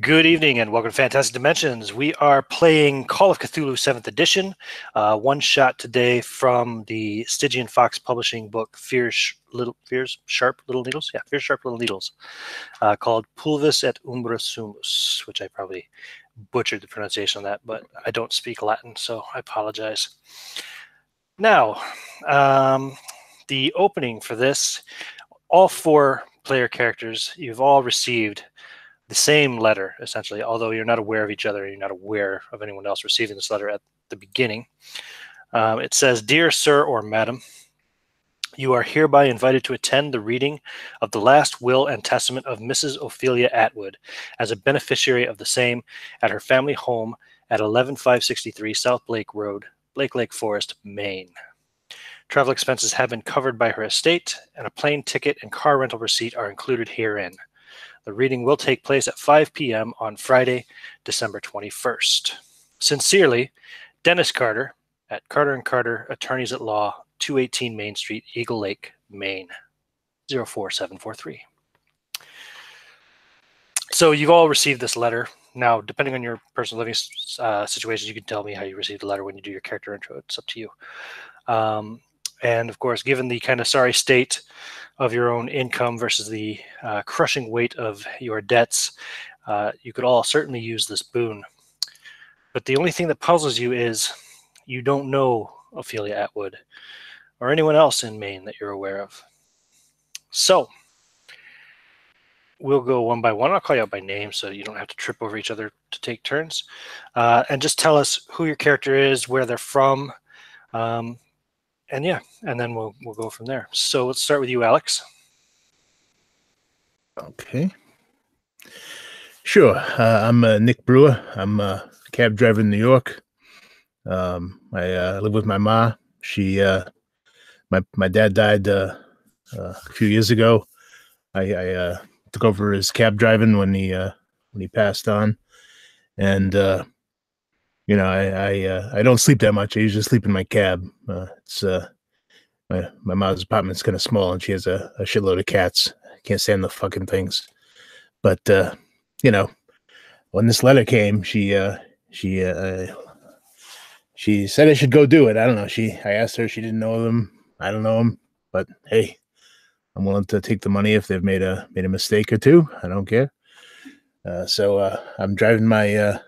Good evening and welcome to Fantastic Dimensions. We are playing Call of Cthulhu 7th edition, one shot today from the Stygian Fox Publishing book Fears Sharp Little Needles, called Pulvis et Umbra Sumus, which I probably butchered the pronunciation on that, but I don't speak Latin, so I apologize. Now, the opening for this, all four player characters, you've all received the same letter, essentially, although you're not aware of each other, you're not aware of anyone else receiving this letter at the beginning. It says, "Dear Sir or Madam, you are hereby invited to attend the reading of the last will and testament of Mrs. Ophelia Atwood as a beneficiary of the same at her family home at 11563 South Blake Road, Blake Lake Forest, Maine. Travel expenses have been covered by her estate, and a plane ticket and car rental receipt are included herein. The reading will take place at 5 p.m. on Friday, December 21st. Sincerely, Dennis Carter at Carter & Carter, Attorneys at Law, 218 Main Street, Eagle Lake, Maine, 04743. So you've all received this letter. Now, depending on your personal living situations, you can tell me how you received the letter when you do your character intro. It's up to you. And of course, given the kind of sorry state of your own income versus the crushing weight of your debts, you could all certainly use this boon. But the only thing that puzzles you is you don't know Ophelia Atwood or anyone else in Maine that you're aware of. So we'll go one by one. I'll call you out by name so you don't have to trip over each other to take turns. And just tell us who your character is, where they're from, and yeah, and then we'll go from there. So let's start with you, Alex. Okay. Sure. I'm Nick Brewer. I'm a cab driver in New York. I live with my ma. She, my dad died a few years ago. I took over his cab driving when he passed on, and you know, I don't sleep that much. I usually sleep in my cab. It's my mom's apartment's kind of small, and she has a shitload of cats. I can't stand the fucking things. But you know, when this letter came, she said I should go do it. I don't know. I asked her. She didn't know them. I don't know them. But hey, I'm willing to take the money if they've made a mistake or two. I don't care. So I'm driving my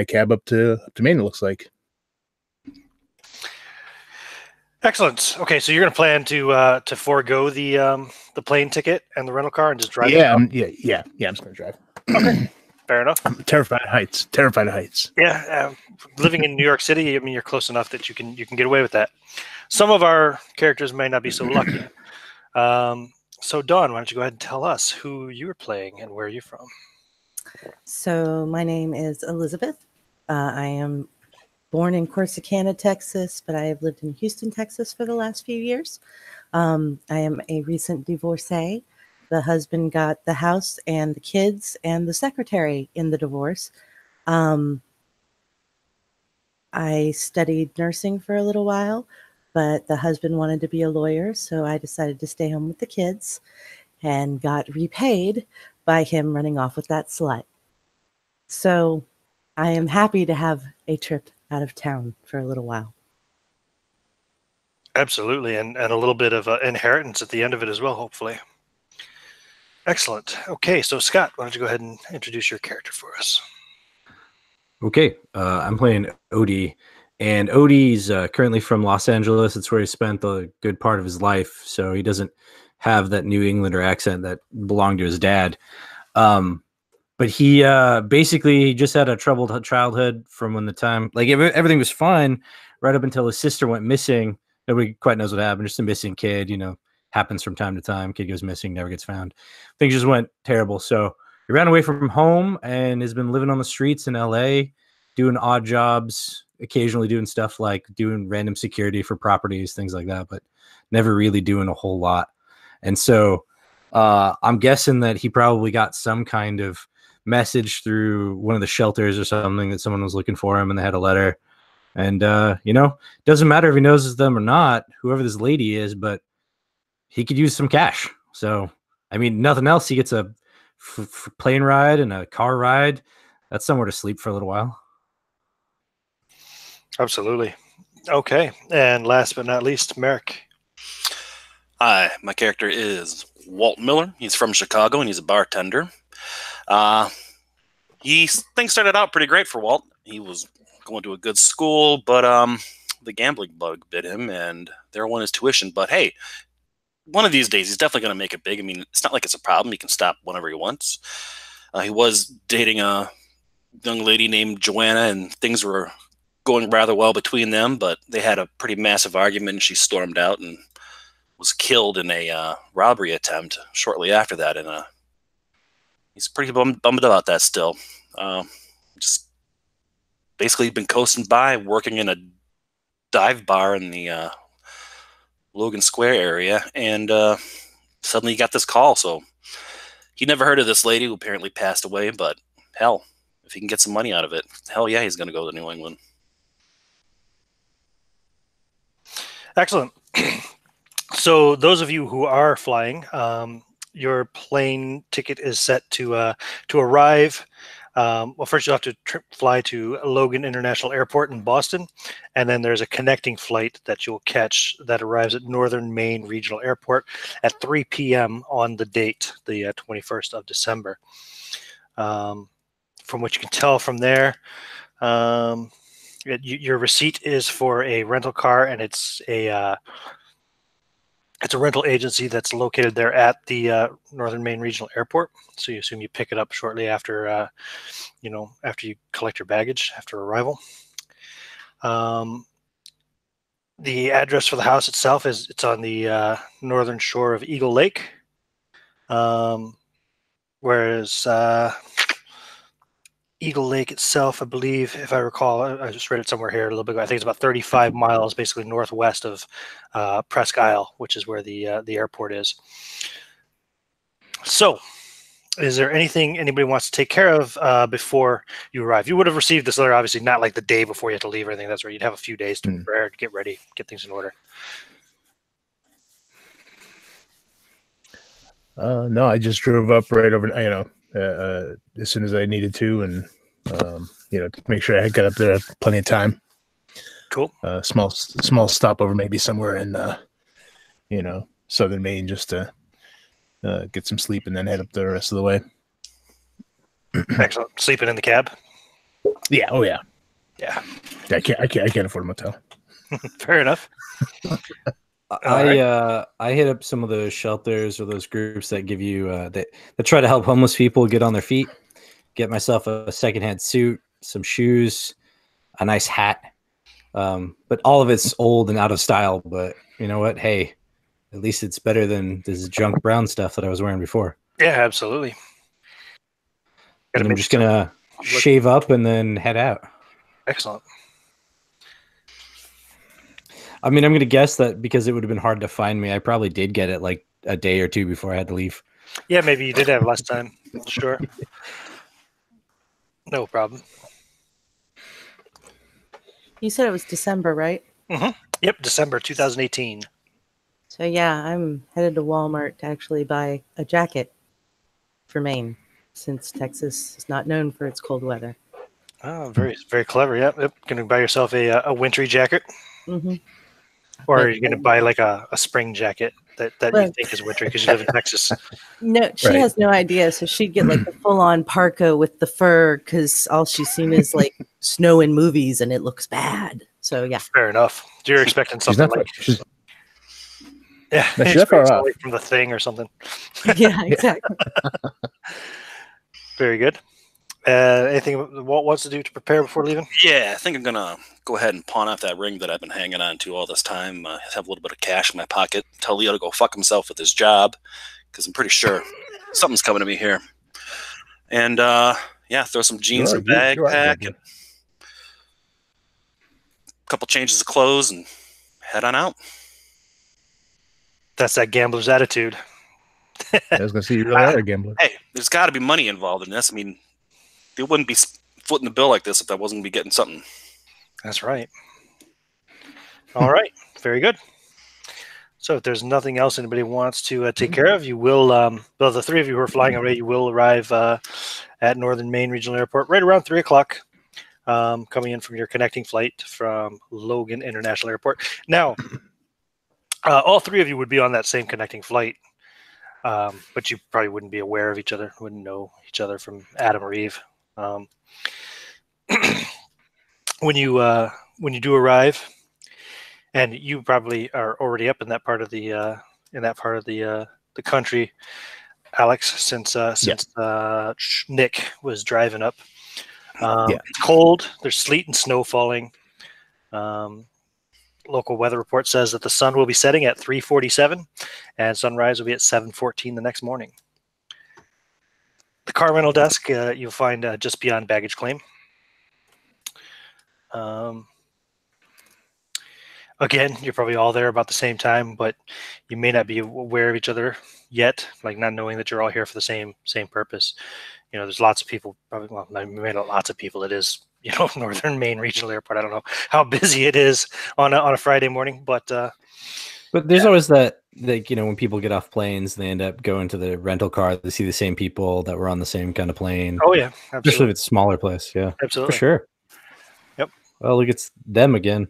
cab up to Maine, it looks like. Excellent. Okay, so you're going to plan to forego the plane ticket and the rental car and just drive. Yeah, I'm just going to drive. Okay, fair enough. I'm terrified of heights. Yeah, living in New York City, I mean, you're close enough that you can get away with that. Some of our characters may not be so lucky. So Dawn, why don't you go ahead and tell us who you were playing and where you're from? So my name is Elizabeth. I am born in Corsicana, Texas, but I have lived in Houston, Texas for the last few years. I am a recent divorcee. The husband got the house and the kids and the secretary in the divorce. I studied nursing for a little while, but the husband wanted to be a lawyer, so I decided to stay home with the kids and got repaid by him running off with that slut. So I am happy to have a trip out of town for a little while. Absolutely, and a little bit of inheritance at the end of it as well, hopefully. Excellent. Okay, so Scott, why don't you go ahead and introduce your character for us? Okay, I'm playing Odie, and Odie's currently from Los Angeles. It's where he spent a good part of his life, so he doesn't have that New Englander accent that belonged to his dad. But he basically just had a troubled childhood from when the time, like everything was fine right up until his sister went missing. Nobody quite knows what happened. Just a missing kid, happens from time to time. Kid goes missing, never gets found. Things just went terrible. So he ran away from home and has been living on the streets in LA, doing odd jobs, occasionally doing stuff like doing random security for properties, things like that, but never really doing a whole lot. And so I'm guessing that he probably got some kind of message through one of the shelters or something that someone was looking for him and they had a letter. And, doesn't matter if he knows them or not, whoever this lady is, but he could use some cash. So, I mean, nothing else. He gets a plane ride and a car ride, that's somewhere to sleep for a little while. Absolutely. Okay. And last but not least, Merrick. Hi, my character is Walt Miller. He's from Chicago, and he's a bartender. Things started out pretty great for Walt. He was going to a good school, but the gambling bug bit him, and there went his tuition. But hey, one of these days, he's definitely going to make it big. I mean, it's not like it's a problem. He can stop whenever he wants. He was dating a young lady named Joanna, and things were going rather well between them, but they had a pretty massive argument, and she stormed out and was killed in a robbery attempt shortly after that. And he's pretty bummed about that still. Just basically been coasting by, working in a dive bar in the Logan Square area, and suddenly he got this call. So he never heard of this lady who apparently passed away, but hell, if he can get some money out of it, hell yeah, he's going to go to New England. Excellent. So those of you who are flying, your plane ticket is set to arrive. Well, first you'll have to fly to Logan International Airport in Boston, and then there's a connecting flight that you'll catch that arrives at Northern Maine Regional Airport at 3 p.m. on the date, the 21st of December. From what you can tell from there, your receipt is for a rental car, and it's a rental agency that's located there at the Northern Maine Regional Airport. So you assume you pick it up shortly after, after you collect your baggage after arrival. The address for the house itself it's on the northern shore of Eagle Lake, whereas Eagle Lake itself, I believe, if I recall, I just read it somewhere here a little bit ago. I think it's about 35 miles, basically northwest of Presque Isle, which is where the airport is. So, is there anything anybody wants to take care of before you arrive? You would have received this letter, obviously, not like the day before you have to leave or anything. That's where you'd have a few days to prepare, to get ready, get things in order. No, I just drove up right over, as soon as I needed to, and to make sure I got up there plenty of time. Cool. Small stopover, maybe somewhere in southern Maine, just to get some sleep and then head up the rest of the way. Excellent. Sleeping in the cab? Yeah. Oh yeah. Yeah. I can't afford a motel. Fair enough. I hit up some of those shelters or those groups that give you that try to help homeless people get on their feet. Get myself a secondhand suit, some shoes, a nice hat. But all of it's old and out of style. But you know what? Hey, at least it's better than this junk brown stuff that I was wearing before. Yeah, absolutely. And I'm just gonna shave up and then head out. Excellent. I mean, I'm going to guess that because it would have been hard to find me, I probably did get it like a day or two before I had to leave. Yeah, maybe you did have less time. Sure. No problem. You said it was December, right? Mm-hmm. Yep, December 2018. So yeah, I'm headed to Walmart to actually buy a jacket for Maine, since Texas is not known for its cold weather. Oh, very, very clever. Yep. Going to buy yourself a wintry jacket? Mm-hmm. Or are you going to buy like a spring jacket that you think is wintry because you live in Texas? No, she has no idea. So she'd get like the full-on parka with the fur because all she's seen is like snow in movies and it looks bad. So yeah. Fair enough. You're expecting something like... She's far away from The Thing or something. Yeah, exactly. Very good. Anything Walt wants to do to prepare before leaving? Yeah, I think I'm going to go ahead and pawn off that ring that I've been hanging on to all this time. Have a little bit of cash in my pocket. Tell Leo to go fuck himself with his job, because I'm pretty sure something's coming to me here. And, throw some jeans in a backpack, and a couple changes of clothes, and head on out. That's that gambler's attitude. I was going to say, you really are a gambler. Hey, there's got to be money involved in this. I mean, they wouldn't be footing the bill like this if I wasn't going to be getting something. That's right. All right. Very good. So if there's nothing else anybody wants to take care of, you will, well, the three of you who are flying away, you will arrive at Northern Maine Regional Airport right around 3 o'clock, coming in from your connecting flight from Logan International Airport. Now, all three of you would be on that same connecting flight, but you probably wouldn't be aware of each other, wouldn't know each other from Adam or Eve. When you do arrive, and you probably are already up in that part of the the country, Alex, since Nick was driving up. It's cold. There's sleet and snow falling. Local weather report says that the sun will be setting at 3:47, and sunrise will be at 7:14 the next morning. The car rental desk you'll find just beyond baggage claim. Again, you're probably all there about the same time, but you may not be aware of each other yet, like not knowing that you're all here for the same purpose. You know, there's lots of people, probably, well, maybe not lots of people. It is, you know, Northern Maine Regional Airport. I don't know how busy it is on a Friday morning, but there's always that, like, you know, when people get off planes, they end up going to the rental car. They see the same people that were on the same kind of plane. Oh yeah, absolutely. Especially if it's a smaller place. Yeah, absolutely, for sure. Yep. Well, look, it's them again.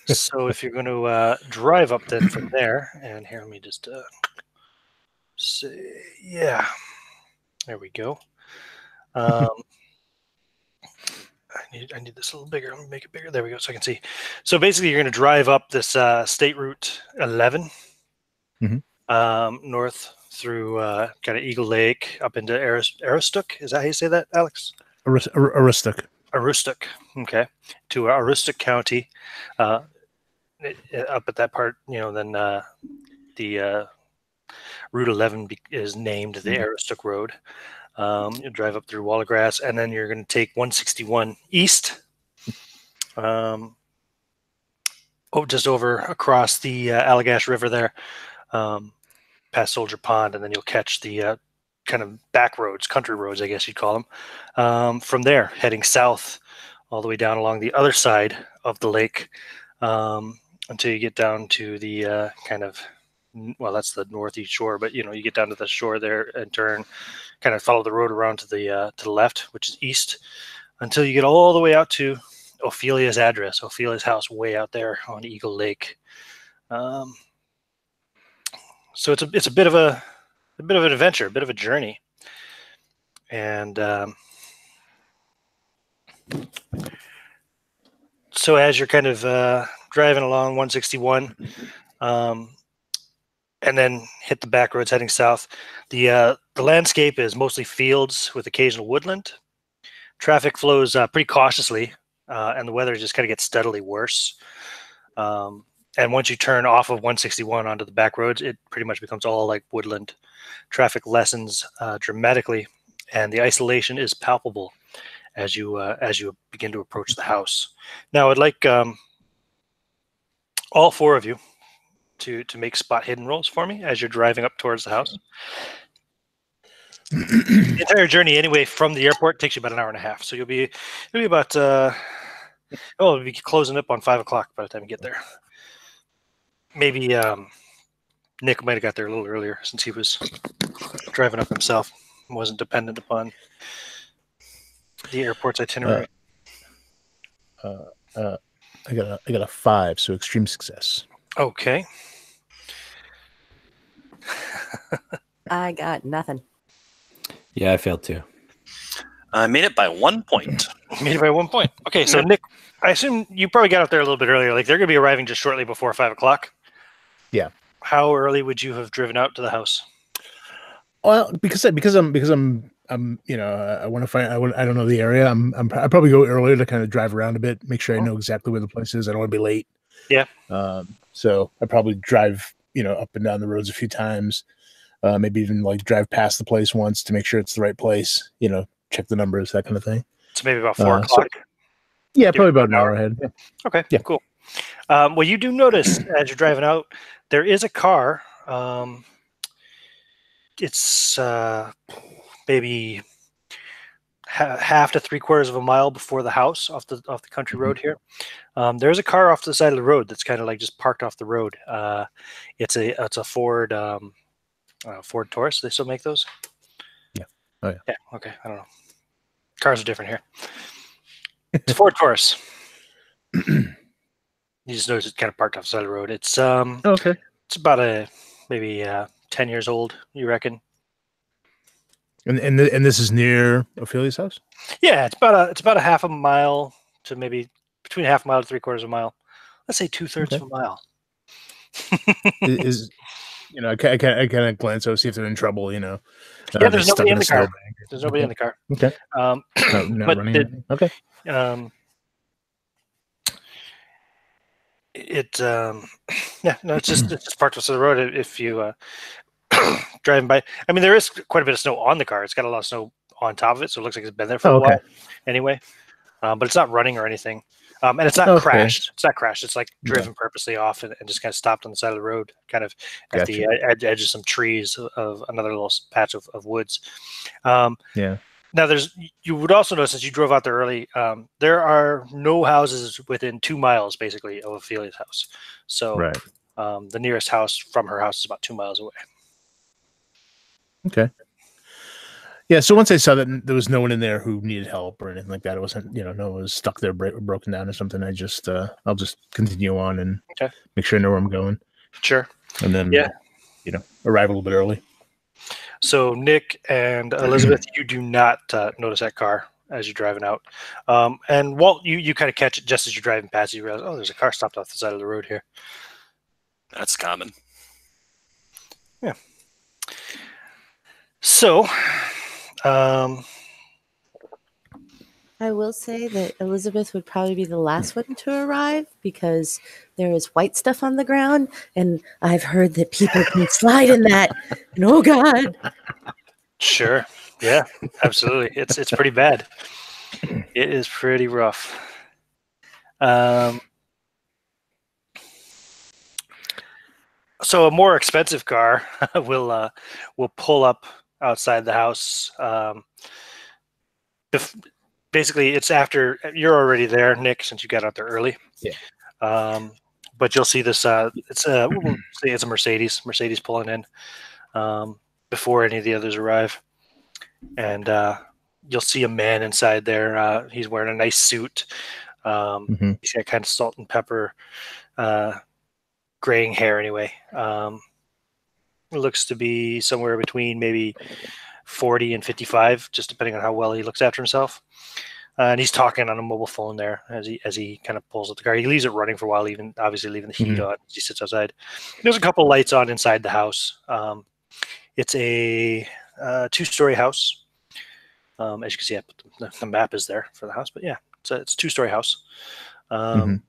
So if you're going to drive up then from there, and here, let me just say, yeah, there we go. I need this a little bigger. Let me make it bigger. There we go, so I can see. So basically, you're going to drive up this State Route 11, north through kind of Eagle Lake up into Aroostook. Is that how you say that, Alex? Aroostook. Aroostook, okay, to Aroostook County, up at that part, you know. Then the Route 11 is named the Aroostook Road. You drive up through Wallagrass, and then you're going to take 161 east, just over across the Allagash River there, past Soldier Pond, and then you'll catch the kind of back roads, country roads, I guess you'd call them. From there, heading south all the way down along the other side of the lake, until you get down to the kind of, well, that's the northeast shore, but you know, you get down to the shore there and turn, kind of follow the road around to the left, which is east, until you get all the way out to Ophelia's address, Ophelia's house, way out there on Eagle Lake. So it's a bit of an adventure, a bit of a journey, and so as you're kind of driving along 161, and then hit the back roads heading south, the landscape is mostly fields with occasional woodland. Traffic flows pretty cautiously, and the weather just kind of gets steadily worse. And once you turn off of 161 onto the back roads, it pretty much becomes all like woodland. Traffic lessens dramatically, and the isolation is palpable as you begin to approach the house. Now, I'd like all four of you to make spot hidden rolls for me as you're driving up towards the house. The entire journey, anyway, from the airport takes you about an hour and a half. So it'll be about it'll be closing up on 5 o'clock by the time you get there. Maybe Nick might have got there a little earlier since he was driving up himself and wasn't dependent upon the airport's itinerary. I got a 5, so extreme success. Okay. I got nothing. Yeah, I failed too. I made it by 1 point. Made it by 1 point. Okay, so Nick, I assume you probably got out there a little bit earlier. Like, they're going to be arriving just shortly before 5 o'clock. Yeah. How early would you have driven out to the house? Well, because I'm you know, I want to find, I don't know the area. I probably go earlier to kind of drive around a bit, make sure I know exactly where the place is. I don't want to be late. Yeah. So I probably drive, you know, up and down the roads a few times. Maybe even like drive past the place once to make sure it's the right place. You know, check the numbers, that kind of thing. So maybe about 4 o'clock. Yeah, probably about an hour ahead. Yeah. Okay. Yeah. Cool. Well, you do notice as you're driving out, there is a car. It's maybe half to 3/4 of a mile before the house off the country road here. There's a car off to the side of the road that's kind of like just parked off the road. It's a Ford Ford Taurus. They still make those? Yeah. Oh yeah. Yeah. Okay. I don't know. Cars are different here. It's a Ford Taurus. You just notice it's kind of parked off the side of the road. It's Okay. it's about maybe 10 years old, you reckon? And this is near Ophelia's house? Yeah, it's about a half a mile to maybe between half a mile to 3/4 of a mile. Let's say 2/3 of a mile. Is I kind of glance over, see if they're in trouble. Yeah, there's nobody in the car. There's nobody in the car. Okay. Not but running. Okay. It's just parked on the road. If you driving by, I mean, there is quite a bit of snow on the car. It's got a lot of snow on top of it, so it looks like it's been there for a while. Anyway, but it's not running or anything, and it's not crashed. It's not crashed. It's like driven purposely off and just kind of stopped on the side of the road, kind of at the edge of some trees of another little patch of woods. Now, you would also notice, since you drove out there early, there are no houses within 2 miles, basically, of Ophelia's house. So the nearest house from her house is about 2 miles away. Okay. Yeah, so once I saw that there was no one in there who needed help or anything like that, it wasn't, no one was stuck there broken down or something, I'll just continue on and make sure I know where I'm going. Sure. And then, arrive a little bit early. So Nick and Elizabeth, you do not notice that car as you're driving out. And Walt, you kind of catch it just as you're driving past. You realize, there's a car stopped off the side of the road here. That's common. Yeah. So, I will say that Elizabeth would probably be the last one to arrive because there is white stuff on the ground, and I've heard that people can slide in that. And oh God! Sure, yeah, absolutely. It's pretty bad. It is pretty rough. So a more expensive car will pull up outside the house. Basically, it's after you're already there, Nick, since you got out there early. Yeah. But you'll see this. It's a Mercedes pulling in before any of the others arrive, and you'll see a man inside there. He's wearing a nice suit. He's got kind of salt and pepper, graying hair. Anyway, it looks to be somewhere between maybe 40 and 55, just depending on how well he looks after himself. And he's talking on a mobile phone there as he kind of pulls up the car. He leaves it running for a while, obviously leaving the heat on as he sits outside. There's a couple lights on inside the house. It's a 2-story house. As you can see, the map is there for the house. But yeah, it's a 2-story house. And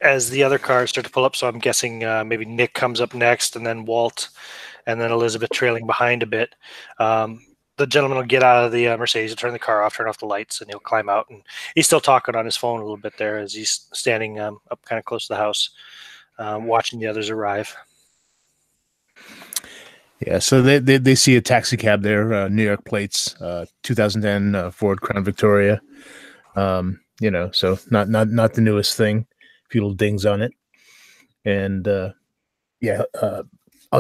as the other cars start to pull up, so I'm guessing maybe Nick comes up next, and then Walt, and then Elizabeth trailing behind a bit. The gentleman will get out of the Mercedes and turn the car off, turn off the lights, and he'll climb out. And he's still talking on his phone a little bit there as he's standing up kind of close to the house, watching the others arrive. Yeah, so they see a taxi cab there, New York plates, 2010 Ford Crown Victoria. So not the newest thing. A few little dings on it, and I'll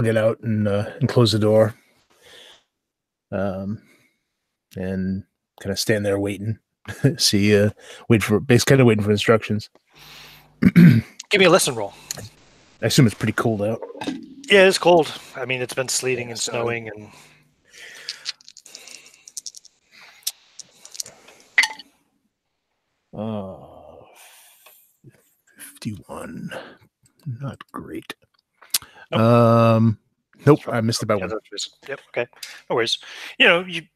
get out and close the door, and kind of stand there waiting, waiting for instructions. Give me a listen roll. I assume it's pretty cold out. Yeah, it's cold. I mean, it's been sleeting and snowing and. Oh. 51. Not great. Nope, I missed it by one. Yep, okay. No worries. The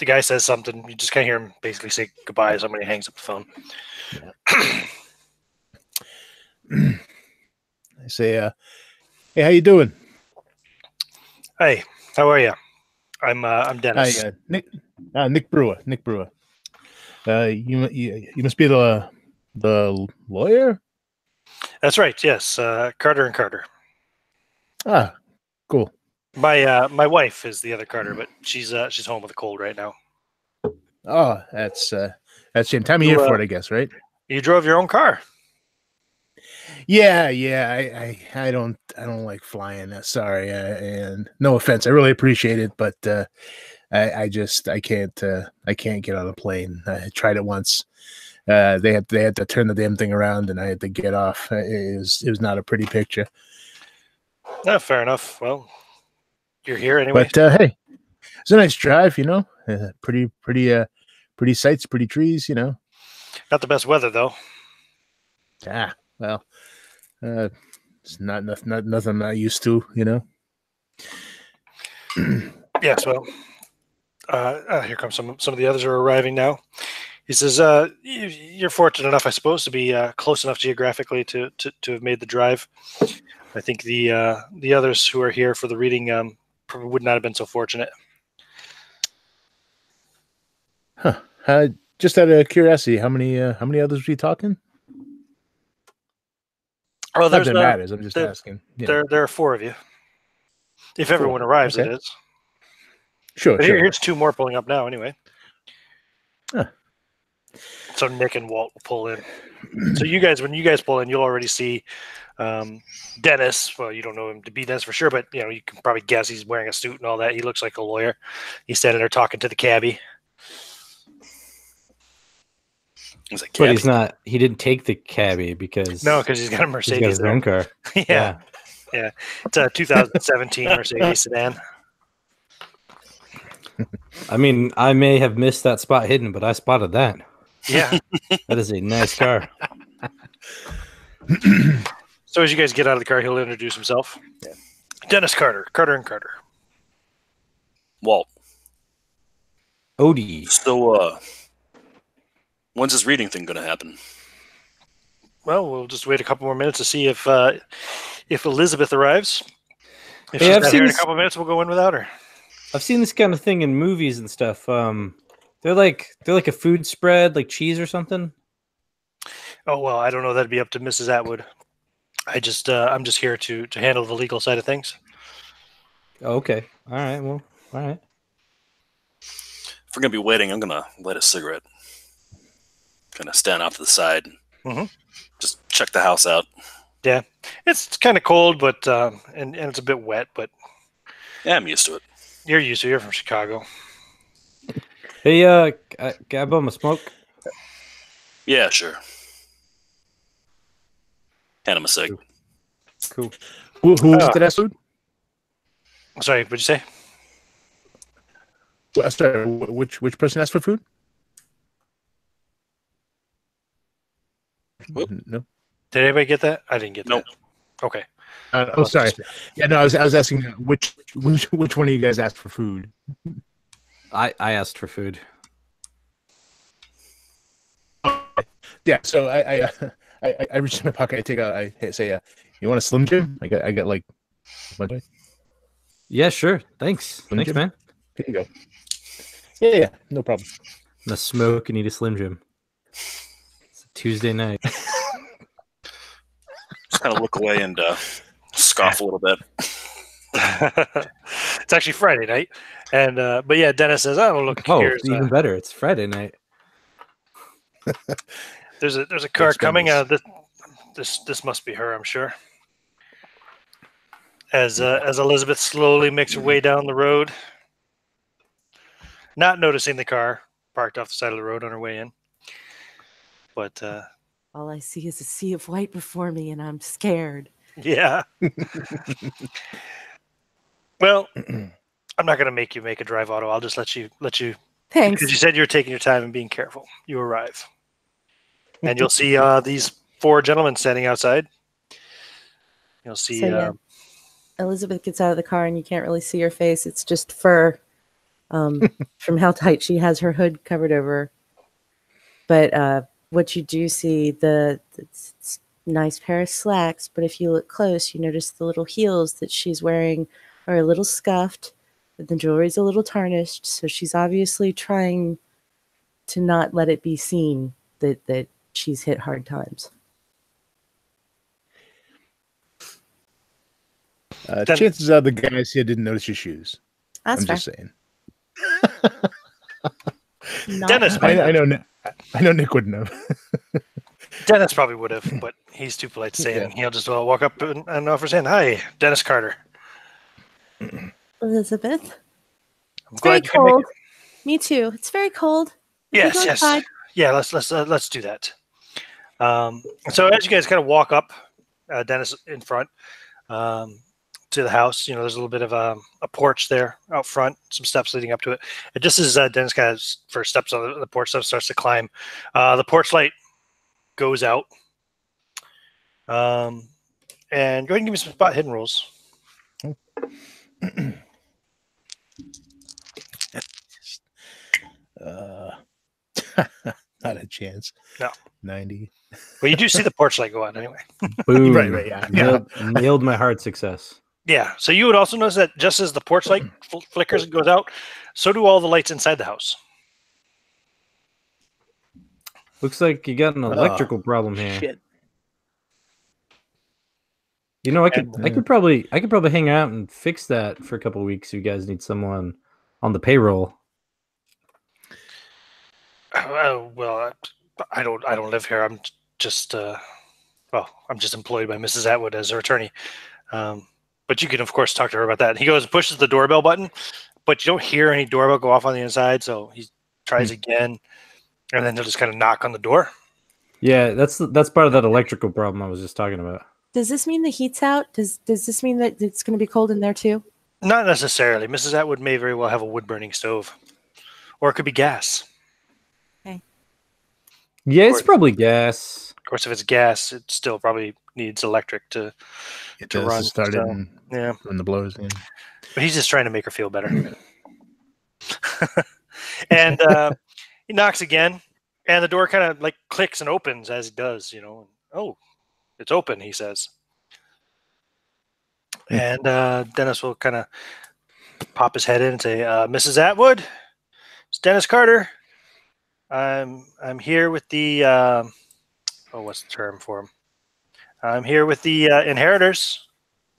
guy says something, you just kind of hear him basically say goodbye as somebody hangs up the phone. Yeah. I say, hey, how you doing? Hey, how are you? I'm Dennis. Hi, Nick Brewer. You must be the lawyer? That's right. Yes, Carter and Carter. Ah, Cool. My wife is the other Carter, but she's home with a cold right now. Oh, that's the same time of year for it, I guess, right? You drove your own car. Yeah. I don't like flying. Sorry, and no offense. I really appreciate it, but I can't get on a plane. I tried it once. They had to turn the damn thing around, and I had to get off. It was not a pretty picture. Fair enough. Well, you're here anyway. But hey, it's a nice drive, pretty sights, pretty trees, Not the best weather though. Well, it's not nothing I'm not used to, Yes. Well, here comes some of the others are arriving now. He says, "You're fortunate enough, I suppose, to be close enough geographically to have made the drive. I think the others who are here for the reading probably would not have been so fortunate." Huh. Just out of curiosity, how many others are we talking? Oh, Not that it matters. I'm just asking. There are 4 of you. If everyone arrives, okay. it is. Sure. Here's 2 more pulling up now. Anyway. Huh. So Nick and Walt will pull in. So when you guys pull in, you'll already see Dennis. Well, you don't know him to be Dennis for sure, but you can probably guess he's wearing a suit and all that. He looks like a lawyer. He's standing there talking to the cabbie. But he's not. He didn't take the cabbie because he's got a Mercedes. He's got his own car. Yeah. It's a 2017 Mercedes sedan. I mean, I may have missed that spot hidden, but I spotted that. Yeah, that is a nice car. So as you guys get out of the car, he'll introduce himself. Yeah. Dennis Carter, Carter. Walt. Odie. So, when's this reading thing going to happen? Well, we'll just wait a couple more minutes to see if Elizabeth arrives. If Hey, she's not here in a couple minutes, we'll go in without her. I've seen this kind of thing in movies and stuff. They're like a food spread, like cheese or something. Oh well, I don't know. That'd be up to Mrs. Atwood. I'm just here to handle the legal side of things. Oh, okay. All right. Well, all right. If we're gonna be waiting, I'm gonna light a cigarette. Kind of stand off to the side. Mm-hmm. Just check the house out. Yeah, it's kind of cold, but and it's a bit wet, but yeah, I'm used to it. You're used to it. You're from Chicago. Hey, can I bum a smoke? Yeah, sure. Hand him a cig. Cool. Who did ask food? Sorry, what'd you say? Well, sorry, which person asked for food? Whoop. No. Did anybody get that? I didn't get nope. that. Okay. Sorry. Yeah, no, I was asking which one of you guys asked for food. I asked for food. Yeah, so I reach in my pocket. I say, "You want a Slim Jim?" I got like. Yeah, sure. Thanks. Slim Thanks, Jim? man. Here you go. Yeah, no problem. I'm gonna smoke and eat a Slim Jim. It's a Tuesday night. Just kind of look away and scoff a little bit. It's actually Friday night, and but yeah, Dennis says, "Oh, look, here's even better. It's Friday night." There's a car coming. This must be her, I'm sure. As Elizabeth slowly makes her way down the road, not noticing the car parked off the side of the road on her way in. But all I see is a sea of white before me, and I'm scared. Yeah. Well, I'm not going to make you make a drive auto. I'll just let you. Thanks. Because you said you're taking your time and being careful. You arrive. And you'll see these 4 gentlemen standing outside. You'll see. So, yeah. Elizabeth gets out of the car and you can't really see her face. It's just fur from how tight she has her hood covered over. But what you do see, the nice pair of slacks, but if you look close, you notice the little heels that she's wearing are a little scuffed. The jewelry's a little tarnished, so she's obviously trying to not let it be seen that she's hit hard times. Chances are the guys here didn't notice your shoes. That's I'm fair. just saying. Not- Dennis might I have. know Nick wouldn't have. Dennis probably would have, but he's too polite to say anything. He'll just walk up and offer his hand. Hi, Dennis Carter. Elizabeth. I'm It's very glad you can make cold. it. Me too. It's very cold. We can Yes, go yes. outside. Yeah, let's do that. So as you guys kind of walk up, Dennis in front to the house, there's a little bit of a porch there out front, some steps leading up to it. And just as Dennis kind of first steps on the porch step, starts to climb, the porch light goes out. And go ahead and give me some spot hidden rolls. Not a chance. No. 90. Well, you do see the porch light go on anyway. Boom. Right, yeah. Nailed my heart success. Yeah. So you would also notice that just as the porch light flickers and goes out, so do all the lights inside the house. Looks like you got an electrical problem here. Shit. I could probably hang out and fix that for a couple of weeks. If you guys need someone on the payroll. Well, I don't live here. I'm just I'm just employed by Mrs. Atwood as her attorney. But you can of course talk to her about that. He goes and pushes the doorbell button, but you don't hear any doorbell go off on the inside. So he tries again, and then he'll just kind of knock on the door. Yeah, that's part of that electrical problem I was just talking about. Does this mean the heat's out? Does this mean that it's going to be cold in there too? Not necessarily. Mrs. Atwood may very well have a wood-burning stove, or it could be gas. Yeah, it's probably gas. Of course, if it's gas, it still probably needs electric to run. Start So, it yeah, when the blows in. but he's just trying to make her feel better. And he knocks again, and the door kind of like clicks and opens as he does. Oh, it's open, he says. And Dennis will kind of pop his head in and say, "Mrs. Atwood, it's Dennis Carter. I'm here with the what's the term for him? I'm here with the inheritors."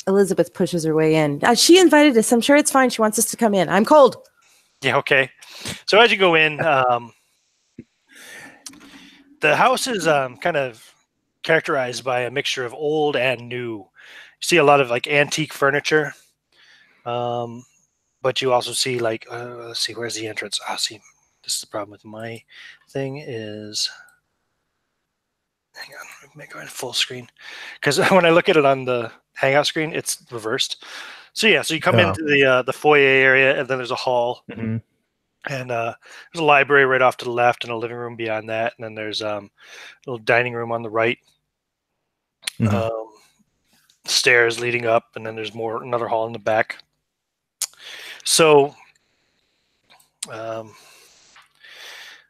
Elizabeth pushes her way in. She invited us. I'm sure it's fine. She wants us to come in. I'm cold. Yeah, okay. So as you go in, the house is kind of characterized by a mixture of old and new. You see a lot of like antique furniture, but you also see like let's see, where's the entrance? See, this is the problem with my thing is, hang on, let me go in full screen, because when I look at it on the hangout screen, it's reversed. So yeah, so you come into the foyer area, and then there's a hall, and there's a library right off to the left, and a living room beyond that, and then there's a little dining room on the right. Stairs leading up, and then there's another hall in the back. So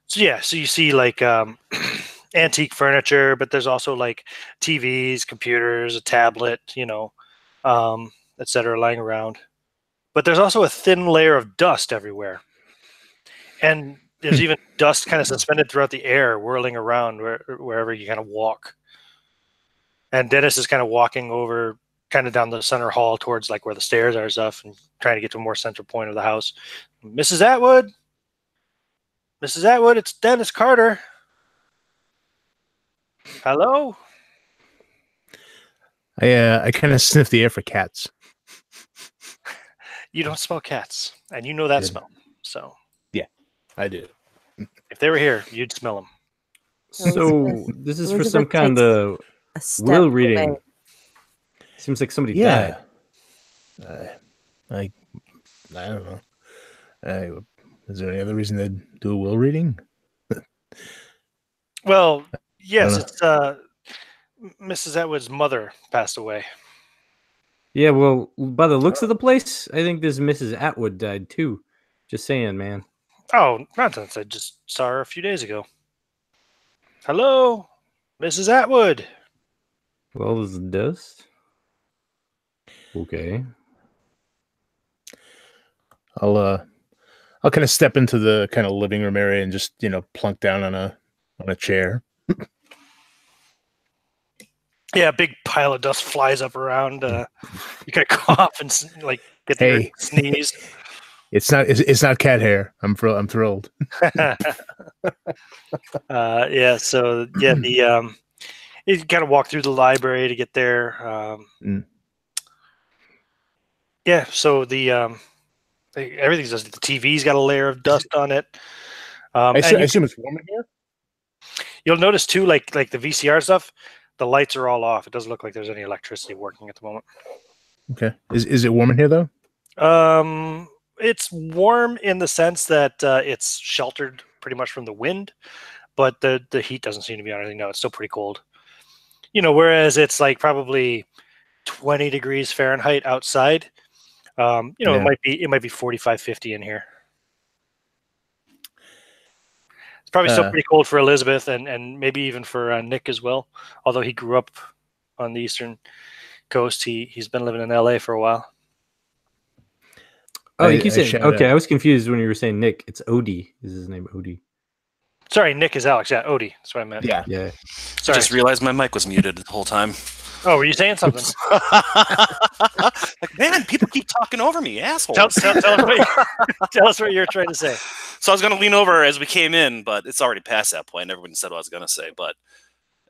so you see like antique furniture, but there's also like TVs, computers, a tablet, etc. lying around. But there's also a thin layer of dust everywhere, and there's even dust kind of suspended throughout the air, whirling around wherever you kind of walk. And Dennis is kind of walking over, kind of down the center hall towards like where the stairs are and stuff, and trying to get to a more central point of the house. Mrs. Atwood, it's Dennis Carter. Hello. I kind of sniff the air for cats. You don't smell cats, and you know that smell. So yeah, I do. If they were here, you'd smell them. So this is for some kind of will reading. Away. Seems like somebody died. I don't know. Is there any other reason to do a will reading? Well, yes, it's Mrs. Atwood's mother passed away. Yeah, well, by the looks of the place, I think this Mrs. Atwood died too. Just saying, man. Oh, nonsense. I just saw her a few days ago. Hello, Mrs. Atwood. Well, there's dust. Okay. I'll kind of step into the kind of living room area and just plunk down on a chair. Yeah, a big pile of dust flies up around. You gotta cough and like get the urge to sneeze. It's not cat hair. I'm thrilled. Yeah. So yeah, you gotta walk through the library to get there. Yeah. So everything's just the TV's got a layer of dust on it. I assume it's warm in here. You'll notice too, like the VCR stuff, the lights are all off. It doesn't look like there's any electricity working at the moment. Okay. Is it warm in here though? It's warm in the sense that it's sheltered pretty much from the wind, but the heat doesn't seem to be on anything. No, it's still pretty cold. Whereas it's like probably 20 degrees Fahrenheit outside. It might be 45, 50 in here. It's probably still pretty cold for Elizabeth and maybe even for Nick as well. Although he grew up on the eastern coast, he's been living in LA for a while. Oh, you keep saying okay. I was confused when you were saying Nick. It's Odie. Is his name Odie? Sorry, Nick is Alex. Yeah, Odie. That's what I meant. Yeah. Sorry. I just realized my mic was muted the whole time. Oh, were you saying something? Like, man, people keep talking over me, assholes. Tell us what you're trying to say. So I was going to lean over as we came in, but it's already past that point. Everyone said what I was going to say. But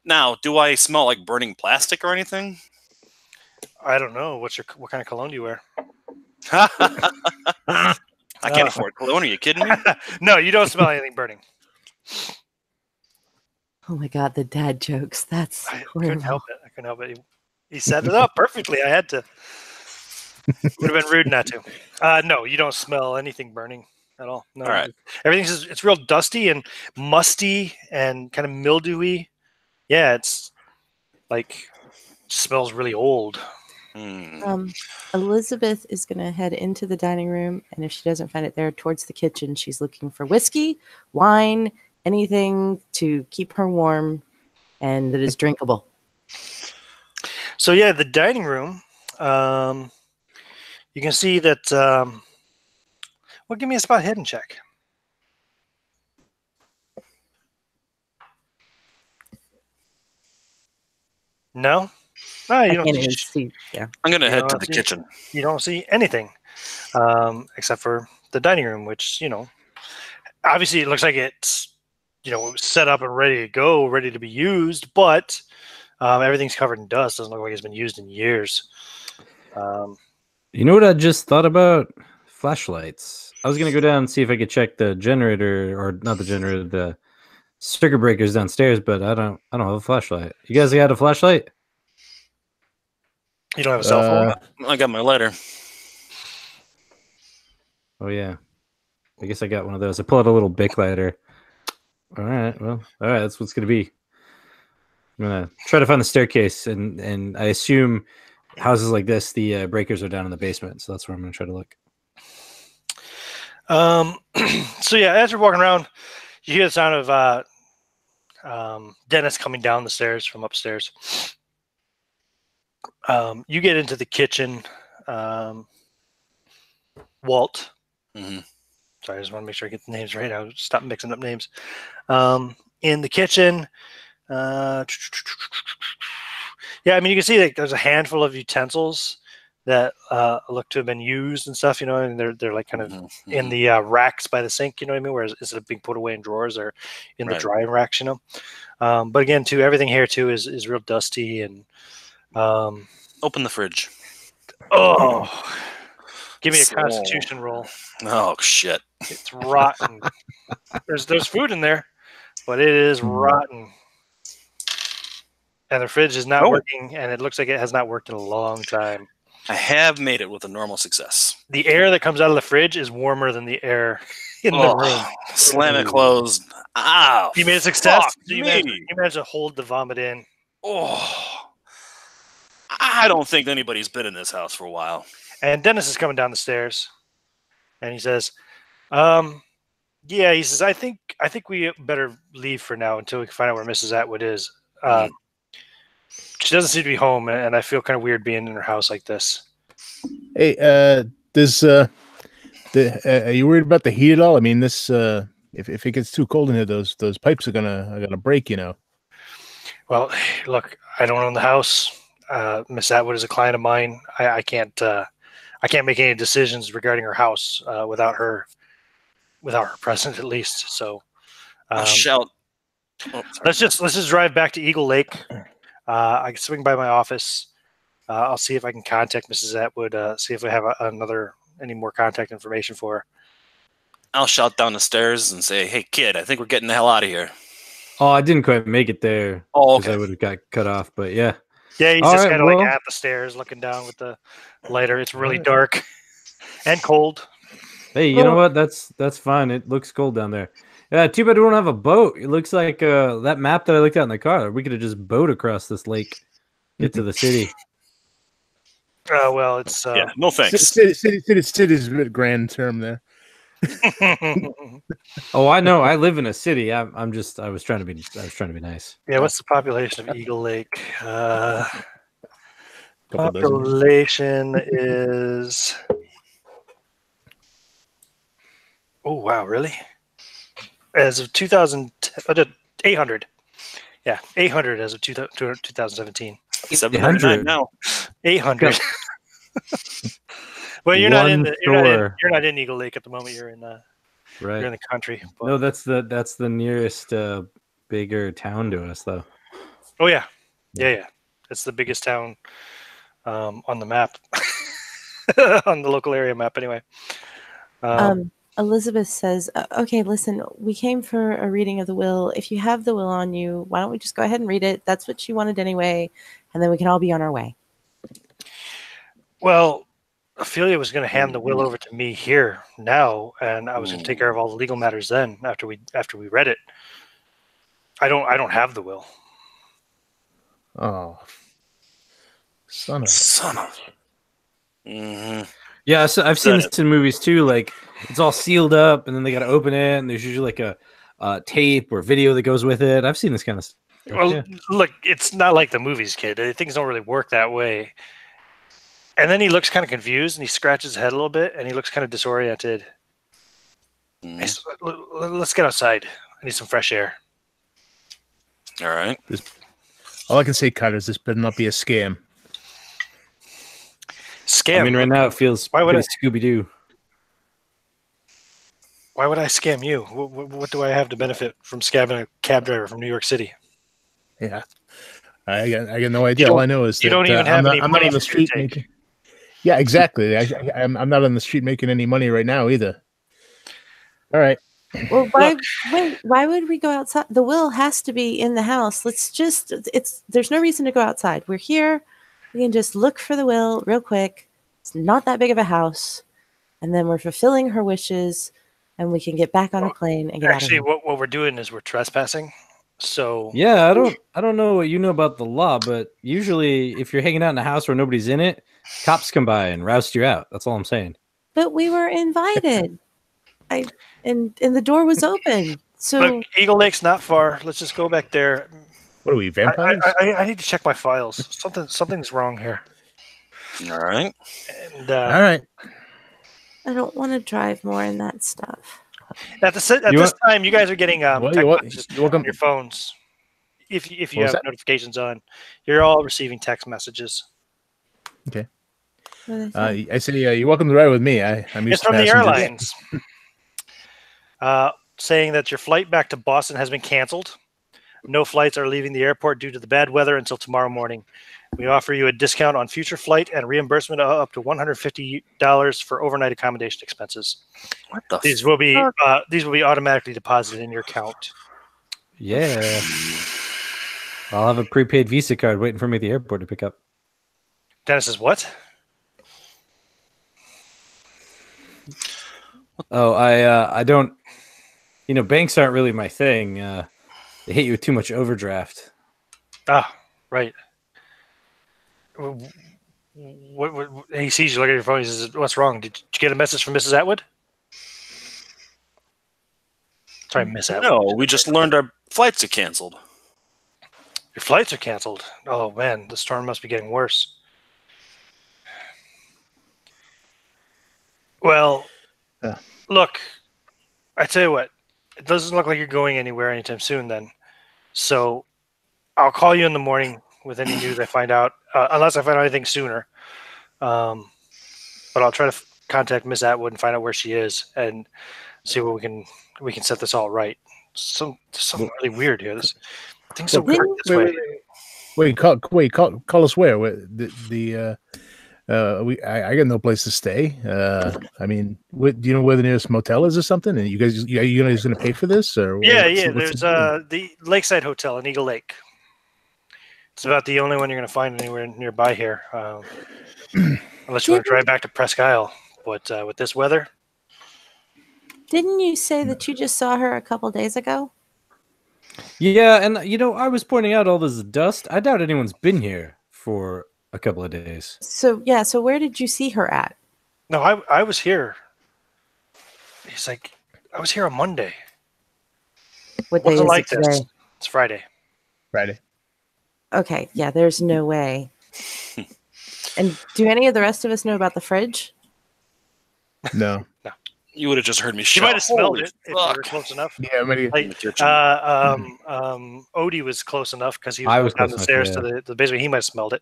now, do I smell like burning plastic or anything? I don't know. What kind of cologne do you wear? I can't afford cologne. Are you kidding me? No, you don't smell anything burning. Oh my God, the dad jokes. That's I couldn't help it. He set it up perfectly. I had to. Would have been rude not to. No, you don't smell anything burning at all. No, all right. It's real dusty and musty and kind of mildewy. Yeah, it's like smells really old. Elizabeth is going to head into the dining room, and if she doesn't find it there, towards the kitchen. She's looking for whiskey, wine, anything to keep her warm and that is drinkable. So yeah, the dining room. You can see that. Well, give me a spot hidden check. No. No, you don't see. Yeah, I'm gonna head to the kitchen. You don't see anything, except for the dining room, which obviously it looks like it's set up and ready to go, ready to be used, but everything's covered in dust. Doesn't look like it's been used in years. You know what I just thought about? Flashlights. I was gonna go down and see if I could check the generator, or not the generator, the circuit breakers downstairs, but I don't have a flashlight. You guys got a flashlight? You don't have a cell phone? I got my lighter. Oh yeah, I guess I got one of those. I pull out a little Bic lighter. All right, that's what's gonna be. I'm gonna try to find the staircase, and I assume houses like this, the breakers are down in the basement, so that's where I'm gonna try to look. So yeah, as you're walking around, you hear the sound of Dennis coming down the stairs from upstairs. You get into the kitchen, Walt. Mm-hmm. Sorry, I just want to make sure I get the names right. I'll stop mixing up names. In the kitchen, yeah, I mean, you can see that there's a handful of utensils that look to have been used and stuff, and they're like kind of in the racks by the sink, you know what I mean? Whereas instead of being put away in drawers, they're in the drying racks, But again, too, everything here too is real dusty and. Open the fridge. Oh, give me a Constitution roll. Oh shit! It's rotten. There's food in there, but it is rotten. And the fridge is not working, and it looks like it has not worked in a long time. I have made it with a normal success. The air that comes out of the fridge is warmer than the air in the room. Slam it closed. Ow! You made a success. You managed to hold the vomit in. Oh. I don't think anybody's been in this house for a while. And Dennis is coming down the stairs, and he says, "Yeah." He says, "I think we better leave for now until we can find out where Mrs. Atwood is. She doesn't seem to be home, and I feel kind of weird being in her house like this." Hey, are you worried about the heat at all? I mean, this if it gets too cold in here, those pipes are gonna break, Well, look, I don't own the house. Miss Atwood is a client of mine. I can't make any decisions regarding her house without her present, at least. So I'll shout. Oh, let's just drive back to Eagle Lake. I can swing by my office. I'll see if I can contact Mrs. Atwood. See if I have any more contact information for her. I'll shout down the stairs and say, "Hey, kid, I think we're getting the hell out of here." Oh, I didn't quite make it there. Oh, because I would have got cut off. But yeah. Yeah, he's All just right, kind of well- like at the stairs, looking down with the lighter. It's really dark and cold. Hey, you know what? That's fine. It looks cold down there. Yeah, too bad we don't have a boat. It looks like that map that I looked at in the car. We could have just boat across this lake, get to the city. Well, it's yeah, no thanks. City's a bit grand term there. Oh, I know. I live in a city. I was trying to be nice. Yeah, what's the population of Eagle Lake? Couple dozen. Population is. Oh wow, really? As of 800. Yeah, 800 as of 2017. 799 now. 800. Well, you're not in Eagle Lake at the moment. You're in Right. the country. But... No, that's the nearest bigger town to us, though. Oh yeah. It's the biggest town on the map, on the local area map. Anyway. Elizabeth says, "Okay, listen, we came for a reading of the will. If you have the will on you, why don't we just go ahead and read it? That's what she wanted anyway, and then we can all be on our way." Well, Ophelia was going to hand the will over to me here now, and I was going to take care of all the legal matters then after we read it. I don't have the will. Oh, son of. Mm-hmm. Yeah, so I've seen this in movies too. Like it's all sealed up, and then they got to open it, and there's usually like a tape or video that goes with it. I've seen this kind of stuff. Well, yeah. Look, it's not like the movies, kid. Things don't really work that way. And then he looks kind of confused, and he scratches his head a little bit, and he looks kind of disoriented. Let's get outside. I need some fresh air. All right. All I can say, Carter, is this better not be a scam. Scam? I mean, right now it feels pretty Scooby-Doo. Why would I scam you? What do I have to benefit from scamming a cab driver from New York City? Yeah, I got no idea. All I know is that you don't even have any I'm money not on the street to take. making. Yeah, exactly. I'm not on the street making any money right now either. All right. Well, why would we go outside? The will has to be in the house. There's no reason to go outside. We're here. We can just look for the will real quick. It's not that big of a house. And then we're fulfilling her wishes, and we can get back on a plane and get out of Actually, here. what we're doing is we're trespassing. So Yeah, I don't know what you know about the law, but usually if you're hanging out in a house where nobody's in it, cops come by and roust you out. That's all I'm saying. But we were invited. And the door was open. So look, Eagle Lake's not far. Let's just go back there. What are we, vampires? I need to check my files. Something's wrong here. All right. And, All right. I don't want to drive more in that stuff. At this time, you guys are getting text messages on your phones. If you have notifications on, you're all receiving text messages. Okay. I say you're welcome to ride with me. I'm used It's to from the passengers. airlines, saying that your flight back to Boston has been canceled. No flights are leaving the airport due to the bad weather until tomorrow morning. We offer you a discount on future flight and reimbursement of up to $150 for overnight accommodation expenses. What the? These will be automatically deposited in your account. Yeah. I'll have a prepaid Visa card waiting for me at the airport to pick up. Dennis says what? Oh, I don't. Banks aren't really my thing. They hit you with too much overdraft. Ah, right. What he sees you look at your phone. He says, "What's wrong? Did you get a message from Mrs. Atwood?" Sorry, Miss Atwood. No, we just learned our flights are canceled. Your flights are canceled. Oh man, the storm must be getting worse. Well, look, I tell you what, it doesn't look like you're going anywhere anytime soon then. So I'll call you in the morning with any news I find out, unless I find out anything sooner. But I'll try to contact Miss Atwood and find out where she is and see what we can set this all right. Something really weird here. This thing's so weird this way. Wait, call us where? I got no place to stay. I mean, do you know where the nearest motel is or something? And you guys going to pay for this? Or there's the Lakeside Hotel in Eagle Lake. It's about the only one you're going to find anywhere nearby here, unless you want to drive back to Presque Isle. But with this weather, didn't you say that you just saw her a couple days ago? Yeah, and I was pointing out all this dust. I doubt anyone's been here for a couple of days. So where did you see her at? No, I was here. He's like, I was here on Monday. What day is it today? This? It's Friday. Friday. Okay, yeah, there's no way. And do any of the rest of us know about the fridge? No. You would have just heard me You shout. might have smelled it if you fuck. were close enough. Yeah, maybe. Odie was close enough because he was down the stairs to the basement. He might have smelled it.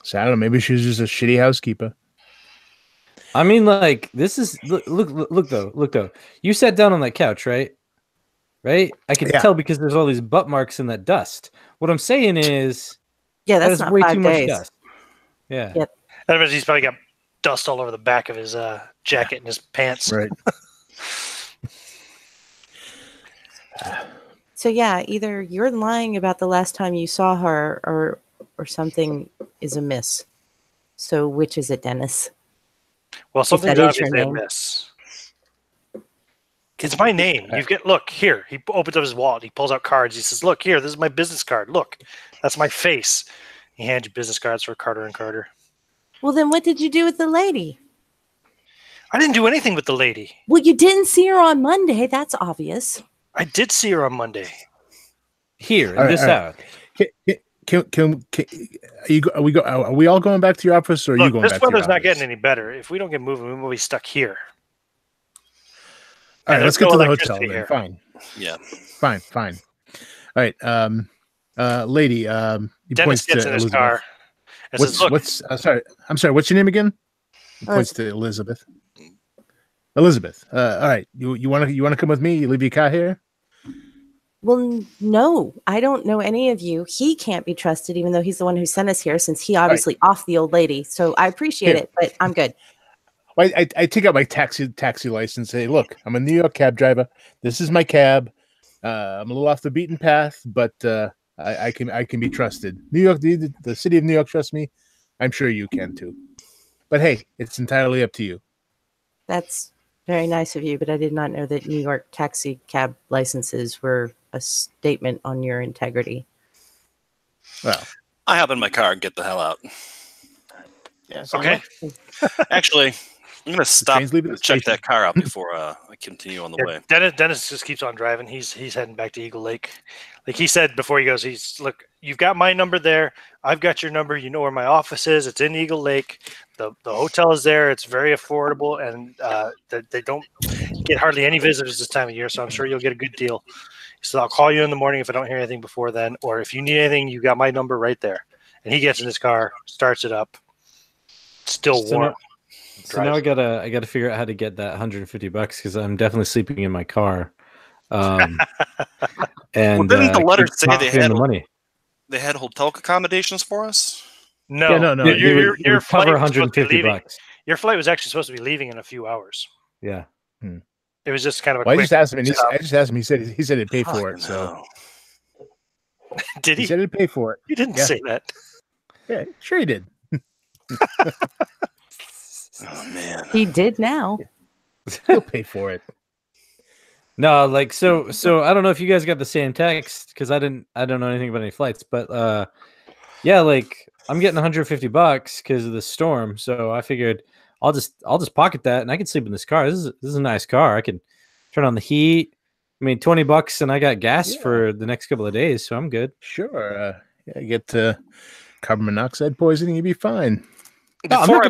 So I don't know. Maybe she was just a shitty housekeeper. I mean, like, this is look though. You sat down on that couch, right? Right? I can tell because there's all these butt marks in that dust. What I'm saying is, that's not way 5 too days. much dust. Yeah. Yep. Otherwise, he's probably got dust all over the back of his jacket and his pants. Right. So yeah, either you're lying about the last time you saw her, or something is amiss. So which is it, Dennis? Well, something's obviously amiss. It's my name. Look here. He opens up his wallet. He pulls out cards. He says, "Look here. This is my business card. Look, that's my face." He hands you business cards for Carter and Carter. Well, then what did you do with the lady? I didn't do anything with the lady. Well, you didn't see her on Monday. That's obvious. I did see her on Monday. Here in this house. Are we all going back to your office, or are you going back to your office? This weather's not getting any better. If we don't get moving, we will be stuck here. All right, let's get to the hotel then. Here. Fine. Yeah. Fine. All right. Lady, he Dennis points gets to in his Elizabeth. car. And says, "Look." I'm sorry. What's your name again? He points to Elizabeth. Elizabeth. All right. You want to come with me? You leave your car here? Well, no, I don't know any of you. He can't be trusted, even though he's the one who sent us here, since he obviously offed the old lady. So I appreciate it, but I'm good. Well, I take out my taxi license and say, look, I'm a New York cab driver. This is my cab. I'm a little off the beaten path, but I can be trusted. New York, the city of New York trusts me. I'm sure you can too. But hey, it's entirely up to you. That's very nice of you, but I did not know that New York taxi cab licenses were a statement on your integrity. Well, I hop in my car and get the hell out. Yeah. Okay. Actually, I'm going to stop train's leaving the and check station. that car out before I continue on the way. Dennis just keeps on driving. He's heading back to Eagle Lake. Like he said before he goes, look, you've got my number there. I've got your number. You know where my office is. It's in Eagle Lake. The hotel is there. It's very affordable, and they don't get hardly any visitors this time of year, so I'm sure you'll get a good deal. So I'll call you in the morning if I don't hear anything before then, or if you need anything, you got my number right there. And he gets in his car, starts it up. Still warm. So now I gotta figure out how to get that $150 because I'm definitely sleeping in my car. And didn't the letter say they had the money? They had hotel accommodations for us? No, Yeah, no. Your flight cover was supposed to be $150. leaving. Your flight was actually supposed to be leaving in a few hours. Yeah. It was just kind of a Well, quick. I just asked him. stop. He said he'd pay for it. So Did he he? said he'd pay for it. He didn't Yeah. say that. Yeah, sure he did. Oh man. He did now. He'll pay for it. No, like so I don't know if you guys got the same text because I don't know anything about any flights, but yeah, like I'm getting $150 because of the storm, so I figured I'll just pocket that and I can sleep in this car. This is a nice car. I can turn on the heat. I mean, $20 and I got gas for the next couple of days, so I'm good. Sure. Yeah, you get carbon monoxide poisoning, you'd be fine. No, I'm not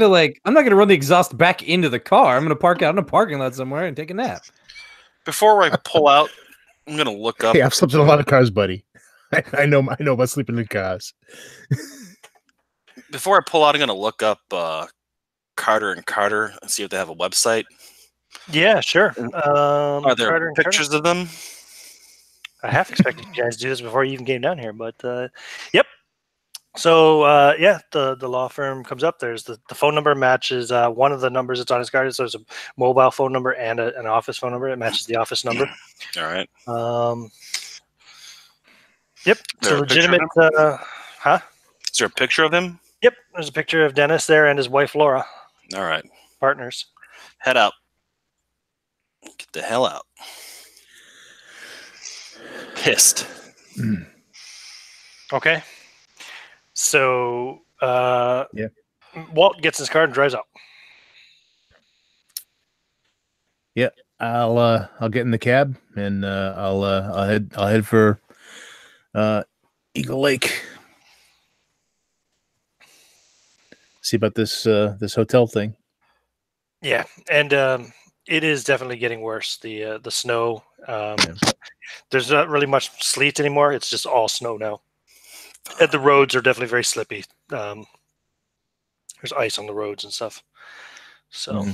gonna run the exhaust back into the car. I'm gonna park out in a parking lot somewhere and take a nap. Before I pull out, I'm gonna look up. Hey, I've slept in a lot of cars, buddy. I know about sleeping in cars. Before I pull out, I'm going to look up Carter and Carter and see if they have a website. Yeah, sure. Are there Carter and pictures of them? I half expected you guys to do this before you even came down here, but yep. So yeah, the law firm comes up. There's the phone number matches one of the numbers that's on his card. So there's a mobile phone number and an office phone number. It matches the office number. All right. Yep. It's a legitimate. Huh? Is there a picture of him? Yep. There's a picture of Dennis there and his wife Laura. All right. Partners. Head out. Get the hell out. Pissed. Okay. So Yeah. Walt gets his car and drives out. Yeah, I'll get in the cab and I'll head for Eagle Lake. See about this hotel thing. Yeah, and it is definitely getting worse. The snow. There's not really much sleet anymore. It's just all snow now. And the roads are definitely very slippy. There's ice on the roads and stuff. So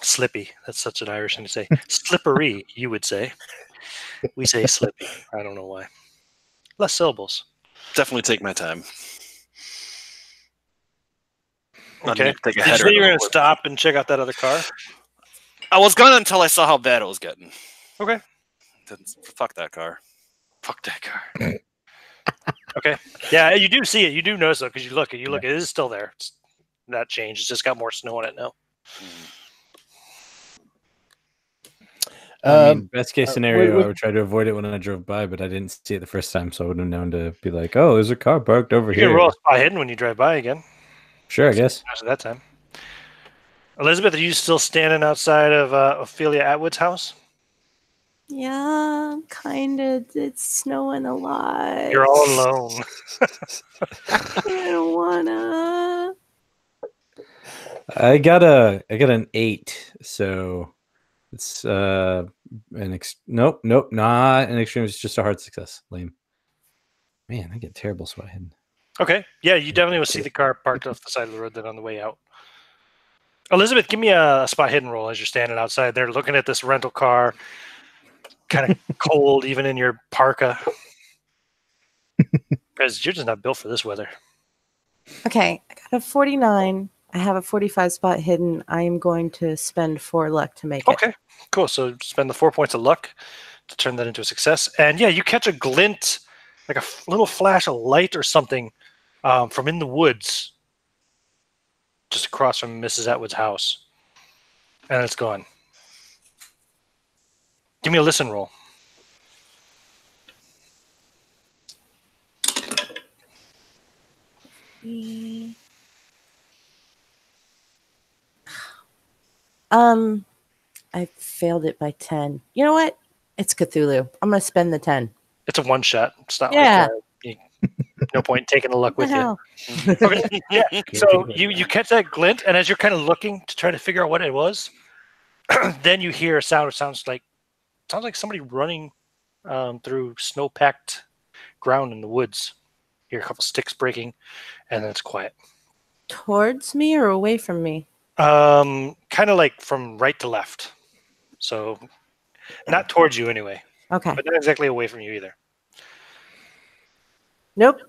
slippy. That's such an Irish thing to say. Slippery, you would say. We say slippy. I don't know why. Less syllables. Definitely take my time. Okay. Take a Did you header. say you're going to stop and check out that other car? I was gonna until I saw how bad it was getting. Okay. Fuck that car. Fuck that car. Okay. Yeah, you do see it. You do notice it because you look. It is still there. It's not changed. It's just got more snow on it now. I mean, best case scenario, I would try to avoid it when I drove by, but I didn't see it the first time, so I would have known to be like, "Oh, there's a car parked over You here." can roll a spot hidden when you drive by again. Sure, I guess. After that time. Elizabeth, are you still standing outside of Ophelia Atwood's house? Yeah, kind of. It's snowing a lot. You're all alone. I don't wanna. I got an 8, so it's nope, not an extreme. It's just a hard success. Lame. Man, I get terrible spot hidden. Okay. Yeah, you definitely will see the car parked off the side of the road then on the way out. Elizabeth, give me a spot hidden roll as you're standing outside there looking at this rental car. Kind of cold, even in your parka. Because you're just not built for this weather. Okay, I got a 49. I have a 45 spot hidden. I am going to spend 4 luck to make it. Okay, cool. So spend the 4 points of luck to turn that into a success. And yeah, you catch a glint, like a little flash of light or something from in the woods just across from Mrs. Atwood's house. And it's gone. Give me a listen roll. I failed it by 10. You know what? It's Cthulhu. I'm going to spend the 10. It's a one shot. It's not Yeah. like no point taking the luck with you. Wow. Okay. Yeah. So you catch that glint, and as you're kind of looking to try to figure out what it was, then you hear a sound. It sounds like somebody running through snow-packed ground in the woods. You hear a couple sticks breaking, and then it's quiet. Towards me or away from me? Kind of like from right to left. So not towards you anyway, Okay. but not exactly away from you either. Nope.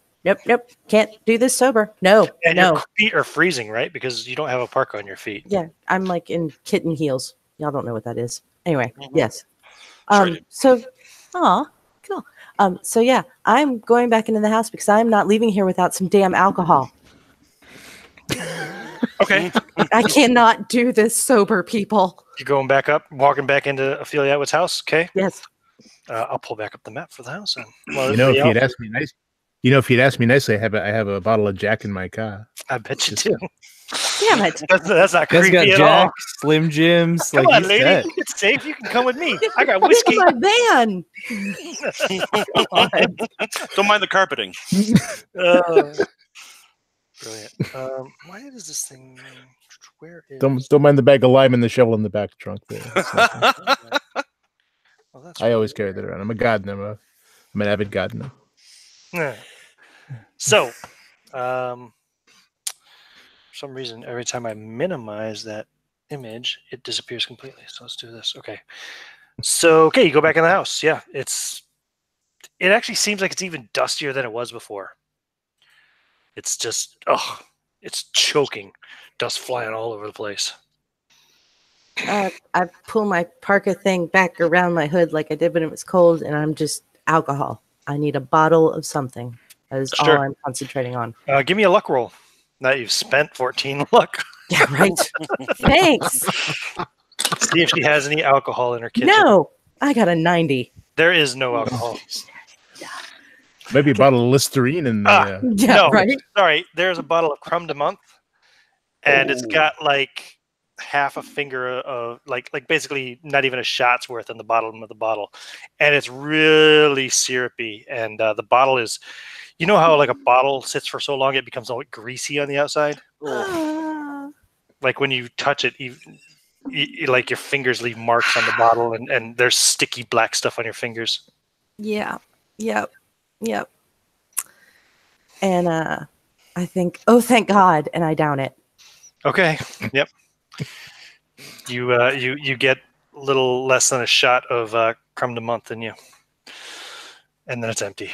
Can't do this sober. No. And no. your feet are freezing, right? Because you don't have a parka on your feet. Yeah, I'm like in kitten heels. Y'all don't know what that is. Anyway, yes. Sure. Cool. So yeah, I'm going back into the house because I'm not leaving here without some damn alcohol. Okay. I cannot do this sober, people. You're going back up, walking back into Ophelia Atwood's house. Okay. Yes. I'll pull back up the map for the house. And If you'd asked me nicely, I have a bottle of Jack in my car. I bet you do. Damn it. That's not Guys creepy got at Jack, all. Slim Jims. Come like on, you lady. said. It's safe. You can come with me. I got Get whiskey. in my van. Don't mind the carpeting. Brilliant. Why is this thing? Where is? Don't mind the bag of lime and the shovel in the back trunk there. Well, that's I always carry that around. I'm a gardener. I'm an avid gardener. Yeah. So, for some reason, every time I minimize that image, it disappears completely. So let's do this. Okay. So, okay, you go back in the house. Yeah, it actually seems like it's even dustier than it was before. It's just, it's choking. Dust flying all over the place. I pull my parka thing back around my hood like I did when it was cold, and I'm just alcohol. I need a bottle of something. That is all I'm concentrating on. Give me a luck roll. Now you've spent 14 luck. Yeah, right. Thanks. See if she has any alcohol in her kitchen. No, I got a 90. There is no alcohol. Maybe a bottle of Listerine in the. Yeah, no, right. Sorry, there's a bottle of crumb de menthe, and it's got like half a finger of like basically not even a shot's worth in the bottom of the bottle, and it's really syrupy. And the bottle is, you know how like a bottle sits for so long it becomes all greasy on the outside. Like when you touch it, like your fingers leave marks on the bottle, and there's sticky black stuff on your fingers. Yeah. Yep. And I think, oh, thank God, and I down it. Okay. Yep. You get a little less than a shot of crumb de menthe in you, and then it's empty.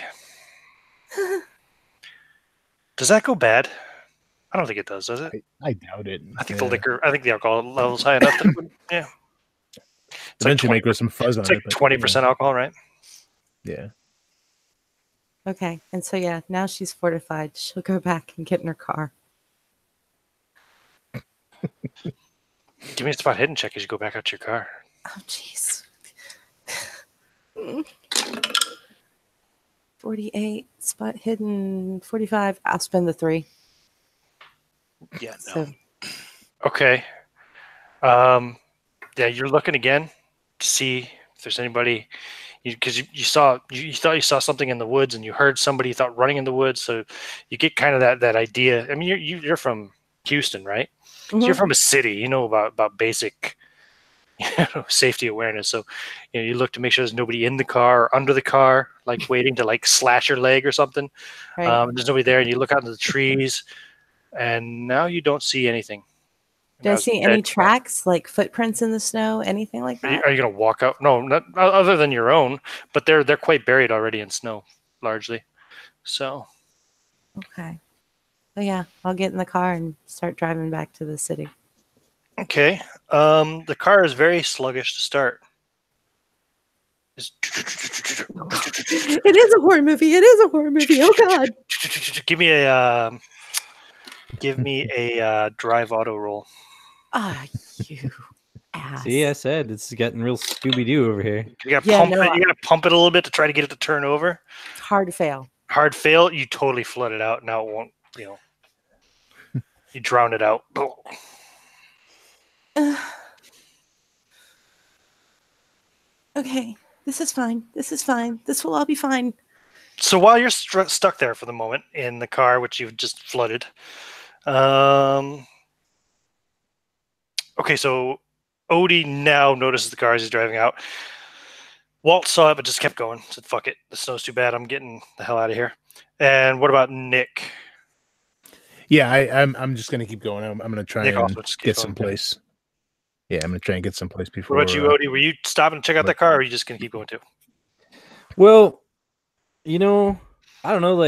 Does that go bad? I don't think it does it? I doubt it. I think the alcohol level's high enough. Yeah. Eventually, make some fuzz on it. It's like 20% alcohol, right? Yeah. Okay, and so yeah, now she's fortified. She'll go back and get in her car. Give me a spot hidden check as you go back out to your car. Oh, jeez. 48, spot hidden, 45. I'll spend the 3. Yeah, no. So, okay. Yeah, you're looking again to see if there's anybody, because you thought you saw something in the woods, and you heard somebody you thought running in the woods. So you get kind of that idea. I mean, you're from Houston, right? So you're from a city. You know about basic safety awareness. So you look to make sure there's nobody in the car or under the car, like waiting to like slash your leg or something. right. There's nobody there, and you look out into the trees, and now you don't see anything. Do I see any tracks, like footprints in the snow, anything like that? Are you going to walk out? No, not other than your own, but they're quite buried already in snow, largely. So. Okay. So yeah, I'll get in the car and start driving back to the city. Okay. The car is very sluggish to start. It is a horror movie. It is a horror movie. Oh God. Give me a drive auto roll. Ah, you ass. See, I said it's getting real Scooby-Doo over here. You gotta pump it a little bit to try to get it to turn over. It's hard to fail. Hard fail, you totally flood it out. Now it won't, you drown it out. Okay, this is fine. This will all be fine. So while you're stuck there for the moment in the car, which you've just flooded, okay, so Odie now notices the car as he's driving out. Walt saw it, but just kept going. Said, "Fuck it, the snow's too bad. I'm getting the hell out of here." And what about Nick? Yeah, I'm just gonna keep going. I'm gonna try and get someplace. Yeah, I'm gonna try and get someplace before. What about you, Odie? Were you stopping to check out that car, or are you just gonna keep going too? Well, I don't know.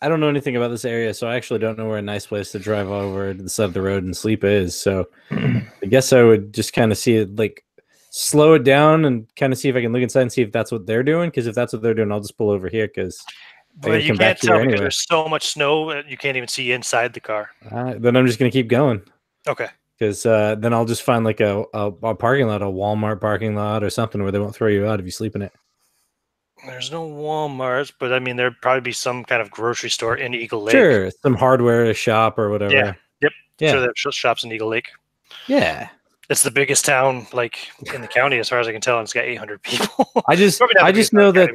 I don't know anything about this area, so I actually don't know where a nice place to drive over to the side of the road and sleep is. So I guess I would just kind of see it, like slow it down and kind of see if I can look inside and see if that's what they're doing. Because if that's what they're doing, I'll just pull over here. Because but you can't tell because there's so much snow, you can't even see inside the car. Then I'm just gonna keep going. Okay. Because then I'll just find like a parking lot, a Walmart parking lot or something where they won't throw you out if you sleep in it. There's no Walmarts, but I mean, there'd probably be some kind of grocery store in Eagle Lake. Sure, some hardware shop or whatever. Yeah. Yep. Yeah. Sure, there's shops in Eagle Lake. Yeah. It's the biggest town, like in the county, as far as I can tell, and it's got 800 people. I just know that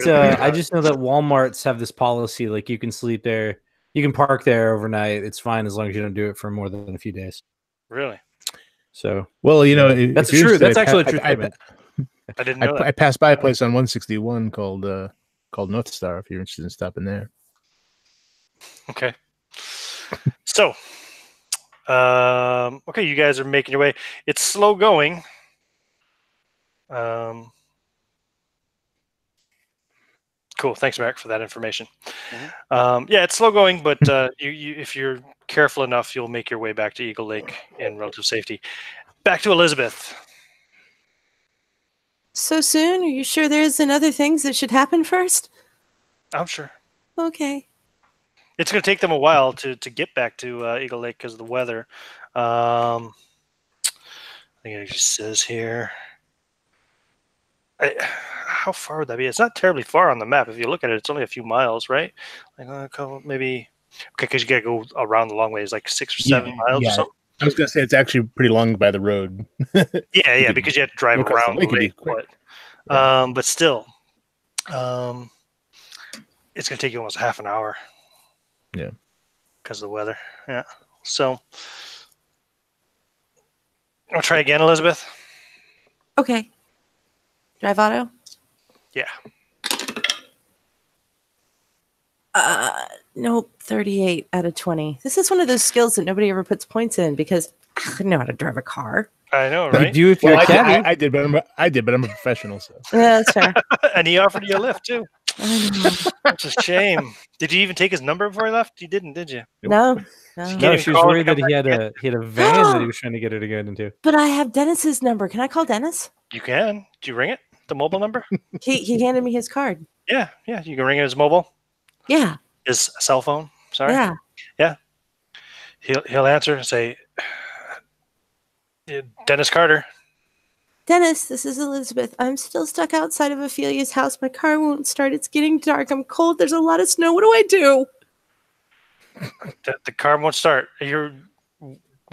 Walmarts have this policy, like you can sleep there, you can park there overnight. It's fine as long as you don't do it for more than a few days. Really? So, well, that's true. That's actually a true statement. I didn't know that. I passed by a place on 161 called North Star. If you're interested in stopping there. Okay. So, okay, you guys are making your way. It's slow going. Cool. Thanks, Mark, for that information. Yeah, it's slow going, but if you're careful enough, you'll make your way back to Eagle Lake in relative safety. Back to Elizabeth. So soon? Are you sure there isn't other things that should happen first? I'm sure. Okay. It's going to take them a while to get back to Eagle Lake because of the weather. I think it just says here. How far would that be? It's not terribly far on the map. If you look at it, it's only a few miles, right? Like a couple, maybe. Okay, because you got to go around the long way. It's like 6 or 7 miles or something. I was going to say it's actually pretty long by the road. Yeah, because you have to drive around the lake. But still, it's going to take you almost half an hour. Yeah. Because of the weather. Yeah. So, I'll try again, Elizabeth. Okay. Drive auto? Yeah. Nope, 38 out of 20. This is one of those skills that nobody ever puts points in because I know how to drive a car. I know, right? You do if you're a caddy. I did, but I'm a professional. So Yeah, that's fair. And he offered you a lift too. I know. It's a shame. Did you even take his number before he left? You didn't, did you? No. No, she was worried that he had a van that he was trying to get her to get into. But I have Dennis's number. Can I call Dennis? You can. Do you ring it? The mobile number? He handed me his card. Yeah. You can ring his mobile. Yeah. His cell phone. Sorry. Yeah. He'll answer and say, Dennis Carter. Dennis, this is Elizabeth. I'm still stuck outside of Ophelia's house. My car won't start. It's getting dark. I'm cold. There's a lot of snow. What do I do? The car won't start. Where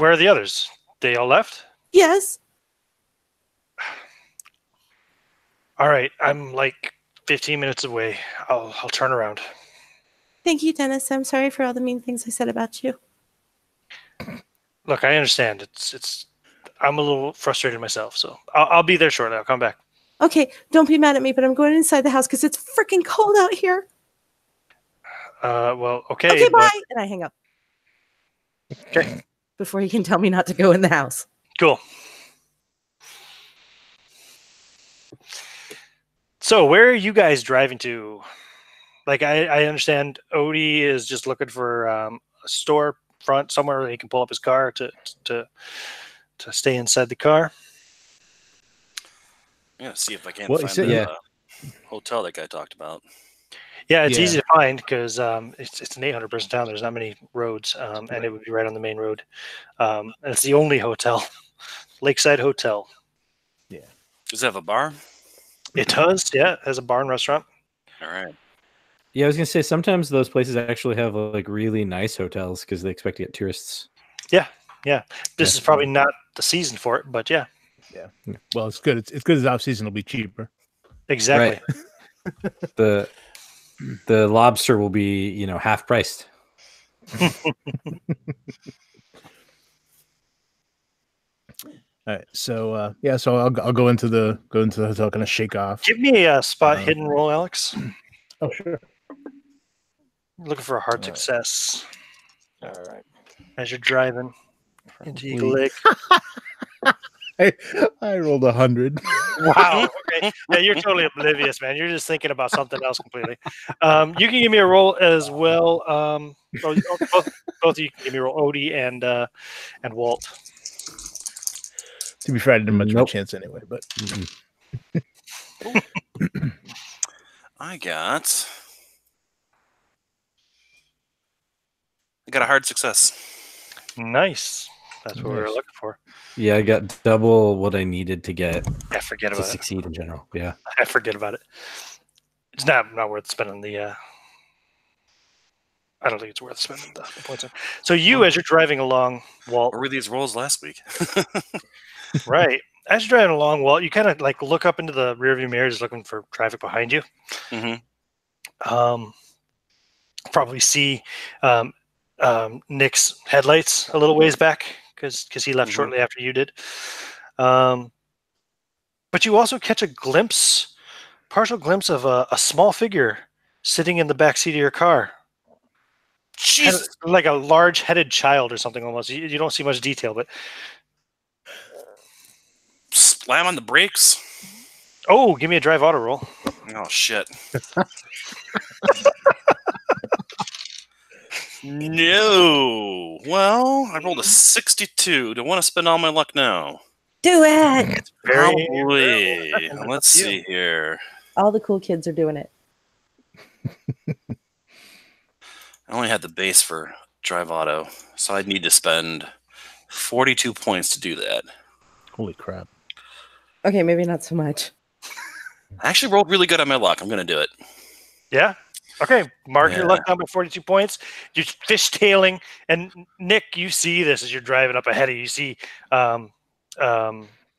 are the others? They all left? Yes. All right. I'm like 15 minutes away. I'll turn around. Thank you, Dennis. I'm sorry for all the mean things I said about you. Look, I understand. I'm a little frustrated myself, so I'll be there shortly. I'll come back. Okay, don't be mad at me, but I'm going inside the house because it's freaking cold out here. Well, okay. Okay, bye. And I hang up. Okay. Before he can tell me not to go in the house. Cool. So, where are you guys driving to? Like, I understand Odie is just looking for a store front somewhere where he can pull up his car to stay inside the car. Yeah, see if I can Well, find so- the yeah. hotel that guy talked about. Yeah, it's Yeah. easy to find because it's an 800-person town. There's not many roads, and it would be right on the main road. And it's the only hotel, Lakeside Hotel. Does it have a bar? It does, yeah. It has a bar and restaurant. All right. Yeah, I was gonna say sometimes those places actually have like really nice hotels because they expect to get tourists. Yeah. This is probably not the season for it, but yeah. Yeah. Well, it's good. It's good as off season. It'll be cheaper. Exactly. Right. The lobster will be, half priced. All right. So so I'll go into the hotel, kind of shake off. Give me a spot hidden roll, Alex. Oh, sure. Looking for a hard All right. success All right. as you're driving into Eagle Lake. I rolled 100. Wow. Okay. Yeah, you're totally oblivious, man. You're just thinking about something else completely. You can give me a roll as well. Both of you can give me a roll, Odie and Walt. To be fair, I didn't much of a Nope. chance anyway. But I got a hard success. Nice. That's what we were Nice. looking for. Yeah, I got double what I needed to get I forget to about it. succeed in general. Yeah. I forget about it. It's not worth spending the. I don't think it's worth spending the points on. So you, as you're driving along, Walt, Where were these rolls last week? right? As you're driving along, Walt, you kind of like look up into the rearview mirror, just looking for traffic behind you. Mm-hmm. Probably see Nick's headlights a little ways back because he left shortly after you did. But you also catch a partial glimpse of a small figure sitting in the back seat of your car. Jesus. like a large-headed child or something almost. You don't see much detail, but Slam on the brakes. oh, give me a drive auto roll. Oh shit. No. Well, I rolled a 62. Do I want to spend all my luck now? Do it. Probably. Very Let's see here. All the cool kids are doing it. I only had the base for drive auto, so I'd need to spend 42 points to do that. Holy crap. Okay, maybe not so much. I actually rolled really good on my luck. I'm going to do it. Yeah. Okay. Mark your Yeah. luck down by 42 points. You're fishtailing, and Nick, you see this as you're driving up ahead of you. You see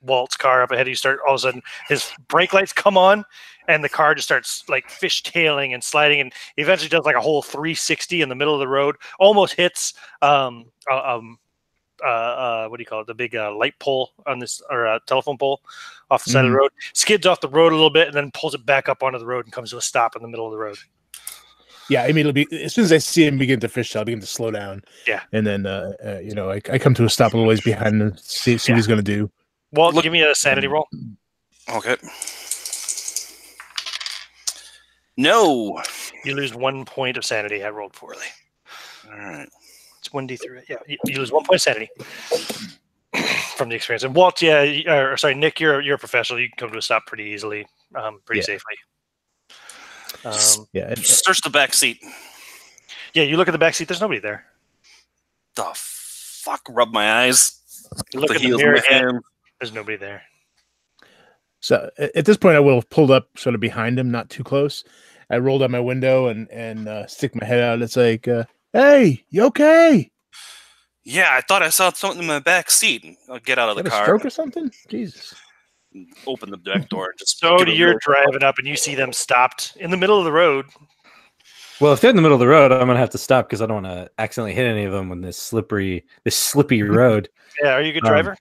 Walt's car up ahead of you. Start all of a sudden, his brake lights come on, and the car just starts like fishtailing and sliding, and eventually does like a whole 360 in the middle of the road. Almost hits what do you call it? The big light pole on this, or telephone pole off the side of the road. Skids off the road a little bit, and then pulls it back up onto the road and comes to a stop in the middle of the rood. Yeah, I mean, it'll be as soon as I see him begin to fish, I'll begin to slow down. Yeah, and then I come to a stop a little ways behind him, see what he's going to do. Walt, give me a sanity roll. Okay. No. You lose 1 point of sanity. I rolled poorly. All right. It's 1d3. Yeah, you lose 1 point of sanity from the experience. And Walt, sorry, Nick, you're a professional. You can come to a stop pretty easily, pretty safely. Search the back seat. Yeah, you look at the back seat. There's nobody there. The fuck? Rub my eyes. You look the at the heels of mirror my again. hand. There's nobody there. So at this point, I will have pulled up sort of behind him, not too close. I rolled out my window and stick my head out. It's like, hey, you okay? Yeah, I thought I saw something in my back seat. I'll get out of the Got a car. stroke or something? Jesus. Open the back door and just. So give it a you're little- driving up and you see them stopped in the middle of the road. Well, if they're in the middle of the road, I'm gonna have to stop because I don't want to accidentally hit any of them on this slippy road. Yeah, are you a good driver?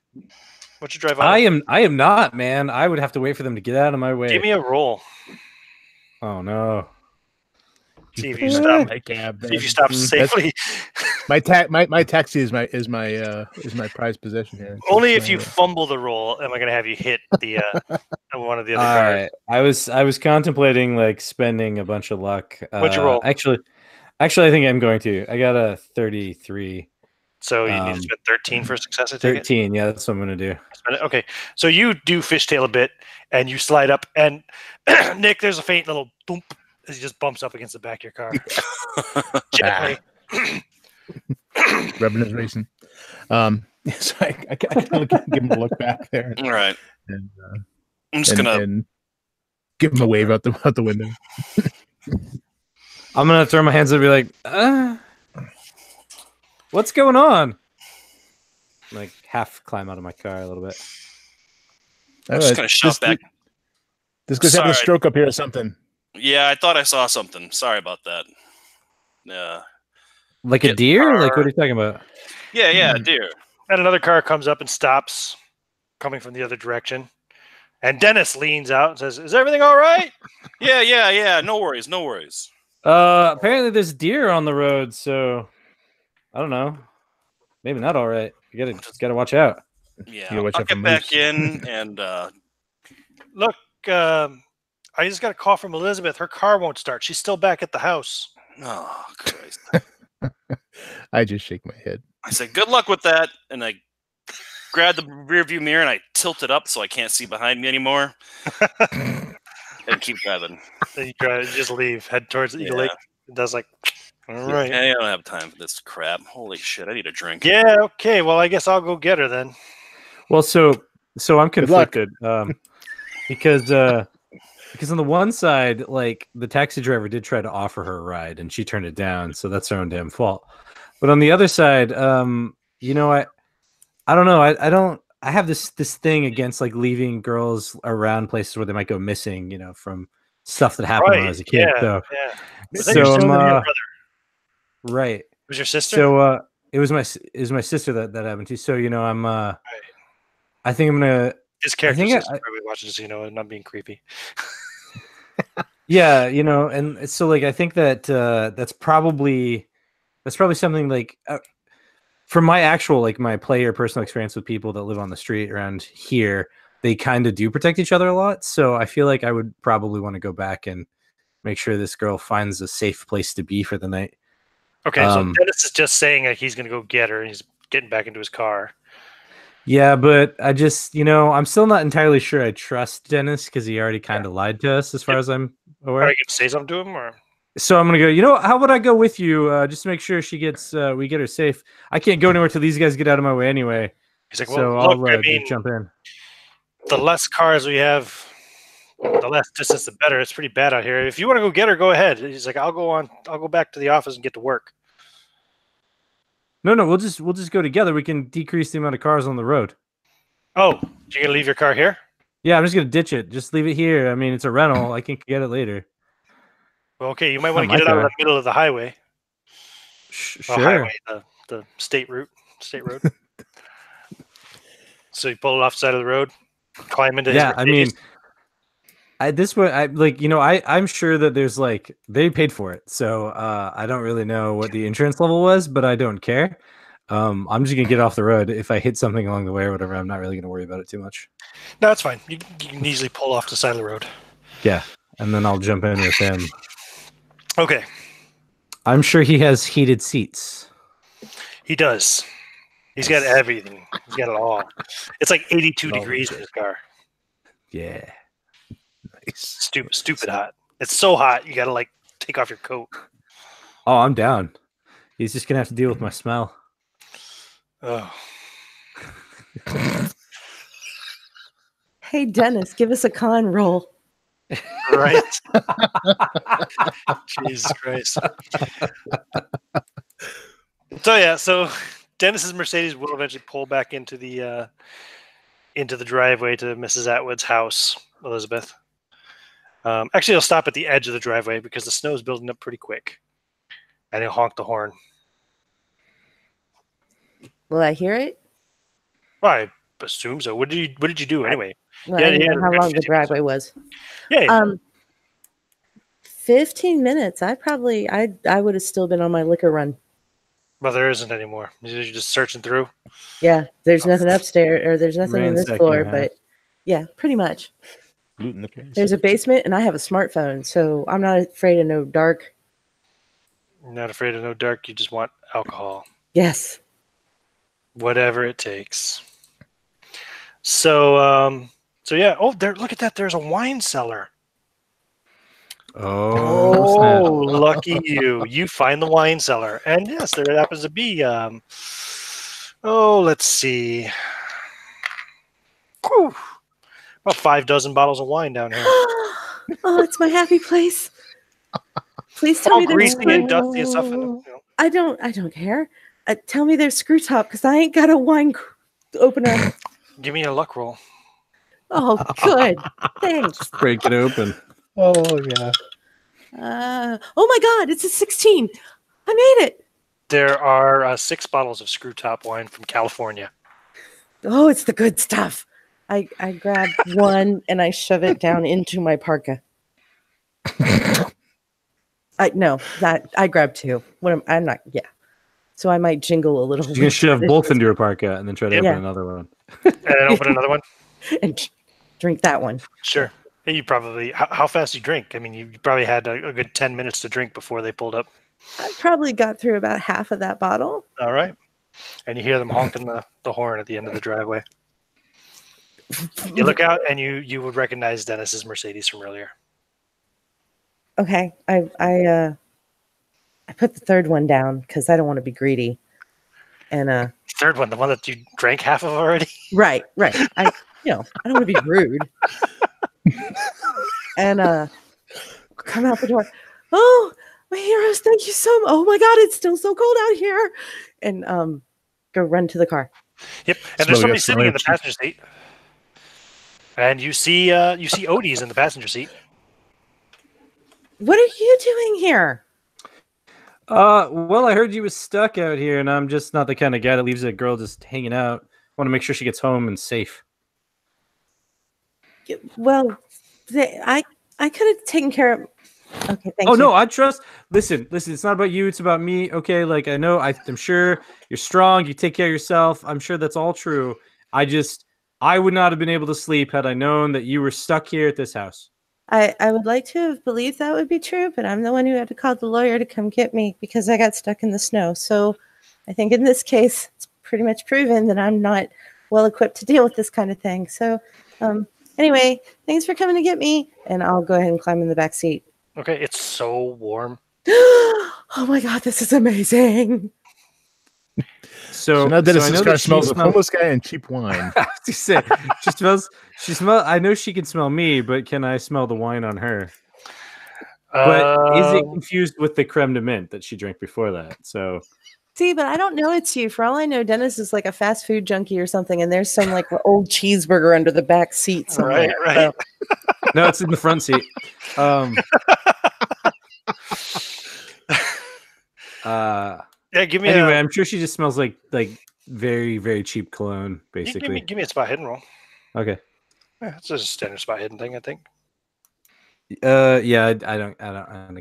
What's your drive on? I am not, man. I would have to wait for them to get out of my way. Give me a roll. Oh no. See if you stop. My cab, See if you stop safely. my taxi is my prized possession here. Only if you fumble the roll am I going to have you hit the one of the other cars. I was contemplating like spending a bunch of luck. What'd you roll? Actually, I think I'm going to. I got a 33. So you need to spend 13 for a success. I take 13. Yeah, that's what I'm going to do. Okay, so you do fishtail a bit and you slide up, and Nick, there's a faint little boom as he just bumps up against the back of your car. Gently. Rubbing his racing. So I kind of give him a look back there. All right. And, I'm just gonna and give him a wave out the window. I'm gonna throw my hands up and be like, what's going on? Like half climb out of my car a little bit. I'm just gonna shout back. This guy's having a stroke up here or something. Yeah, I thought I saw something. Sorry about that. Yeah. Like a deer? Like what are you talking about? Yeah, a deer. And another car comes up and stops, coming from the other direction. And Dennis leans out and says, "Is everything all right?" Yeah. No worries. Apparently there's deer on the road, so I don't know. Maybe not all right. You gotta watch out. Yeah, I'll get back in and look. I just got a call from Elizabeth. Her car won't start. She's still back at the house. Oh Christ! I just shake my head. I said, "Good luck with that," and I grab the rear view mirror and I tilt it up so I can't see behind me anymore, and keep driving. Then you just leave, head towards the Eagle Lake. It does like, all right. Hey, I don't have time for this crap. Holy shit! I need a drink. Yeah. Okay. Well, I guess I'll go get her then. Well, so I'm conflicted because on the one side, like the taxi driver did try to offer her a ride and she turned it down, so that's her own damn fault. But on the other side, I don't know. I have this thing against like leaving girls around places where they might go missing, from stuff that happened when I was a kid. Yeah. So right. It was your sister? So it was my sister that happened to. So I'm I think I'm gonna. His character is probably watching this, and not being creepy. Yeah, and so like I think that that's probably That's probably something like from my actual like my player personal experience with people that live on the street around here, they kind of do protect each other a lot. So I feel like I would probably want to go back and make sure this girl finds a safe place to be for the night. Okay, so Dennis is just saying like he's going to go get her, and he's getting back into his car. Yeah, but I just, I'm still not entirely sure I trust Dennis because he already kind of lied to us as far as I'm aware. Are you going to say something to him, or? So I'm gonna go. How would I go with you? Just to make sure she gets, we get her safe. I can't go anywhere till these guys get out of my way anyway. He's like, so well, look, I'll just jump in. The less cars we have, the less distance, the better. It's pretty bad out here. If you want to go get her, go ahead. He's like, I'll go back to the office and get to work. No, we'll just go together. We can decrease the amount of cars on the road. Oh, you're gonna leave your car here? Yeah, I'm just gonna ditch it. Just leave it here. I mean, it's a rental. I can get it later. Well, okay, you might want to get it out of the middle of the highway. Sure. Highway, the state road. So you pull it off the side of the road, climb into. Yeah, I mean, I'm sure that there's like they paid for it, so I don't really know what the insurance level was, but I don't care. I'm just gonna get off the road. If I hit something along the way or whatever, I'm not really gonna worry about it too much. No, that's fine. You can easily pull off the side of the road. Yeah, and then I'll jump in with him. Okay. I'm sure he has heated seats. He does. He's got everything. He's got it all. It's like 82 degrees in his car. Yeah. Nice. Stupid hot. It's so hot, you got to like take off your coat. Oh, I'm down. He's just going to have to deal with my smell. Oh. Hey, Dennis, give us a con roll. Right? Jesus Christ. So Dennis's Mercedes will eventually pull back into the driveway to Mrs. Atwood's house, Elizabeth. Actually, he'll stop at the edge of the driveway because the snow's building up pretty quick. And he'll honk the horn. Will I hear it? Well, I assume so. What did you do anyway? Well, I didn't know how long the driveway was. Yeah. 15 minutes. I would have still been on my liquor run. Well, there isn't anymore. You're just searching through. Yeah, there's nothing upstairs, or there's nothing on this floor, but yeah, pretty much. There's a basement, and I have a smartphone, so I'm not afraid of no dark. You're not afraid of no dark. You just want alcohol. Yes. Whatever it takes. So yeah. Oh, there! Look at that. There's a wine cellar. Oh, lucky you! You find the wine cellar, and yes, there happens to be. Let's see. Whew, about 5 dozen bottles of wine down here. Oh, it's my happy place. Please tell me there's greasy and dusty and stuff. I don't care. Tell me there's screw top because I ain't got a wine opener. Give me a luck roll. Oh, good. Thanks. Break it open. Oh, yeah. Oh my God, it's a 16. I made it. There are 6 bottles of screw top wine from California. Oh, it's the good stuff. I grab one and I shove it down into my parka. I grab 2. I'm not. Yeah. So I might jingle a little. You're gonna shove both into your parka and then try to open another one. And open another one. And drink that one. Sure. You probably. How fast you drink? I mean, you probably had a good 10 minutes to drink before they pulled up. I probably got through about half of that bottle. All right. And you hear them honking the horn at the end of the driveway. You look out and you would recognize Dennis's Mercedes from earlier. Okay. I put the third one down because I don't want to be greedy. And third one, the one that you drank half of already? Right. I don't want to be rude. And come out the door. Oh, my heroes, thank you so much. Oh my God, it's still so cold out here. And go run to the car. Yep. And there's somebody sitting in the passenger seat. And you see Odie's in the passenger seat. What are you doing here? Well, I heard you was stuck out here, and I'm just not the kind of guy that leaves a girl just hanging out. I want to make sure she gets home and safe. Well, I could have taken care of. Okay, thank Oh you. no, I trust. Listen. It's not about you. It's about me. Okay, like I know. I'm sure you're strong. You take care of yourself. I'm sure that's all true. I would not have been able to sleep had I known that you were stuck here at this house. I would like to have believed that would be true, but I'm the one who had to call the lawyer to come get me because I got stuck in the snow. So I think in this case, it's pretty much proven that I'm not well equipped to deal with this kind of thing. So anyway, thanks for coming to get me, and I'll go ahead and climb in the back seat. Okay, it's so warm. Oh my god, this is amazing. So now Dennis's I know car that she smells of homeless guy and cheap wine. I was to say, she smells. I know she can smell me, but can I smell the wine on her? But is it confused with the creme de menthe that she drank before that? So See, but I don't know it's you. For all I know, Dennis is like a fast food junkie or something, and there's some like old cheeseburger under the back seat somewhere. Right. So, no, it's in the front seat. Yeah, give me anyway, I'm sure she just smells like very, very cheap cologne, basically. give me a spot hidden roll. Okay. Yeah, it's just a standard spot hidden thing, I think. Yeah, I don't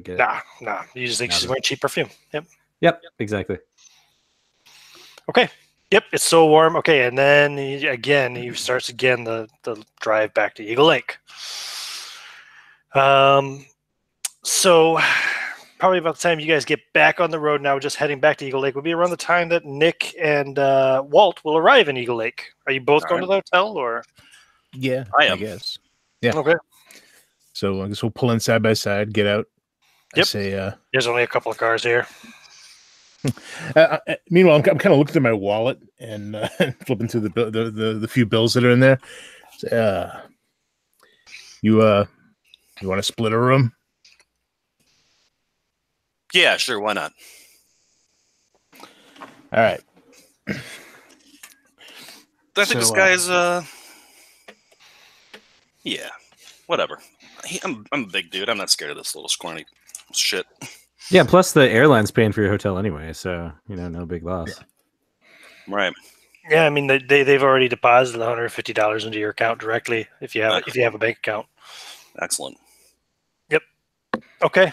get it. Nah. You just think she's wearing cheap perfume. Yep, exactly. Okay. Yep, it's so warm. Okay, and then he starts again the drive back to Eagle Lake. So probably about the time you guys get back on the road now, just heading back to Eagle Lake, will be around the time that Nick and Walt will arrive in Eagle Lake. Are you both going to the hotel, or? Yeah, I am. I guess. Yeah. Okay. So I guess we'll pull in side by side, get out. Yep. I say, there's only a couple of cars here. Meanwhile, I'm kind of looking at my wallet and flipping through the few bills that are in there. You want to split a room? Yeah, sure. Why not? All right. I think this guy's yeah, whatever. I'm a big dude. I'm not scared of this little scrawny shit. Yeah, plus the airline's paying for your hotel anyway, so no big loss. Yeah. Right. Yeah, I mean they've already deposited $150 into your account directly if you have a bank account. Excellent. Yep. Okay.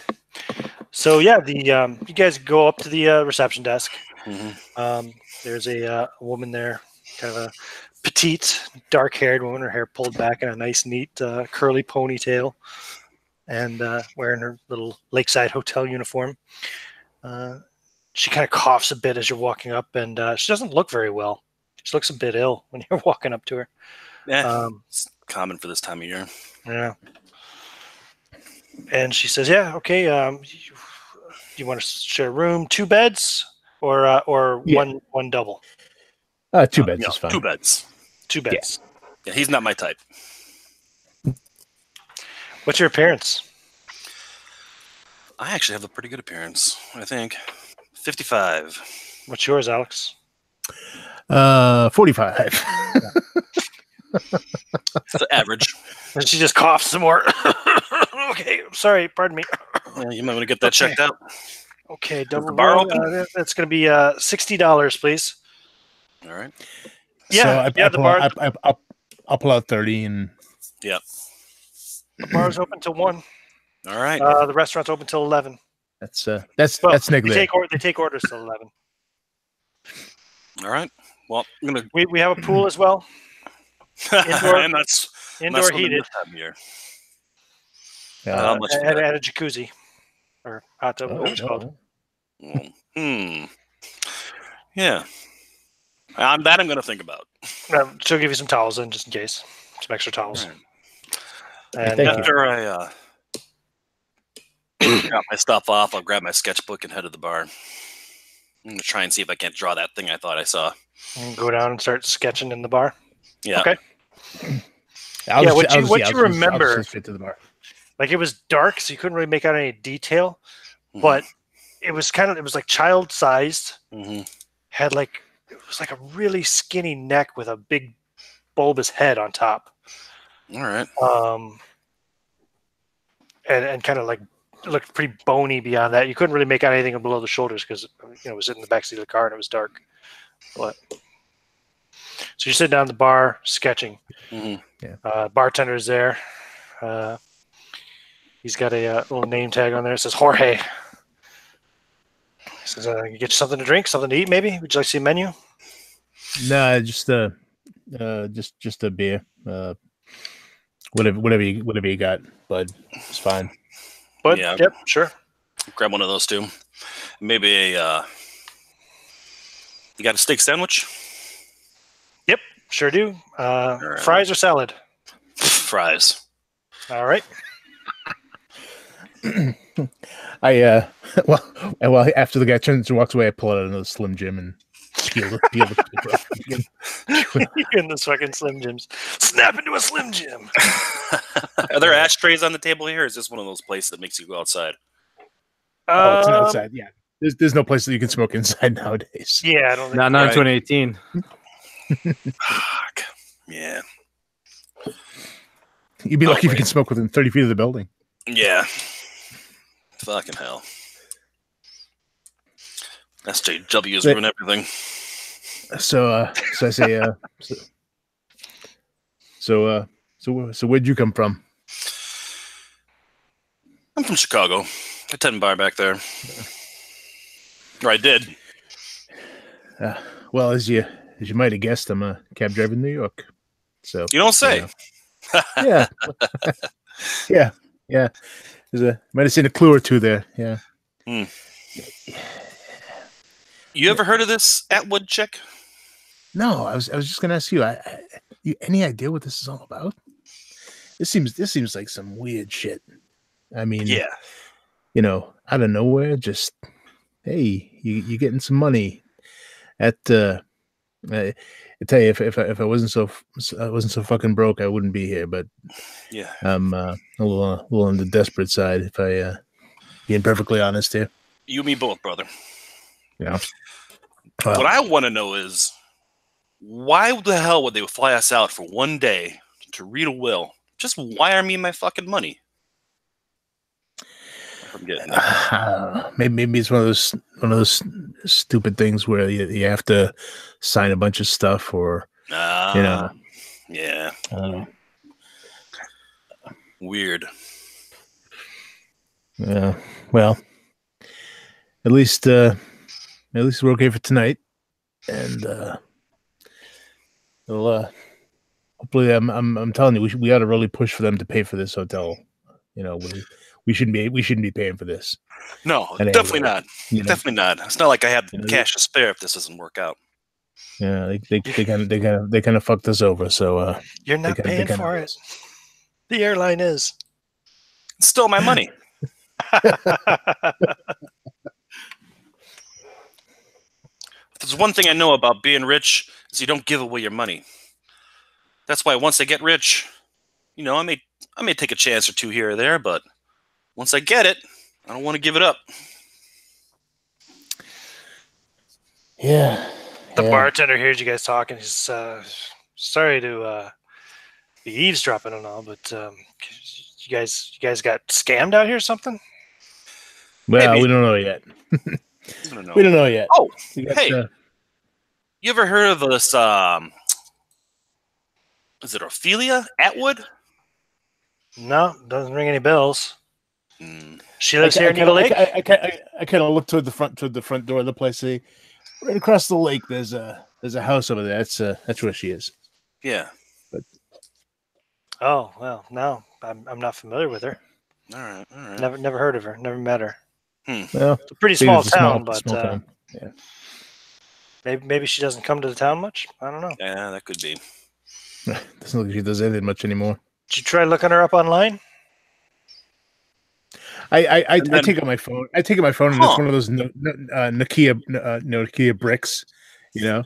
So yeah, you guys go up to the reception desk. Mm-hmm. There's a woman there, kind of a petite, dark-haired woman. Her hair pulled back in a nice, neat, curly ponytail, and wearing her little Lakeside Hotel uniform. She kind of coughs a bit as you're walking up, and she doesn't look very well. She looks a bit ill when you're walking up to her. Yeah, it's common for this time of year. Yeah. And she says, "Yeah, okay. You want to share a room, 2 beds, or one double? 2 beds is fine. 2 beds. 2 beds. Yeah, he's not my type. What's your appearance? I actually have a pretty good appearance. I think 55. What's yours, Alex? 45. It's the average. And she just coughs some more. Okay, sorry, pardon me. Yeah, you might want to get that checked out. Okay, double the bar room, open? That's going to be $60, please. All right. Yeah, so the bar. I'll pull out 30 and. Yep. The bar's open till 1. All right. The restaurant's open till 11. That's They Nick. take orders till 11. All right. Well, I'm gonna. We have a pool as well. Indoor, and that's indoor heated. And a jacuzzi or hot tub, whatever it's called. Yeah. I'm going to think about. She'll give you some towels in just in case. Some extra towels. Right. And after I drop my stuff off, I'll grab my sketchbook and head to the bar. I'm going to try and see if I can't draw that thing I thought I saw. And go down and start sketching in the bar. Yeah. Okay. What you remember, like it was dark, so you couldn't really make out any detail, but it was like child sized. Had it was like a really skinny neck with a big bulbous head on top. All right. And kind of like looked pretty bony beyond that. You couldn't really make out anything below the shoulders because it was in the backseat of the car and it was dark. But so you're sitting down at the bar sketching. Yeah. Bartender's there. He's got a little name tag on there. It says Jorge. He says, "You get you something to drink, something to eat, maybe? Would you like to see a menu?" Nah, just a beer. Whatever you got, bud. It's fine. But Yeah. yep, sure. Grab one of those too. Maybe a. You got a steak sandwich? Yep, sure do. right. Fries or salad? Fries. All right. Well, after the guy turns and walks away, I pull out another Slim Jim and peel the paper off again. In the fucking Slim Jims. Snap into a Slim Jim. Are there ashtrays on the table here? Or is this one of those places that makes you go outside? Oh, it's an outside. Yeah, there's no place that you can smoke inside nowadays. Yeah, I don't think. Not in 2018. Fuck. Yeah. You'd be lucky if you can smoke within 30 feet of the building. Yeah. Fucking hell. SJW has ruined everything. So I say, so where'd you come from? I'm from Chicago. I tend bar back there. Or I did. Well, as you might have guessed, I'm a cab driver in New York. So You don't say. Yeah. Yeah. Might have seen a clue or two there. Yeah. You ever heard of this Atwood chick? No, I was just gonna ask you. You any idea what this is all about? This seems like some weird shit. I mean, Yeah. Out of nowhere, just hey, you getting some money. I tell you, if I wasn't so fucking broke, I wouldn't be here. But Yeah. I'm a little on the desperate side, if I being perfectly honest here. You and me both, brother. Yeah. What I want to know is why the hell would they fly us out for one day to read a will? Just wire me my fucking money. I'm getting that. Maybe it's one of those stupid things where you have to sign a bunch of stuff, or Yeah. I don't know. Weird. Yeah. Well, at least we're okay for tonight, and hopefully, I'm telling you, we ought to really push for them to pay for this hotel. We shouldn't be paying for this. No, And definitely anyway, not. Definitely not. It's not like I have cash to spare if this doesn't work out. Yeah, they kind of fucked us over. So You're not paying for it. The airline is. It's still my money. There's one thing I know about being rich is you don't give away your money. That's why once I get rich, I may take a chance or two here or there, but once I get it, I don't want to give it up. Yeah. The bartender hears you guys talking. He's sorry to be eavesdropping and all, but you guys got scammed out here or something? Well, Maybe. we don't know yet. I don't know. We don't know yet. Oh, Hey, you ever heard of this? Is it Ophelia Atwood? No, doesn't ring any bells. Mm. She lives here near the lake. I kind of look toward the front door of the place. See, right across the lake, there's a house over there. That's where she is. Yeah. But Oh well, no, I'm not familiar with her. All right. Never heard of her. Never met her. well, It's a pretty see, small it's a town, but small town. Yeah. maybe she doesn't come to the town much. I don't know. Yeah, that could be. Doesn't look like she does anything much anymore. Did you try looking her up online? I take out my phone. And it's one of those Nokia bricks. Not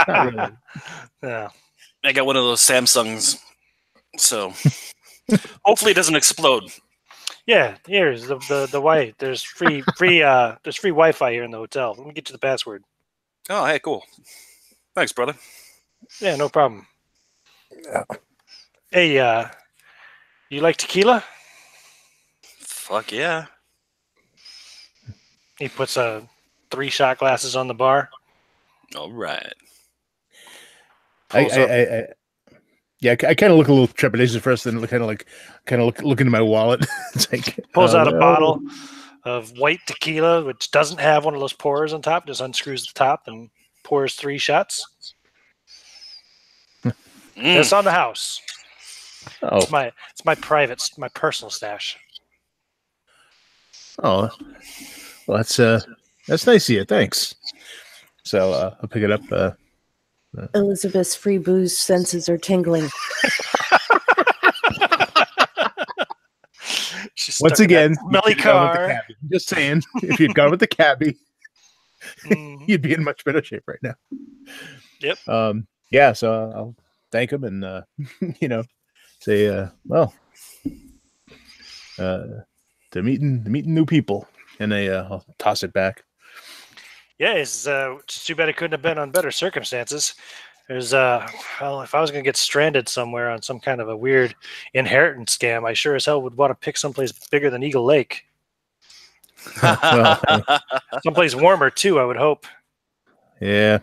really. Yeah. I got one of those Samsungs, so hopefully it doesn't explode. Yeah, here's the Wi. There's free Wi-Fi here in the hotel. Let me get you the password. Oh, hey, cool. Thanks, brother. Yeah, no problem. Hey, you like tequila? Fuck yeah. He puts 3 shot glasses on the bar. All right. I Yeah, I kind of look a little trepidation first, then kind of look into my wallet. It's like Pulls out a well, bottle of white tequila, which doesn't have one of those pourers on top. Just unscrews the top and pours 3 shots. It's on the house. Oh, It's my private, my personal stash. oh, well, that's nice of you. Thanks. So I'll pick it up. Elizabeth's free booze senses are tingling. She's Once stuck in that again, smelly you could've gone with the car. cabbie. I'm just saying, if you'd gone with the cabbie, Mhm. you'd be in much better shape right now. Yep. Yeah. So I'll thank him and say, well, to meeting new people, and I'll toss it back. Yeah, it's too bad it couldn't have been on better circumstances. There's well, if I was going to get stranded somewhere on some kind of a weird inheritance scam, I sure as hell would want to pick someplace bigger than Eagle Lake. Well, Someplace warmer too, I would hope. yeah.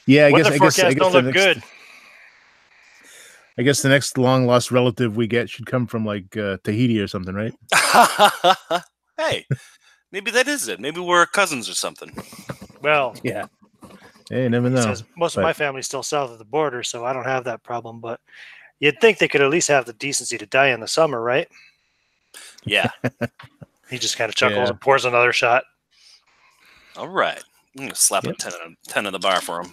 I Weather guess forecasts don't look good. I guess the next long lost relative we get should come from like Tahiti or something, right? Hey, maybe that is it. Maybe we're cousins or something. Well, Yeah. Hey, you never know. says most of my family's still south of the border, so I don't have that problem. But you'd think they could at least have the decency to die in the summer, right? Yeah. He just kind of chuckles Yeah. and pours another shot. All right. I'm going to slap Yep. a 10 in the bar for him.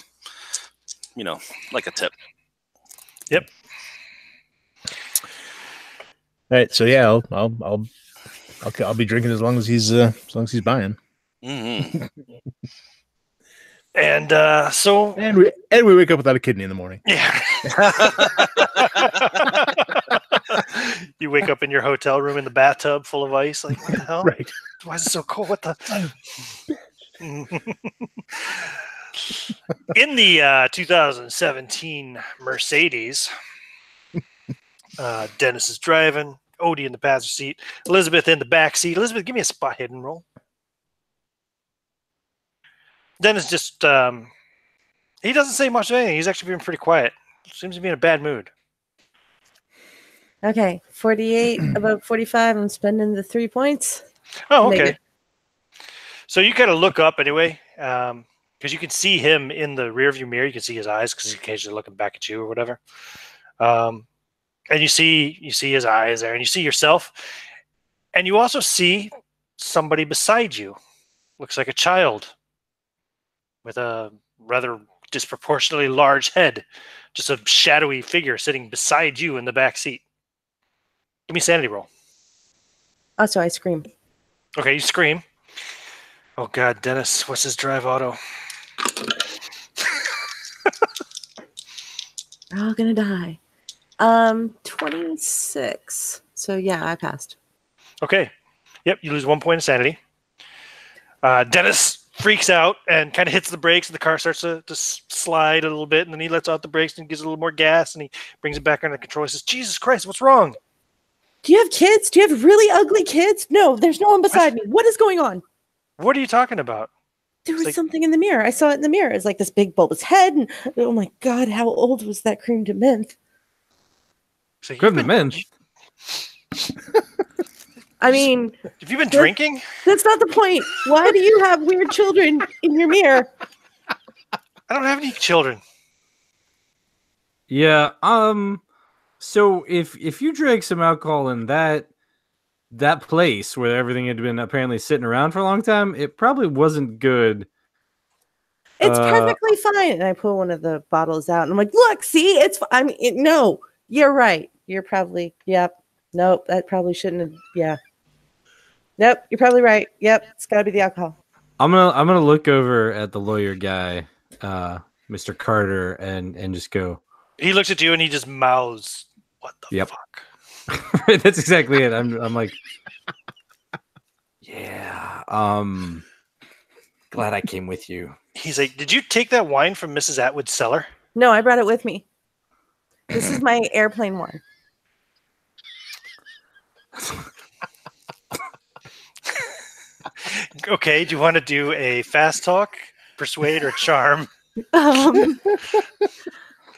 Like a tip. Yep. All right, so yeah, I'll be drinking as long as he's buying. Mm-hmm. And so And we wake up without a kidney in the morning. yeah. You wake up in your hotel room in the bathtub full of ice. Like, what the hell? Right. Why is it so cold? What the? In the 2017 Mercedes, Dennis is driving. Odie in the passenger seat. Elizabeth in the back seat. Elizabeth, give me a spot hidden roll. Dennis just he doesn't say much of anything. He's actually being pretty quiet. Seems to be in a bad mood. Okay, 48, about 45. I'm spending the 3 points. Oh, okay. Maybe. So you kind of look up anyway, because you can see him in the rearview mirror. You can see his eyes because he's occasionally looking back at you or whatever. And you see his eyes there, and you see yourself, and you also see somebody beside you. Looks like a child with a rather disproportionately large head, just a shadowy figure sitting beside you in the back seat. Give me a sanity roll. Oh, so I scream. Okay, you scream. Oh God, Dennis, what's his drive auto? We're all gonna die. 26. So yeah, I passed. Okay. Yep, you lose 1 point of sanity. Dennis freaks out and kind of hits the brakes, and the car starts to slide a little bit, and then he lets out the brakes and gives it a little more gas, and he brings it back under control. He says, Jesus Christ, what's wrong? Do you have kids? Do you have really ugly kids? No, there's no one beside me. What is going on? What are you talking about? There was like- something in the mirror. I saw it in the mirror. It's like this big bulbous head, and oh my God, how old was that cream de mint? So you've Good been- men. I mean, Have you been drinking? that's not the point. Why do you have weird children in your mirror? I don't have any children. Yeah. So if you drank some alcohol in that place where everything had been apparently sitting around for a long time, it probably wasn't good. It's perfectly fine. And I pull one of the bottles out, and I'm like, look, see, no, you're right. You're probably, yep. Nope, that probably shouldn't have, yeah. Nope, you're probably right. Yep, it's got to be the alcohol. I'm gonna look over at the lawyer guy, Mr. Carter, and just go. He looks at you and he just mouths, "What the Yep. fuck?" That's exactly it. I'm like, yeah. Glad I came with you. He's like, "Did you take that wine from Mrs. Atwood's cellar?" No, I brought it with me. This is my airplane one. Okay, do you want to do a fast talk, persuade, or charm?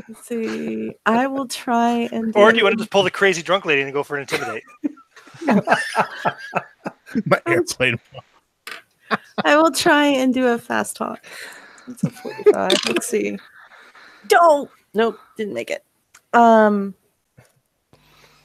Let's see. I will try and Or do you want to just pull the crazy drunk lady and go for an intimidate? My airplane. I will try and do a fast talk. It's a 45. Let's see. Don't. Nope, didn't make it.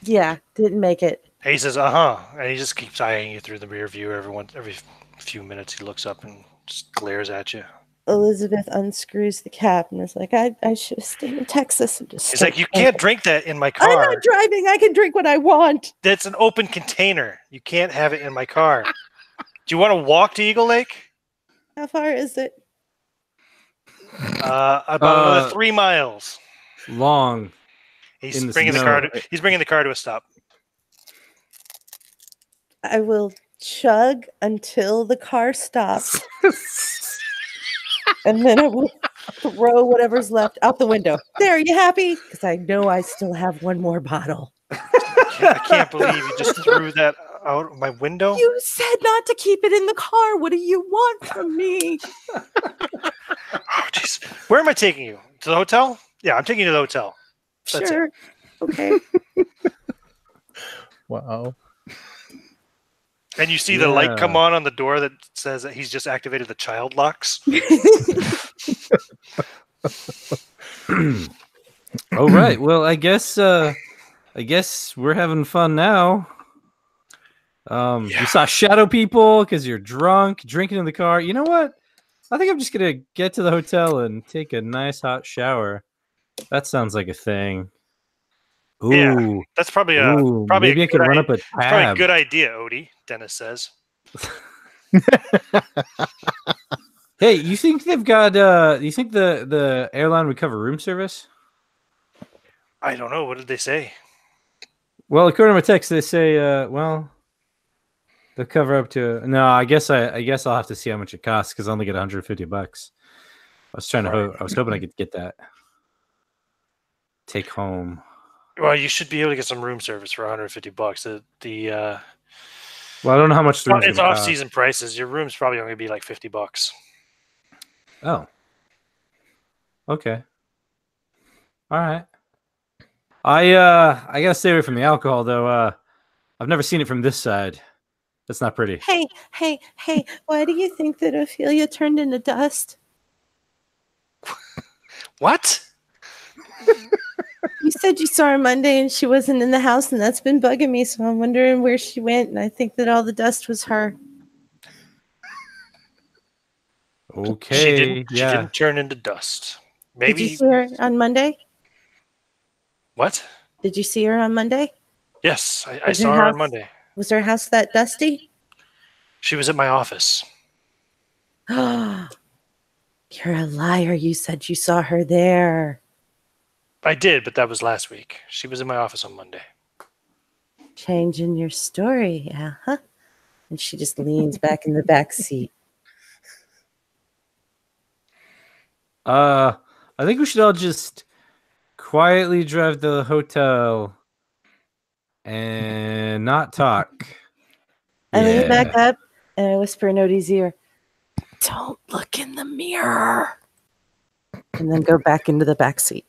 Yeah, didn't make it. He says, "Uh-huh," and he just keeps eyeing you through the rear view. Every few minutes, he looks up and just glares at you. Elizabeth unscrews the cap and is like, I should have stayed in Texas and just. He's like, "You can't drink that in my I'm car. not driving. I can drink what I want. That's an open container. You can't have it in my car." Do you want to walk to Eagle Lake? How far is it? About another 3 miles. Long. He's in the bringing the snow. car. He's bringing the car to a stop. I will chug until the car stops. And then I will throw whatever's left out the window. There, you happy? Because I know I still have one more bottle. I can't believe you just threw that out of my window. You said not to keep it in the car. What do you want from me? Oh, jeez. Where am I taking you? To the hotel? Yeah, I'm taking you to the hotel. That's Sure. it. Okay. Wow. And you see the light come on the door that says that he's just activated the child locks. All right. Well, I guess we're having fun now. You saw shadow people because you're drunk, drinking in the car. You know what? I think I'm just gonna get to the hotel and take a nice hot shower. That sounds like a thing. Ooh, Yeah, that's probably maybe I could run up a It's probably a tab. good idea, Odie, Dennis says. Hey, you think they've got? You think the airline would cover room service? I don't know. What did they say? Well, according to my text, they say, well, they'll cover up to. No, I guess I'll have to see how much it costs because I only get $150. I was I was hoping I could get that. Take home. Well, you should be able to get some room service for $150. Well, I don't know how much the room's it's gonna off cost. season prices. Your room's probably only gonna be like $50. Oh. Okay. All right. I gotta stay away from the alcohol though. I've never seen it from this side. That's not pretty. Hey. Why do you think that Ophelia turned into dust? What? You said you saw her Monday and she wasn't in the house, and that's been bugging me. So I'm wondering where she went, and I think that all the dust was her. Okay. She didn't turn into dust. Did you Maybe see her on Monday? what? Did you see her on Monday? Yes, I Was saw her her on house- Monday. Was her house that dusty? She was at my office. You're a liar. You said you saw her there. I did, but that was last week. She was in my office on Monday. Changing your story, huh? And she just leans back in the back seat. I think we should all just quietly drive to the hotel and not talk. I lean back up and I whisper in Odie's ear, "Don't look in the mirror." And then go back into the back seat.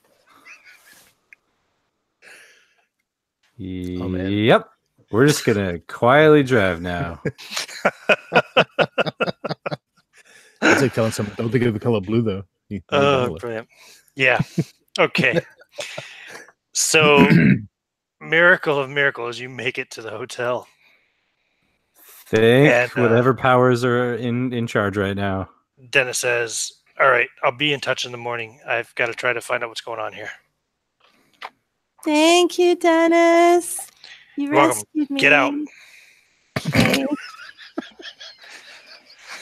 man. Yep. We're just gonna quietly drive now. It's like telling someone, don't think of the color blue, though. Brilliant. Yeah. Okay. So, miracle of miracles, you make it to the hotel. Thank whatever powers are in charge right now. Dennis says, "All right, I'll be in touch in the morning. I've got to try to find out what's going on here." Thank you, Dennis. You You're welcome. rescued me. Get out. Okay.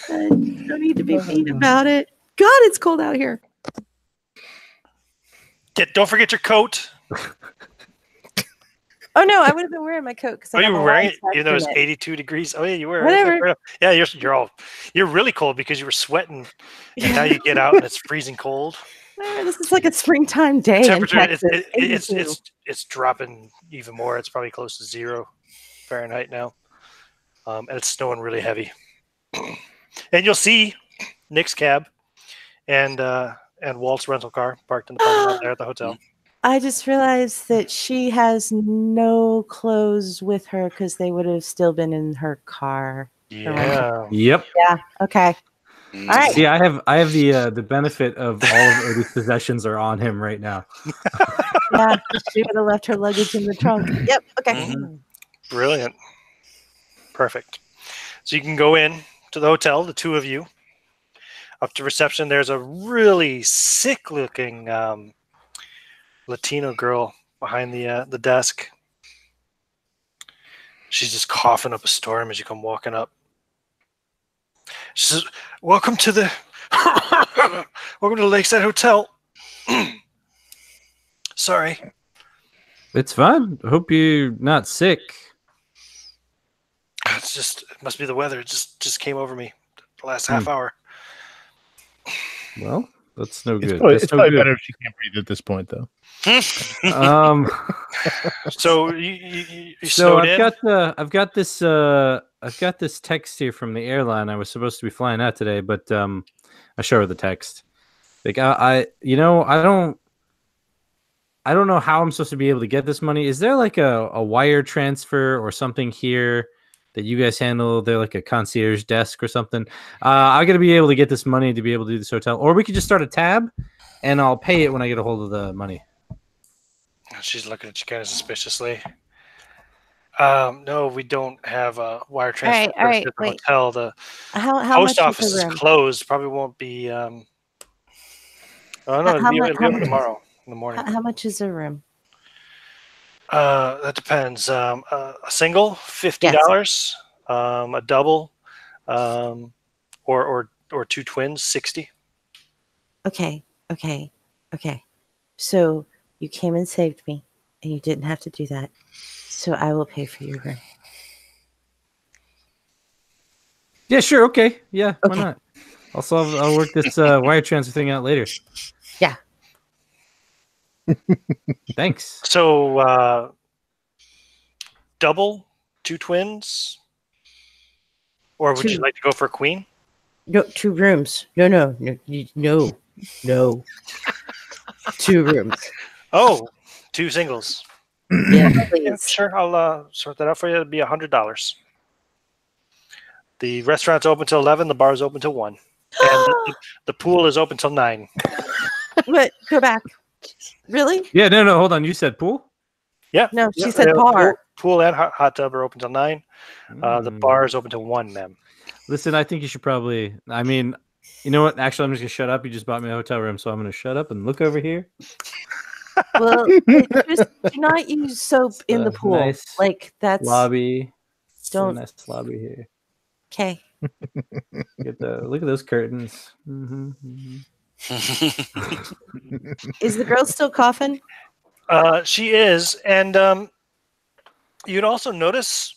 I don't need to be mean about it. God, it's cold out here. Don't forget your coat. Oh no, I would have been wearing my coat because You were wearing it, even though it was 82 degrees. Oh yeah, you were. Whatever. Yeah, you're really cold because you were sweating, and now you get out and it's freezing cold. This is like a springtime day Temperature in Texas. it's dropping even more. It's probably close to 0 Fahrenheit now, and it's snowing really heavy. And you'll see Nick's cab and and Walt's rental car parked in the parking lot there at the hotel. I just realized that she has no clothes with her because they would have still been in her car. Yeah. Yep. Yeah. Okay. Mm. All right. See, I have the benefit of all of Odie's possessions are on him right now. Yeah. She would have left her luggage in the trunk. Yep. Okay. Mhm. Brilliant. Perfect. So you can go in to the hotel, the two of you. Up to reception, there's a really sick-looking Latino girl behind the desk. She's just coughing up a storm as you come walking up. She says, "Welcome to the welcome to the Lakeside Hotel." Sorry. It's fine. I hope you're not sick. It's just it must be the weather. It just came over me the last half hour. Well, that's no It's good. probably, That's it's no probably good. better if she can't breathe at this point, though. So you So snowed in? I've got this text here from the airline. I was supposed to be flying out today, but I show her the text. Like I don't know how I'm supposed to be able to get this money. Is there like a wire transfer or something here that you guys handle? They're like a concierge desk or something. I'm gonna be able to get this money to be able to do this hotel, or we could just start a tab, and I'll pay it when I get a hold of the money. She's looking at you kind of suspiciously. No, we don't have a wire transfer all right, at the wait. hotel. The How post much office is is the room? closed. Probably won't be. Oh no, How it'll be how open much- tomorrow in the morning. How much is a room? That depends. A single, $50. A double, or two twins, 60. Okay. So you came and saved me, and you didn't have to do that. So I will pay for your room. Yeah, sure. Okay. Yeah, why Okay. not? I'll work this wire transfer thing out later. Yeah. Thanks. So double, two twins, or would you Two. like to go for a queen? No, 2 rooms. No. 2 rooms. Oh, two singles. Yeah, Yeah, please. sure. I'll sort that out for you. It'll be $100. The restaurant's open till 11. The bar's open till 1, and the pool is open till 9. What? Go back. Really? Yeah, no. Hold on. You said pool? Yeah. No, she yeah, said yeah, bar. Pool and hot tub are open till 9. The bar is open till 1, ma'am. Listen, I think you should probably. I mean, you know what? Actually, I'm just gonna shut up. You just bought me a hotel room, so I'm gonna shut up and look over here. Well, just do not use soap in the pool. Nice Like that's lobby. don't. Nice lobby here. Okay. Look at those curtains. Mm-hmm. Is the girl still coughing? She is, and you'd also notice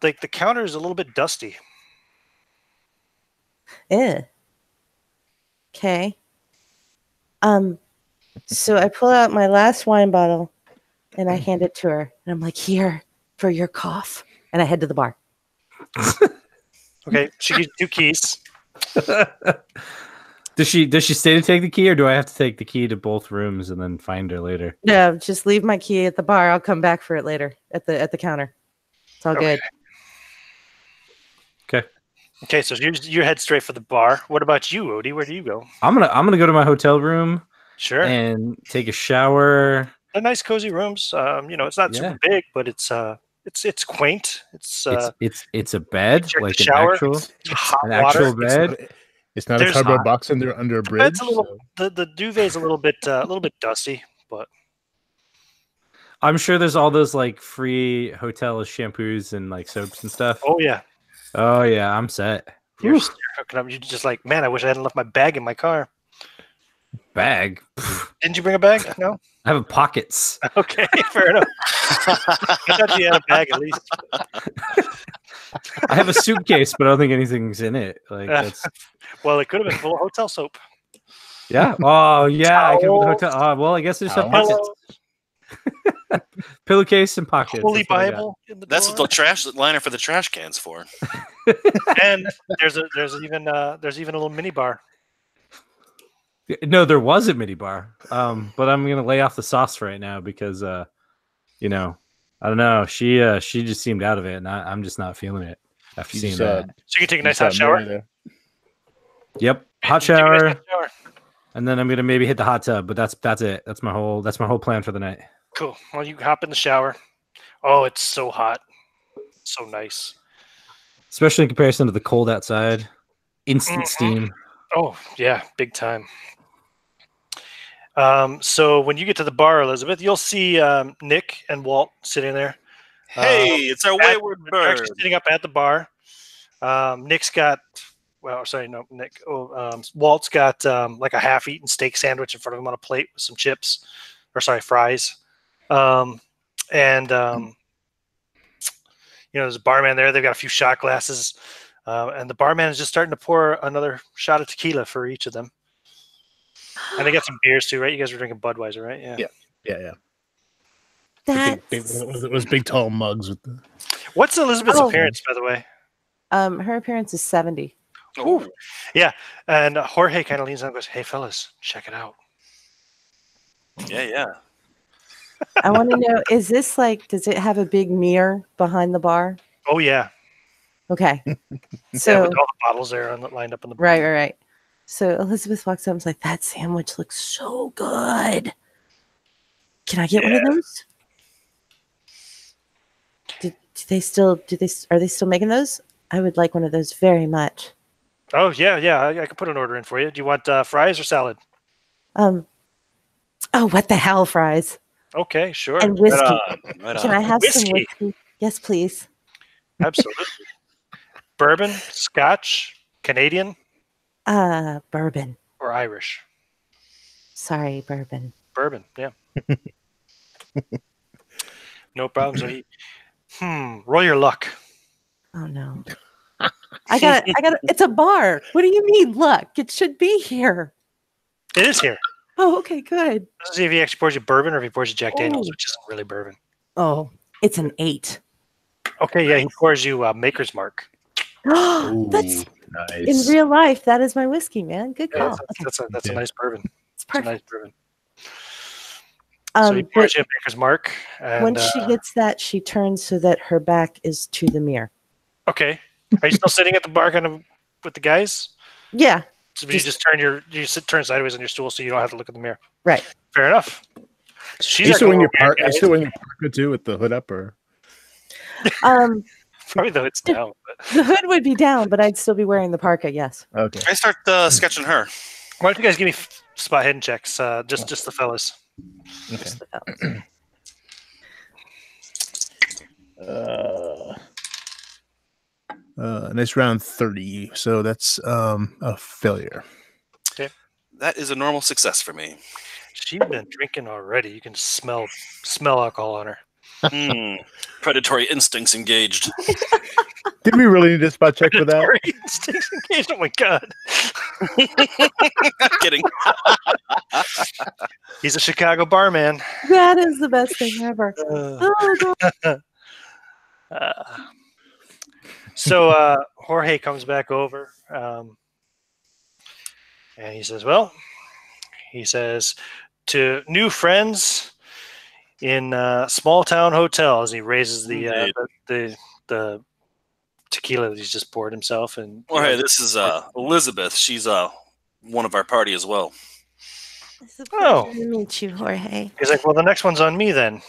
like the counter is a little bit dusty. Yeah. Okay. So I pull out my last wine bottle and I hand it to her. And I'm like, here for your cough. And I head to the bar. Okay, she gives you 2 keys. Does she stay to take the key, or do I have to take the key to both rooms and then find her later? No, just leave my key at the bar. I'll come back for it later at the counter. It's all good. Okay, so you head straight for the bar. What about you, Odie? Where do you go? I'm gonna go to my hotel room Sure. and take a shower. They're nice, cozy rooms. It's not super big, but it's quaint. It's It's a bed, check the like shower. It's hot an water. actual bed. It's not There's a cardboard hot. box under a bridge. Bed's a little. so- The duvet's a little bit dusty, but I'm sure there's all those like free hotel shampoos and like soaps and stuff. oh yeah, Oh yeah, I'm set. you're Whew. hooking up. You're just like, man, I wish I hadn't left my bag in my car. Bag. Didn't you bring a bag? No. I have pockets. Okay, fair enough. I thought you had a bag at least. I have a suitcase, but I don't think anything's in it. Like that's Well, it could have been full of hotel soap. yeah. Oh yeah, I could Towels. hotel. Well, I guess there's some Towels. pockets. Pillowcase and pockets. Holy that's what I got. Bible in the That's what drawer. the trash liner for the trash cans for. And there's even a little mini bar. No, there was a mini bar. But I'm gonna lay off the sauce right now because you know, I don't know. She just seemed out of it, and I'm just not feeling it after seeing that. So you can take a nice hot shower. There. Yep, hot Take a nice shower, hot shower. and then I'm gonna maybe hit the hot tub. But that's it. That's my whole plan for the night. Cool. Well, you hop in the shower. Oh, it's so hot. So nice. Especially in comparison to the cold outside. Instant steam. Oh, yeah, big time. So when you get to the bar, Elizabeth, you'll see Nick and Walt sitting there. Hey, it's our wayward They're actually bird. sitting up at the bar. Nick's got, well, sorry, no, Nick. Walt's got like a half-eaten steak sandwich in front of him on a plate with some chips, or sorry, fries. There's a barman there. They've got a few shot glasses, and the barman is just starting to pour another shot of tequila for each of them. And they got some beers too, right? You guys were drinking Budweiser, right? Yeah. That's It was big tall mugs with the. What's Elizabeth's appearance, by the way? her appearance is 70. Ooh, yeah. And Jorge kind of leans on and goes, "Hey, fellas, check it out." Yeah. I want to know, is this like, does it have a big mirror behind the bar? Oh yeah. Okay. Yeah, So with all the bottles there lined up on the right. So Elizabeth walks up and is like, that sandwich looks so good. Can I get one of those? Are they still making those? I would like one of those very much. Oh yeah. I can put an order in for you. Do you want fries or salad? Oh, what the hell, fries? Okay, sure. And whiskey. Right Can I on. have some Whiskey? whiskey? Yes, please. Absolutely. Bourbon, Scotch, Canadian, Bourbon. or Irish? Sorry, bourbon. Bourbon, yeah. No problem. So roll your luck. Oh no. I got it's a bar. What do you mean, look? It should be here. It is here. Oh, okay, good. Let's see if he actually pours you bourbon or if he pours you Jack Daniels, Oh. which isn't really bourbon. Oh, it's an 8. Okay, yeah, he pours you Maker's Mark. That's Nice. in real life. That is my whiskey, man. Good Yeah, call. that's a nice bourbon. It's It's a nice perfect. bourbon. So he But pours you a Maker's Mark. And, when she gets that, she turns so that her back is to the mirror. okay. Are you still sitting at the bar kind of with the guys? Yeah, So you just turn sideways on your stool so you don't have to look in the mirror. right. Fair enough. Are She's you still wearing our your parka too with the hood up, or? Probably though it's down. But. The hood would be down, but I'd still be wearing the parka. Yes. Okay. I start sketching her. Why don't you guys give me spot hidden checks? Just the fellas. Okay. Just the fellas. Nice round 30. So that's a failure. That is a normal success for me. She's been drinking already. You can smell alcohol on her. Predatory instincts engaged. Did we really need a spot check for that? Predatory instincts engaged. Oh my god. Kidding. He's a Chicago barman. That is the best thing ever. Oh, God. So Jorge comes back over, and he says, to new friends in small town hotels. He raises the tequila that he's just poured himself. And Well, hey, this is Elizabeth. She's one of our party as well. It's a Oh. pleasure to meet you, Jorge. he's like, well, the next one's on me then.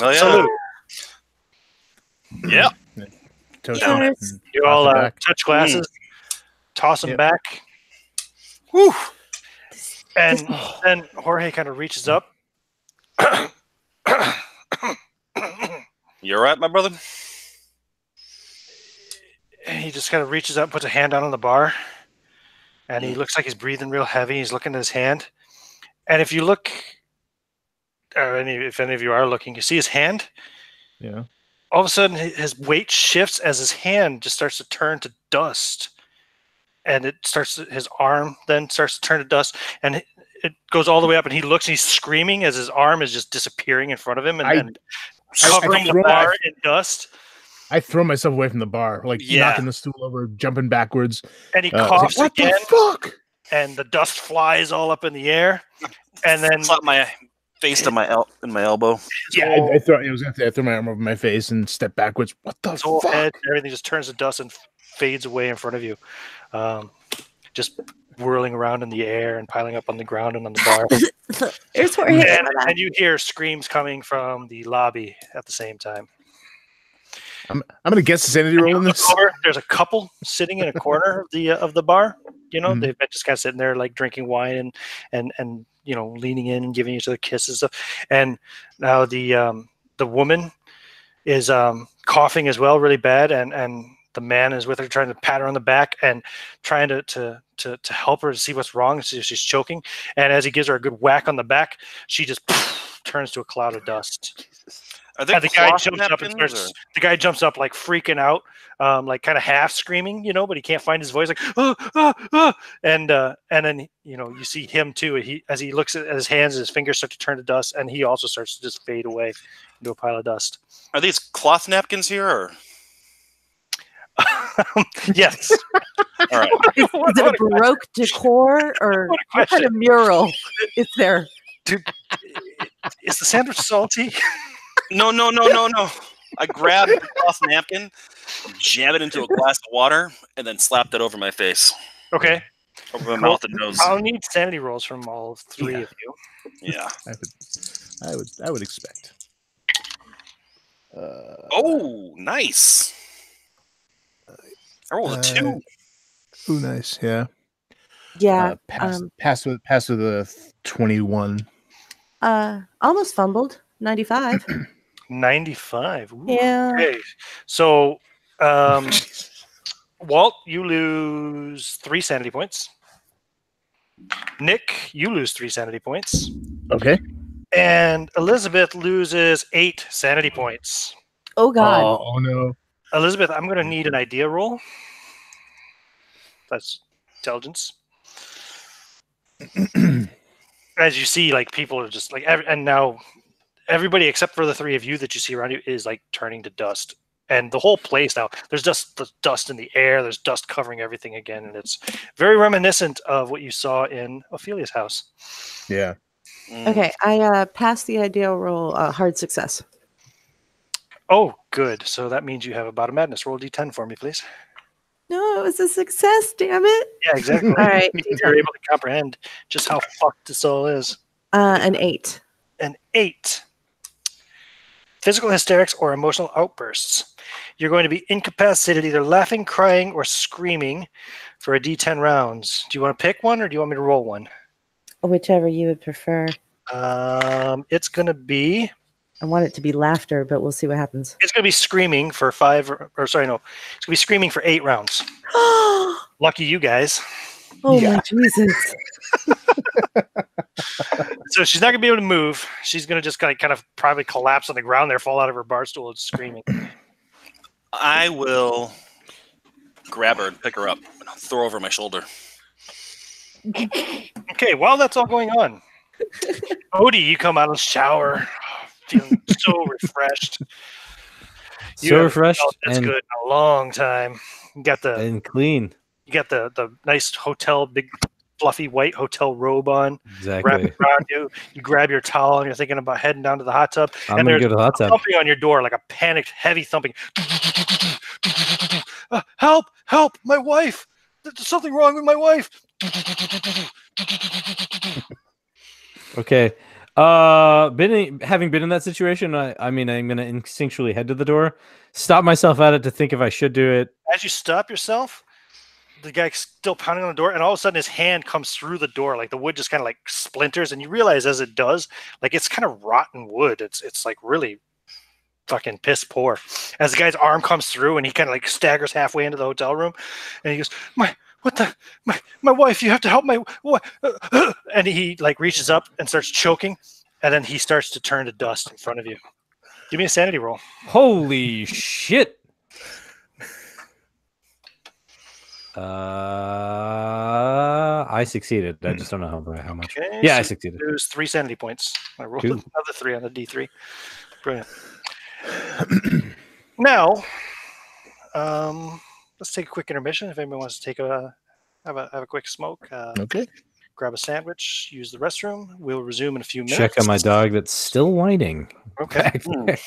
Oh yeah. Salute. Yeah. Toast Cheers. it and You toss all it back. touch glasses, toss them Yep. back. Whew. And then Jorge kind of reaches up. You all right, my brother? And he just kind of reaches up and puts a hand down on the bar. And he looks like he's breathing real heavy. He's looking at his hand. And if you look, or if any of you are looking, you see his hand. Yeah. All of a sudden, his weight shifts as his hand just starts to turn to dust. And his arm then starts to turn to dust. And it goes all the way up. And he looks and he's screaming as his arm is just disappearing in front of him. And covering the bar in dust. I throw myself away from the bar, like Yeah. knocking the stool over, jumping backwards. And he I was coughs like, what again. the fuck? and the dust flies all up in the air, and then slap my face to my elbow. Yeah, I was going to say I threw my arm over my face and step backwards. What the his whole fuck? head, everything just turns to dust and fades away in front of you, just whirling around in the air and piling up on the ground and on the bar. There's where it and you hear screams coming from the lobby at the same time. I'm going to guess the sanity roll in this. There's a couple sitting in a corner of the bar. You know, Mhm. they've been just kind of sitting there like drinking wine and you know, leaning in and giving each other kisses and stuff. And now the woman is coughing as well, really bad, and the man is with her, trying to pat her on the back and trying to help her to see what's wrong. She's choking, and as he gives her a good whack on the back, she just turns to a cloud of dust. Are they And the guy cloth jumps up and napkins, starts. The guy jumps up like freaking out, like kind of half screaming, you know, but he can't find his voice, like and then you know you see him too. As he looks at his hands, his fingers start to turn to dust, and he also starts to just fade away into a pile of dust. Are these cloth napkins here? Or? Yes. All right. Is it a Baroque decor or what kind of mural is there? Dude, is the sandwich salty? No. I grabbed the cloth napkin, jammed it into a glass of water, and then slapped it over my face. Okay. Over my mouth and nose. I'll need sanity rolls from all three of you. Yeah. I would expect. Oh, nice. I rolled a 2. Ooh, nice. Yeah. Yeah. Pass with a 21. Almost fumbled. 95. 95. Ooh, Yeah. Okay. So, Walt, you lose 3 sanity points. Nick, you lose 3 sanity points. Okay. And Elizabeth loses 8 sanity points. Oh God. Oh no. Elizabeth, I'm going to need an idea roll. That's intelligence. As you see, like, people are just like, and now everybody except for the 3 of you that you see around you is like turning to dust. And the whole place now, there's just the dust in the air. There's dust covering everything again. And it's very reminiscent of what you saw in Ophelia's house. Yeah. Okay, I passed the ideal roll. Hard success. Oh, good. So that means you have a bout of madness. Roll D10 for me, please. No, it was a success. Damn it. Yeah, exactly. All right. You're able to comprehend just how fucked this all is. An 8. An 8. Physical hysterics or emotional outbursts. You're going to be incapacitated, either laughing, crying, or screaming for a D10 rounds. Do you want to pick one, or do you want me to roll one? Whichever you would prefer. It's going to be... I want it to be laughter, but we'll see what happens. It's going to be screaming for 5, or sorry, no. It's going to be screaming for 8 rounds. Lucky you guys. Oh, my Jesus. So she's not going to be able to move. She's going to just kind of probably collapse on the ground there, fall out of her bar stool and screaming. I will grab her and pick her up and throw her over my shoulder. Okay, while that's all going on, Odie, you come out of the shower feeling so refreshed. So refreshed That's and good in a long time. You got and clean. You got the nice hotel, big fluffy white hotel robe on. Exactly. Wrap it around you. You grab your towel and you're thinking about heading down to the hot tub. I'm and gonna there's go to the hot tub. thumping on your door, like a panicked, heavy thumping. Help! Help! My wife! There's something wrong with my wife. Okay. Having been in that situation, I mean, I'm gonna instinctually head to the door, stop myself at it to think if I should do it. As you stop yourself, the guy's still pounding on the door, and all of a sudden his hand comes through the door, like the wood just kind of like splinters, and you realize as it does, like it's kind of rotten wood. It's like really fucking piss poor. As the guy's arm comes through, and he kind of like staggers halfway into the hotel room, and he goes, my wife, you have to help my wife. And he like reaches up and starts choking, and then he starts to turn to dust in front of you. Give me a sanity roll. Holy shit. I succeeded. I just don't know how much. Okay, Yeah, so I succeeded. It was 3 sanity points. I rolled Cool. another 3 on the D3. Brilliant. Now, let's take a quick intermission if anybody wants to take a have a quick smoke. Okay. Grab a sandwich. Use the restroom. We'll resume in a few minutes. Check on my dog that's still whining. Okay. Back there.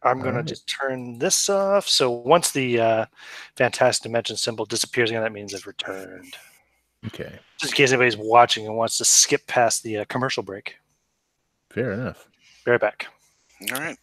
I'm going to just turn this off. So once the Fantastic Dimension symbol disappears again, that means I've returned. Okay. Just in case anybody's watching and wants to skip past the commercial break. Fair enough. Be right back. All right.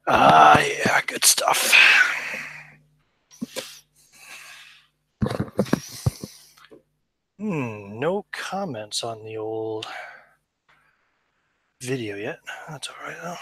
Yeah, good stuff. No comments on the old video yet. That's all right though.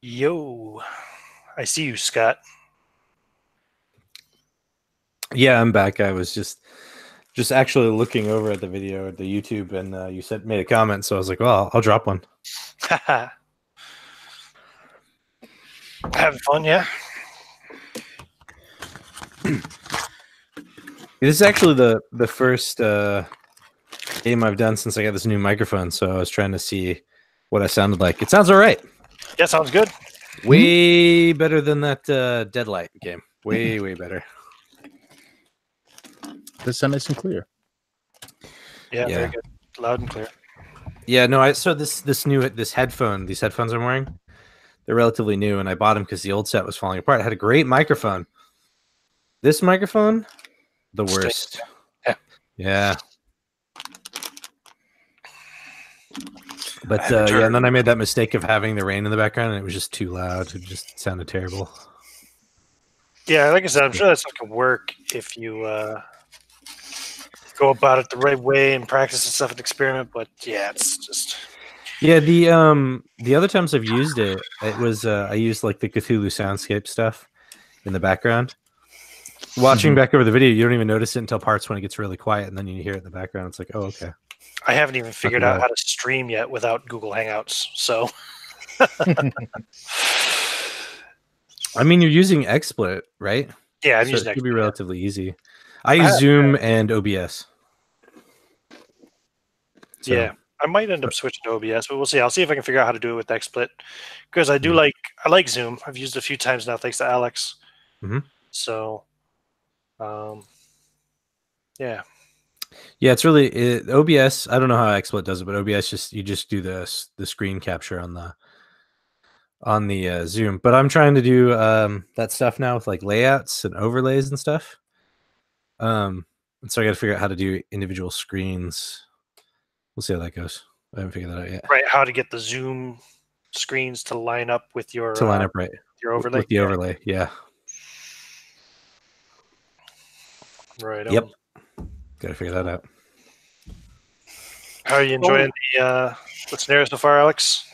Yo, I see you, Scott. Yeah, I'm back. I was just actually looking over at the video at the YouTube, and you made a comment, so I was like, well, I'll drop one. Having fun, yeah? This is actually the first game I've done since I got this new microphone, so I was trying to see what I sounded like. It sounds all right. Yeah, sounds good. Way better than that Deadlight game. Way better. This sounds nice and clear. Yeah, Yeah. very good. Loud and clear. Yeah, no, so these headphones I'm wearing, they're relatively new, and I bought them because the old set was falling apart. It had a great microphone. This microphone, the worst. Yeah. Yeah. But I and then I made that mistake of having the rain in the background, and it was just too loud. It just sounded terrible. Yeah, like I said, I'm sure that's not gonna work if you go about it the right way and practice and stuff and experiment. But yeah, it's just the other times I've used it, it was I used like the Cthulhu soundscape stuff in the background. Watching back over the video, you don't even notice it until parts when it gets really quiet, and then you hear it in the background. It's like, oh, okay. I haven't even figured out how to stream yet without Google Hangouts. So, I mean, you're using XSplit, right? yeah, I'm So using it that. should be relatively easy. I use Zoom and OBS. So, Yeah, I might end up switching to OBS, but we'll see. I'll see if I can figure out how to do it with XSplit because I like Zoom. I've used it a few times now, thanks to Alex. So, yeah. Yeah, it's really OBS. I don't know how XSplit does it, but OBS you just do the screen capture on the Zoom. But I'm trying to do that stuff now with like layouts and overlays and stuff. And so I got to figure out how to do individual screens. We'll see how that goes. I haven't figured that out yet. Right, how to get the Zoom screens to line up with your right your overlay. With the overlay, yeah. Right. Yep. Got to figure that out. How are you enjoying the scenario so far, Alex?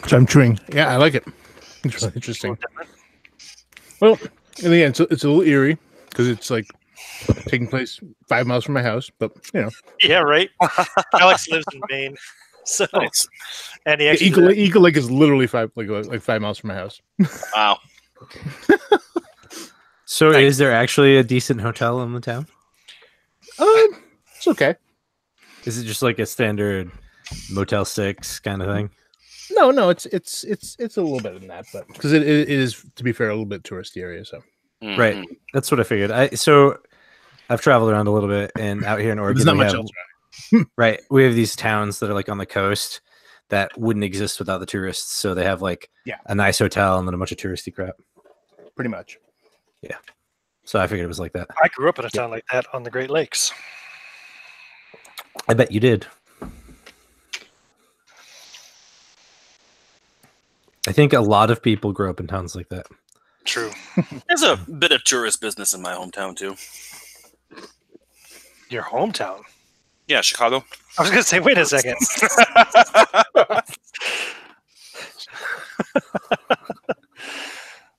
So I'm chewing. Yeah, I like it. It's really interesting. Well, in the end, it's a little eerie because it's like taking place 5 miles from my house, but you know. Yeah, right. Alex lives in Maine, so Nice. and he Eagle Lake is literally 5 miles from my house. Wow. So, is there actually a decent hotel in the town? It's okay. Is it just like a standard Motel 6 kind of thing? No, it's a little better than that, but because it is, to be fair, a little bit touristy area. So Right, that's what I figured. I've traveled around a little bit, and out here in Oregon, there's not much else. Right, we have these towns that are like on the coast that wouldn't exist without the tourists. So they have like a nice hotel and then a bunch of touristy crap. Pretty much. Yeah. So I figured it was like that. I grew up in a town like that on the Great Lakes. I bet you did. I think a lot of people grow up in towns like that. True. There's a bit of tourist business in my hometown too. Your hometown? Yeah, Chicago. I was going to say, wait a second. I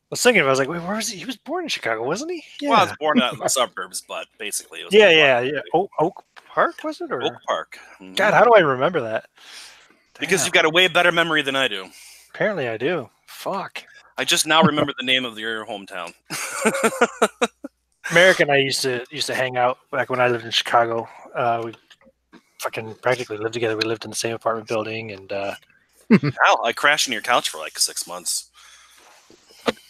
was thinking, I was like, wait, where was he? He was born in Chicago, wasn't he? Yeah. Well, I was born out in the suburbs, but basically it was Yeah. Oak Park, was it? Or Oak Park. God, how do I remember that? Because Damn. you've got a way better memory than I do. Apparently I do. Fuck. I just now remember the name of your hometown. Merrick and I used to hang out back when I lived in Chicago. We fucking practically lived together. We lived in the same apartment building, and Hell, I crashed in your couch for like 6 months.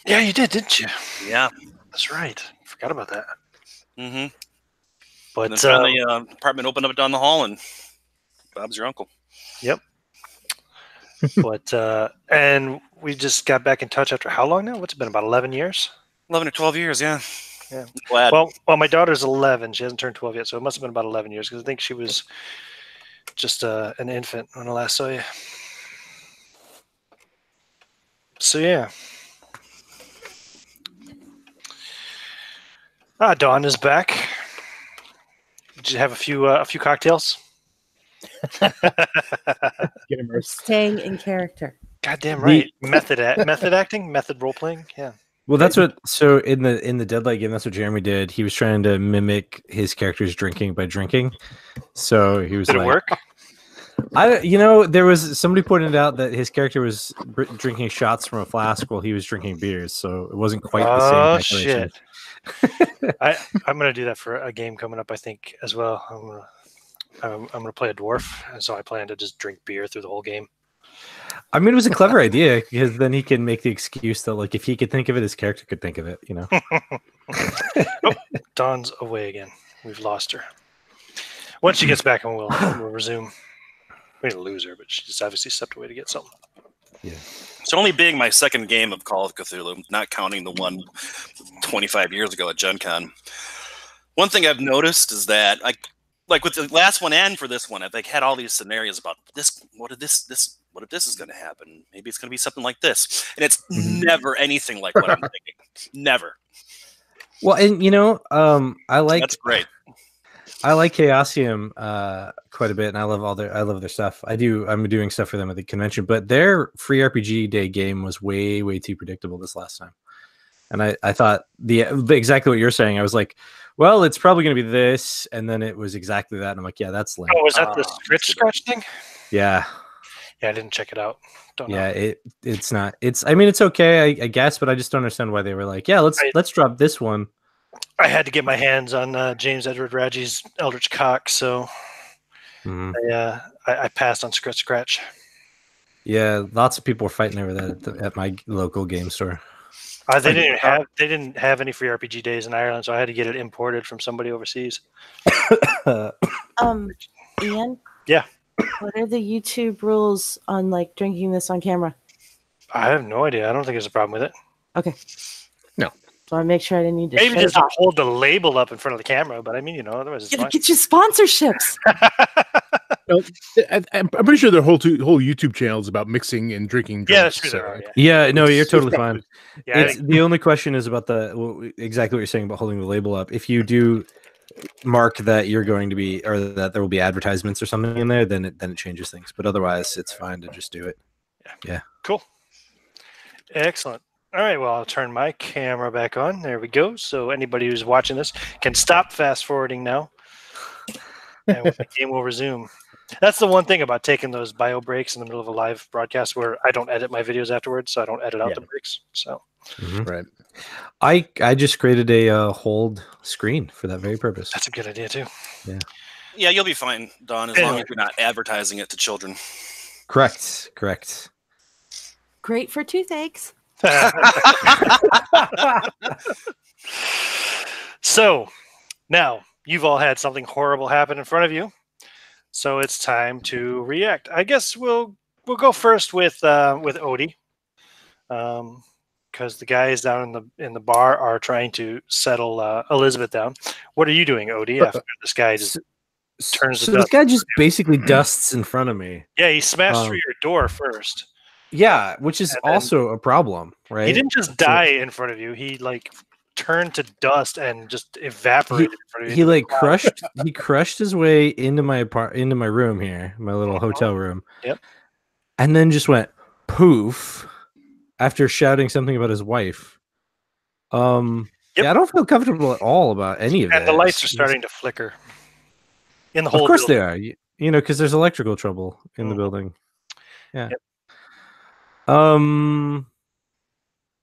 yeah, you did, didn't you? Yeah. That's right. Forgot about that. Mm-hmm. But And then finally, apartment opened up down the hall, and Bob's your uncle. Yep. But and we just got back in touch after how long now? What's it been? About 11 years? 11 or 12 years, yeah. Yeah. Glad. Well, my daughter's 11. She hasn't turned 12 yet, so it must have been about 11 years because I think she was just an infant when I last saw you. So yeah. Dawn is back. Did you have a few cocktails? Get immersed. Staying in character. Goddamn right. Method acting, method role playing. Yeah. Well, that's what. So in the Deadlight game, that's what Jeremy did. He was trying to mimic his character's drinking by drinking. So he was. Did it work? There was somebody pointed out that his character was drinking shots from a flask while he was drinking beers, so it wasn't quite the same calculation. Shit. I'm gonna do that for a game coming up, I think, as well. I'm gonna play a dwarf, and so I plan to just drink beer through the whole game. I mean, it was a clever idea because then he can make the excuse that, like, if he could think of it, his character could think of it. You know. Oh, Dawn's away again. We've lost her. Once she gets back, we'll resume. We're gonna lose her, but she just obviously stepped away to get something. Yeah. It's only being my second game of Call of Cthulhu, not counting the one 25 years ago at Gen Con. One thing I've noticed is that, like with the last one and for this one, I've had all these scenarios about this. What if this is going to happen? Maybe it's going to be something like this, and it's never anything like what I'm thinking. Never. Well, and That's great. I like Chaosium quite a bit, and I love their stuff. I'm doing stuff for them at the convention, but their free RPG day game was way too predictable this last time. And I thought exactly what you're saying. I was like, well, it's probably going to be this, and then it was exactly that. And I'm like, yeah, that's lame. Oh, was that the scratch thing? Yeah. Yeah, I didn't check it out. Don't know. Yeah, it's not. It's okay, I guess, but I just don't understand why they were like, yeah, let's drop this one. I had to get my hands on James Edward Raji's Eldritch CoC, so I passed on Scratch. Yeah, lots of people were fighting over that at my local game store. They didn't have any free RPG days in Ireland, so I had to get it imported from somebody overseas. Ian? Yeah. What are the YouTube rules on like drinking this on camera? I have no idea. I don't think there's a problem with it. Okay. No. So I make sure I didn't need to Maybe just hold the label up in front of the camera, but I mean, otherwise it's fine. Get your sponsorships. No, I'm pretty sure their whole YouTube channel is about mixing and drinking drinks. Yeah, that's true. There are, Yeah, no, you're totally fine. Yeah, the only question is about exactly what you're saying about holding the label up. If you do mark that you're going to be, or that there will be advertisements or something in there, then it changes things. But otherwise, it's fine to just do it. Yeah. Cool. Excellent. All right, well, I'll turn my camera back on. There we go. So anybody who's watching this can stop fast forwarding now, and the game will resume. That's the one thing about taking those bio breaks in the middle of a live broadcast, where I don't edit my videos afterwards, so I don't edit out the breaks. So, right. I just created a hold screen for that very purpose. That's a good idea too. Yeah, you'll be fine, Don, as long as you're not advertising it to children. Correct. Great for toothaches. So now you've all had something horrible happen in front of you, so it's time to react. I guess we'll go first with Odie, because the guys down in the bar are trying to settle Elizabeth down. What are you doing, Odie? After this guy just turns to dust? This guy just basically dusts in front of me. Yeah, he smashed through your door first. Yeah, which is also a problem, right? He didn't just die in front of you. He turned to dust and just evaporated in front of you. He crushed his way into my room here, my little hotel room. Yep. And then just went poof after shouting something about his wife. Yeah, I don't feel comfortable at all about any of that. And the lights are starting to flicker in the whole. Of course building. they are. Because there's electrical trouble in the building. Yeah. Yep.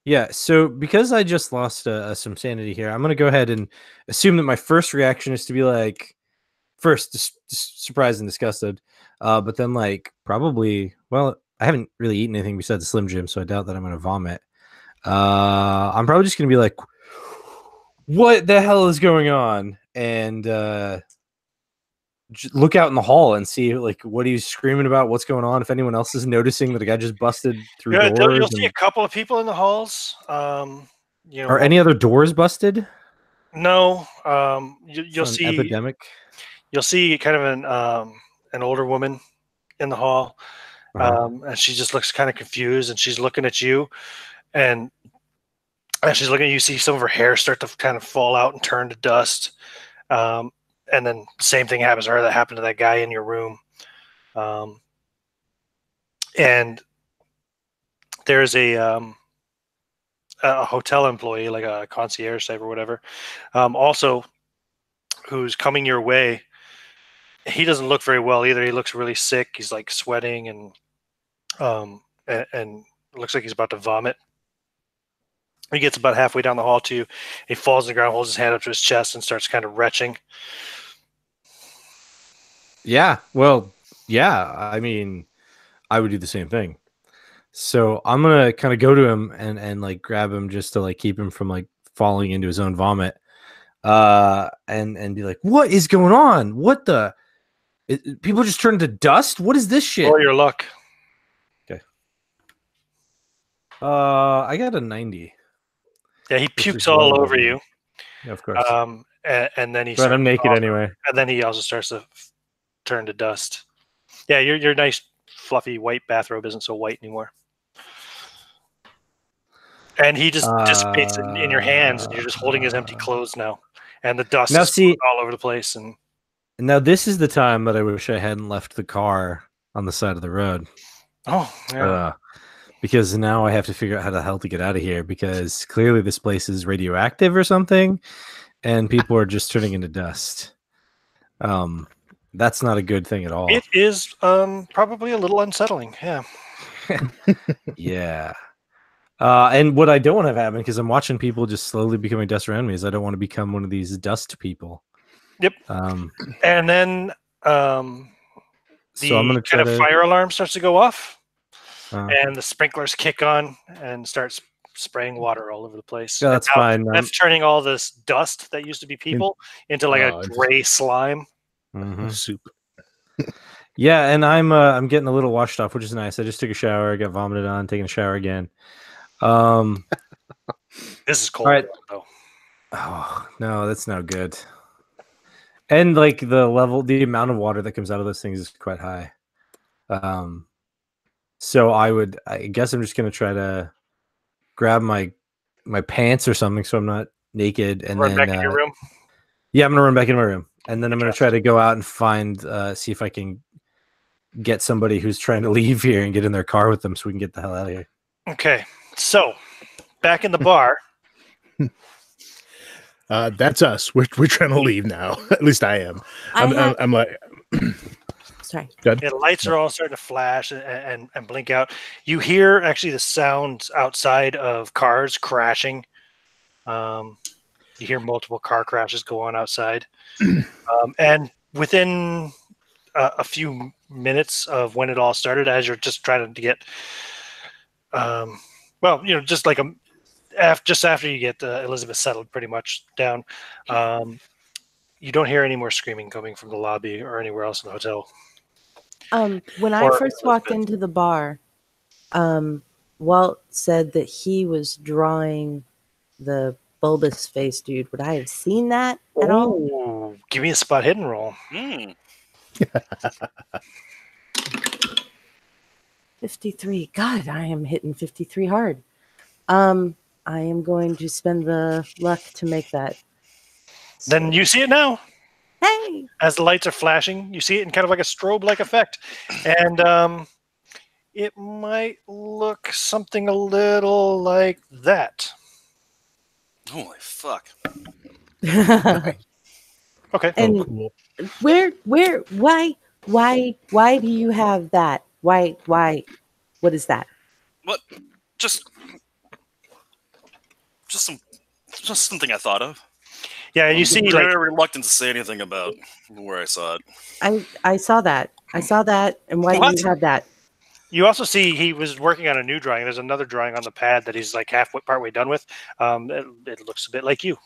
Yeah, so because I just lost some sanity here, I'm going to go ahead and assume that my first reaction is to be like, first, just surprised and disgusted, but then probably, well, I haven't really eaten anything besides the Slim Jim, so I doubt that I'm going to vomit. I'm probably just going to be like, what the hell is going on? And look out in the hall and see what he's screaming about, what's going on. If anyone else is noticing that a guy just busted through doors, you'll see a couple of people in the halls. Are any other doors busted? No. You'll see epidemic. You'll see kind of an older woman in the hall, and she just looks kind of confused, and she's looking at you, and as she's looking at you, see some of her hair start to kind of fall out and turn to dust. And then the same thing happens to her that happened to that guy in your room. And there's a hotel employee, like a concierge type or whatever, also who's coming your way. He doesn't look very well either. He looks really sick. He's sweating and looks like he's about to vomit. He gets about halfway down the hall to you. He falls on the ground, holds his hand up to his chest, and starts kind of retching. Yeah, well, yeah. I mean, I would do the same thing. So I'm gonna kind of go to him and grab him just to keep him from falling into his own vomit, and be like, "What is going on? What the?" People just turn to dust. What is this shit? Roll your luck. I got a 90. Yeah, he Which pukes is all well over over. you. Yeah, of course. And then he But I'm starts naked to- anyway. And then he also starts to turn to dust. Yeah, your nice fluffy white bathrobe isn't so white anymore. And he just dissipates in your hands, and you're just holding his empty clothes now. And the dust Now is see- all over the place. And Now this is the time that I wish I hadn't left the car on the side of the road. yeah. Because now I have to figure out how the hell to get out of here, because clearly this place is radioactive or something, and people are just turning into dust. That's not a good thing at all. It is probably a little unsettling. Yeah. Yeah. And what I don't want to have happen, because I'm watching people just slowly becoming dust around me, is I don't want to become one of these dust people. Yep. And then so I'm going to try kind of to fire alarm starts to go off, Uh, and the sprinklers kick on and starts spraying water all over the place. yeah, that's And now fine. That's turning all this dust that used to be people into like a gray slime. Mhm. Soup. Yeah, and I'm getting a little washed off, which is nice. I just took a shower, got vomited on, taking a shower again. This is cold, All right. though. Oh no, that's no good. And like the amount of water that comes out of those things is quite high. So I guess I'm just gonna try to grab my pants or something so I'm not naked, and Run then back in your room. yeah, I'm gonna run back in my room, and then I'm gonna try to go out and find see if I can get somebody who's trying to leave here and get in their car with them so we can get the hell out of here. Okay, so back in the bar. That's us. We're trying to leave now. At least I am. I'm like, Sorry. good. Yeah, the lights are all starting to flash and blink out. You hear actually the sounds outside of cars crashing. You hear multiple car crashes go on outside. And within a few minutes of when it all started, as you're just trying to get, just like just after you get Elizabeth settled pretty much down, you don't hear any more screaming coming from the lobby or anywhere else in the hotel. When I first walked into the bar, Walt said that he was drawing the bulbous face dude. Would I have seen that at all? Oh, give me a spot hidden roll. 53. God, I am hitting 53 hard. I am going to spend the luck to make that. Then you see it now. Hey! As the lights are flashing, you see it in kind of like a strobe-like effect. And it might look something a little like that. Holy fuck. Okay. And Cool. why do you have that? Why, what is that? What? Just something I thought of. Yeah, you see, I'm like, very reluctant to say anything about where I saw it. I saw that. And why do What? you have that? you also see he was working on a new drawing. There's another drawing on the pad that he's like partway done with. It looks a bit like you.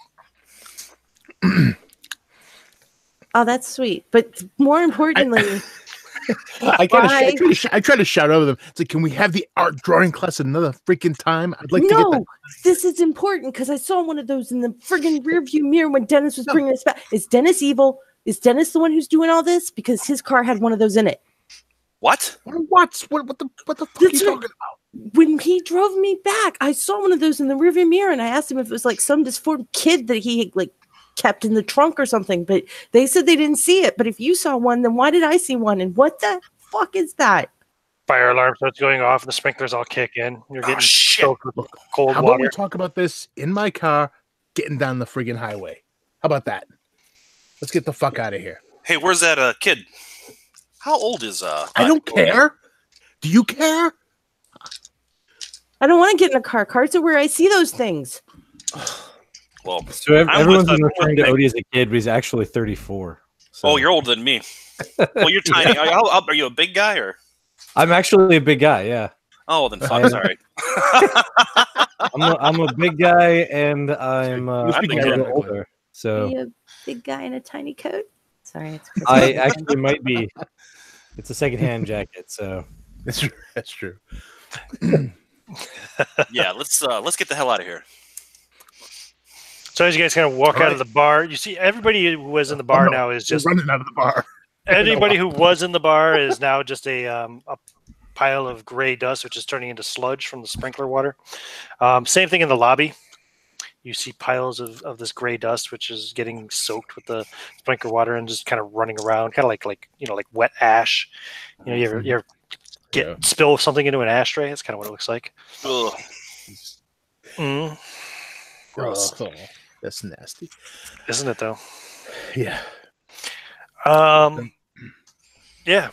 Oh, that's sweet. But more importantly, I try to shout over them. It's like, can we have the art drawing class another freaking time? I'd like to get that. This is important because I saw one of those in the friggin' rearview mirror when Dennis was bringing us back. Is Dennis evil? Is Dennis the one who's doing all this? Because his car had one of those in it. What? What the fuck are you talking about? When he drove me back, I saw one of those in the rearview mirror, and I asked him if it was like some disformed kid that he like kept in the trunk or something. But they said they didn't see it. But if you saw one, then why did I see one? And what the fuck is that? Fire alarm starts going off, and the sprinklers all kick in. You're getting soaked with cold How about we water. talk about this in my car, getting down the friggin' highway? How about that? Let's get the fuck out of here. Hey, where's that kid? How old is I don't care. Do you care? I don't want to get in a car. Cars are where I see those things. Well, So everyone's been referring to Odie as a kid, but he's actually 34. So. oh, you're older than me. Well, you're tiny. Are you a big guy or? I'm actually a big guy, yeah. Oh, then fuck. Sorry. I'm a big guy, and I'm I'm a little older. Are So you a big guy in a tiny coat? Sorry, it's I actually might be. It's a secondhand jacket, so That's true. Yeah, let's get the hell out of here. So as you guys kind of walk All out right. of the bar, you see everybody who was in the bar Oh, no. now is We're just running out of the bar. anybody who was in the bar is now just a pile of gray dust, which is turning into sludge from the sprinkler water. Same thing in the lobby. You see piles of this gray dust, which is getting soaked with the sprinkler water and just kind of running around, kind of like wet ash. You ever spill something into an ashtray? That's kind of what it looks like. Ugh. Mm. Gross. Oh, that's nasty. Isn't it though? Yeah. Yeah.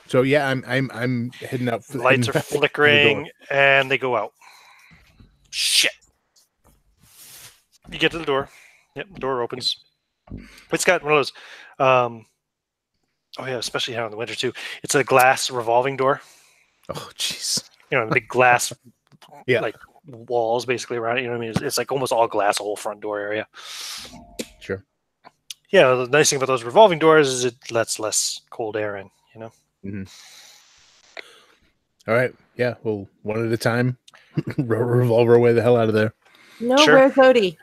So yeah, I'm heading out. Lights are flickering and they go out. Shit. You get to the door. Yep, the door opens. It's got one of those. Oh yeah, especially now in the winter too. It's a glass revolving door. Oh jeez. The big glass, Yeah. like walls basically around it. You know what I mean? It's like almost all glass, the whole front door area. Sure. Yeah, the nice thing about those revolving doors is it lets less cold air in. Mm-hmm. All right. Yeah. Well, one at a time. Revolve our way the hell out of there. No, Sure. where's Odie?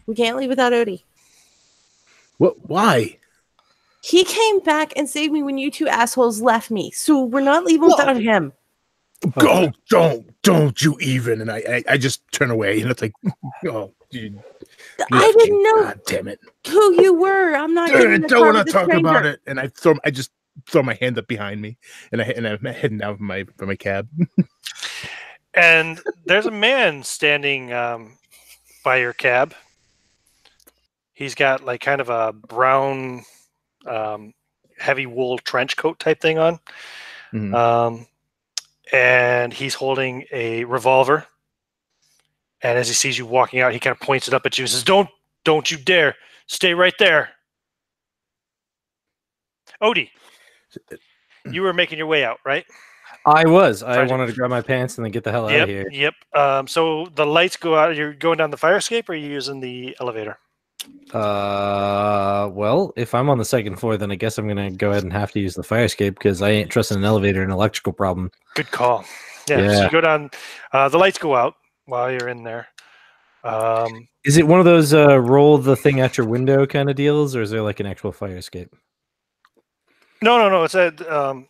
We can't leave without Odie. What? Why? He came back and saved me when you two assholes left me. So we're not leaving without him. Go! Don't you even? And I just turn away, and it's like, oh, dude. I didn't know God damn it! who you were. I'm not getting in the Don't car want with to a talk stranger. about it. And I just throw my hand up behind me, and I'm heading down for my cab. And there's a man standing by your cab. He's got like kind of a brown, heavy wool trench coat type thing on. Mhm. And he's holding a revolver. And as he sees you walking out, he kind of points it up at you and says, Don't you dare. Stay right there. Odie, you were making your way out, right? I was. I Roger. wanted to grab my pants and then get the hell out of here. Yep. So the lights go out. You're going down the fire escape, or are you using the elevator? Well, if I'm on the second floor, then I guess I'm gonna go ahead and have to use the fire escape because I ain't trusting an elevator in an electrical problem. Good call. Yeah. So you go down. The lights go out while you're in there. Is it one of those roll the thing out your window kind of deals, or is there like an actual fire escape? No. It's a.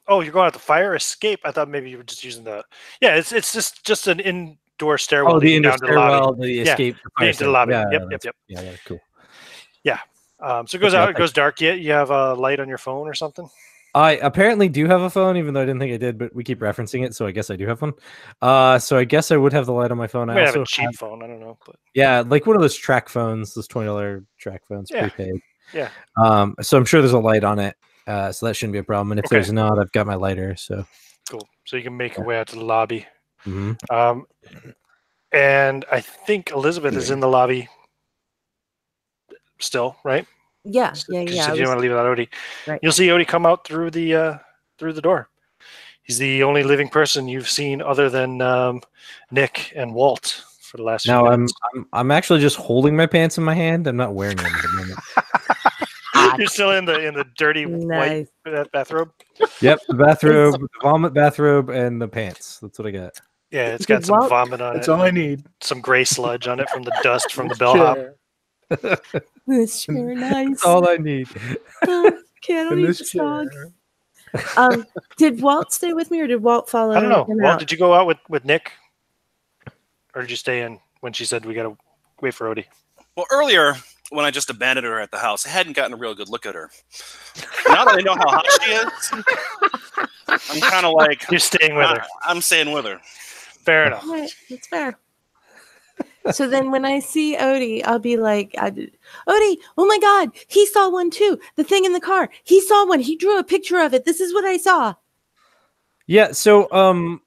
You're going out the fire escape. I thought maybe you were just using the. Yeah, it's just an indoor stairwell. Oh, the leading indoor down to the lobby. stairwell, the escape. Leading to the lobby. Yeah, Yep. Yeah, cool. So it goes out. It goes dark. You have a light on your phone or something? I apparently do have a phone, even though I didn't think I did, but we keep referencing it, so I guess I do have one. So I guess I would have the light on my phone. I I have also a cheap phone. I don't know, but yeah, like one of those track phones, those $20 track phones, Yeah. prepaid. Yeah. So I'm sure there's a light on it, so that shouldn't be a problem. And if Okay. there's not, I've got my lighter. So cool. So you can make your way out to the lobby. mhm. And I think Elizabeth is in the lobby still, right? Yeah. Because you I didn't was- want to leave without Odie. Right. You'll see Odie come out through the door. He's the only living person you've seen other than Nick and Walt for the last few Now minutes. I'm actually just holding my pants in my hand. I'm not wearing them at the moment. You're still in the dirty Nice. white bathrobe. Yep, the bathrobe, the vomit bathrobe, and the pants. That's what I got. Yeah, it's got some Walt- vomit on That's it. all I need. Some gray sludge on it from the dust from the bellhop. Chair. It's sure nice. That's all I need. Can't In eat this this chair. dog. Did Walt stay with me, or did Walt follow? I don't know. him Walt, out? did you go out with Nick? Or did you stay in when she said we got to wait for Odie? Well, earlier when I just abandoned her at the house, I hadn't gotten a real good look at her. Now that I know how hot she is, I'm kind of like You're staying with her. I'm staying with her. Fair enough. All right, that's fair. So then when I see Odie, I'll be like, Odie, oh my God, he saw one too. The thing in the car, he saw one. He drew a picture of it. This is what I saw. Yeah, so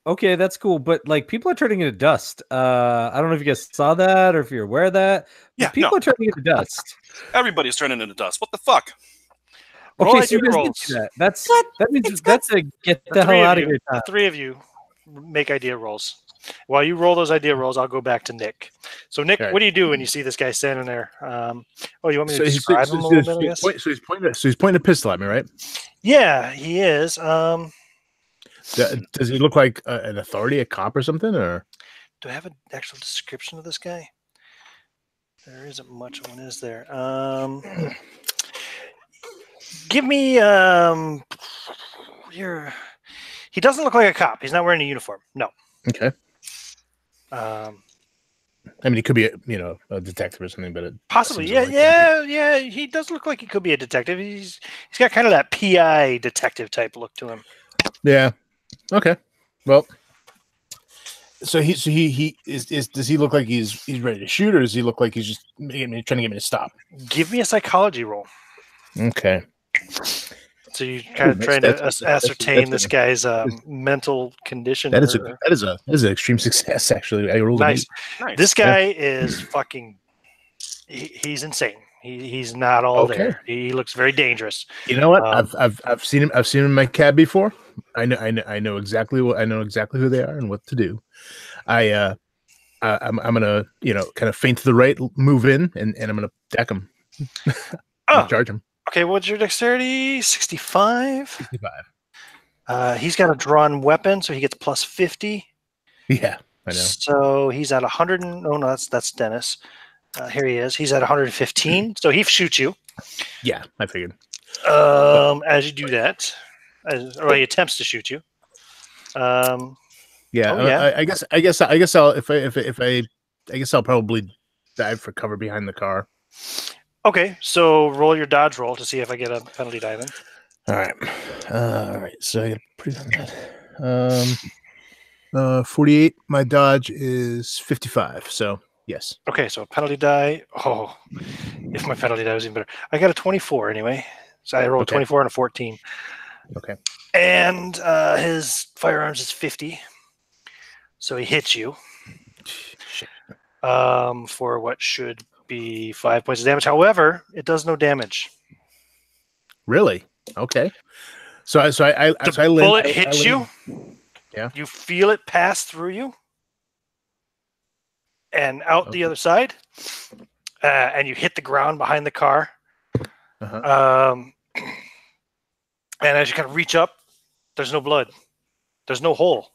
okay, that's cool, but like people are turning into dust. I don't know if you guys saw that or if you're aware of that. But Yeah, people no. are turning into dust. Everybody's turning into dust. What the fuck? Roll Okay, so you idea guys rolls. did that. That It's means got- that's a get The the three hell of out of you- here time. The three of you make idea rolls. while you roll those idea rolls, I'll go back to Nick. So, Nick, All right. what do you do when you see this guy standing there? You want me to So describe him a little bit, I guess? so he's pointing a pistol at me, right? Yeah, he is. Does he look like an authority, a cop or something? Or Do I have an actual description of this guy? There isn't much one, is there? Give me he doesn't look like a cop. He's not wearing a uniform. No. okay. Um, I mean, he could be a detective or something, but possibly. seems Yeah, like yeah. He does look like he could be a detective. He's got kind of that PI detective type look to him. Yeah. Okay. Well, so he is does he look like he's ready to shoot, or does he look like he's just trying to get me to stop? Give me a psychology roll. Okay. So you kind of trying to ascertain this guy's that's- mental condition. That is an extreme success. Actually, I rolled nice. Nice. This guy is fucking. He's insane. He's not all Okay. there. He looks very dangerous. You know what? I've seen him. I've seen him in my cab before. I know exactly who they are and what to do. I'm gonna kind of feint to the right, move in, and I'm gonna deck him. Charge him. Okay, what's your dexterity? 65. 65. He's got a drawn weapon, so he gets plus 50. Yeah, I know. So he's at 100. Oh no, that's Dennis. Here he is. He's at 115. So he shoots you. Yeah, I figured. As you do that, or he attempts to shoot you. Yeah, I guess I'll probably dive for cover behind the car. Okay, so roll your dodge roll to see if I get a penalty die then. All right. So I got pretty on that. 48. My dodge is 55. So yes. Okay, so penalty die. Oh, if my penalty die was even better. I got a 24 anyway. So I rolled a 24 and a 14. Okay. And his firearms is 50. So he hits you. Shit. For what should be 5 points of damage. However, it does no damage. Really? Okay. So I The bullet hits you. Yeah. You feel it pass through you and out the other side, and you hit the ground behind the car. Uh-huh. And as you kind of reach up, there's no blood. There's no hole.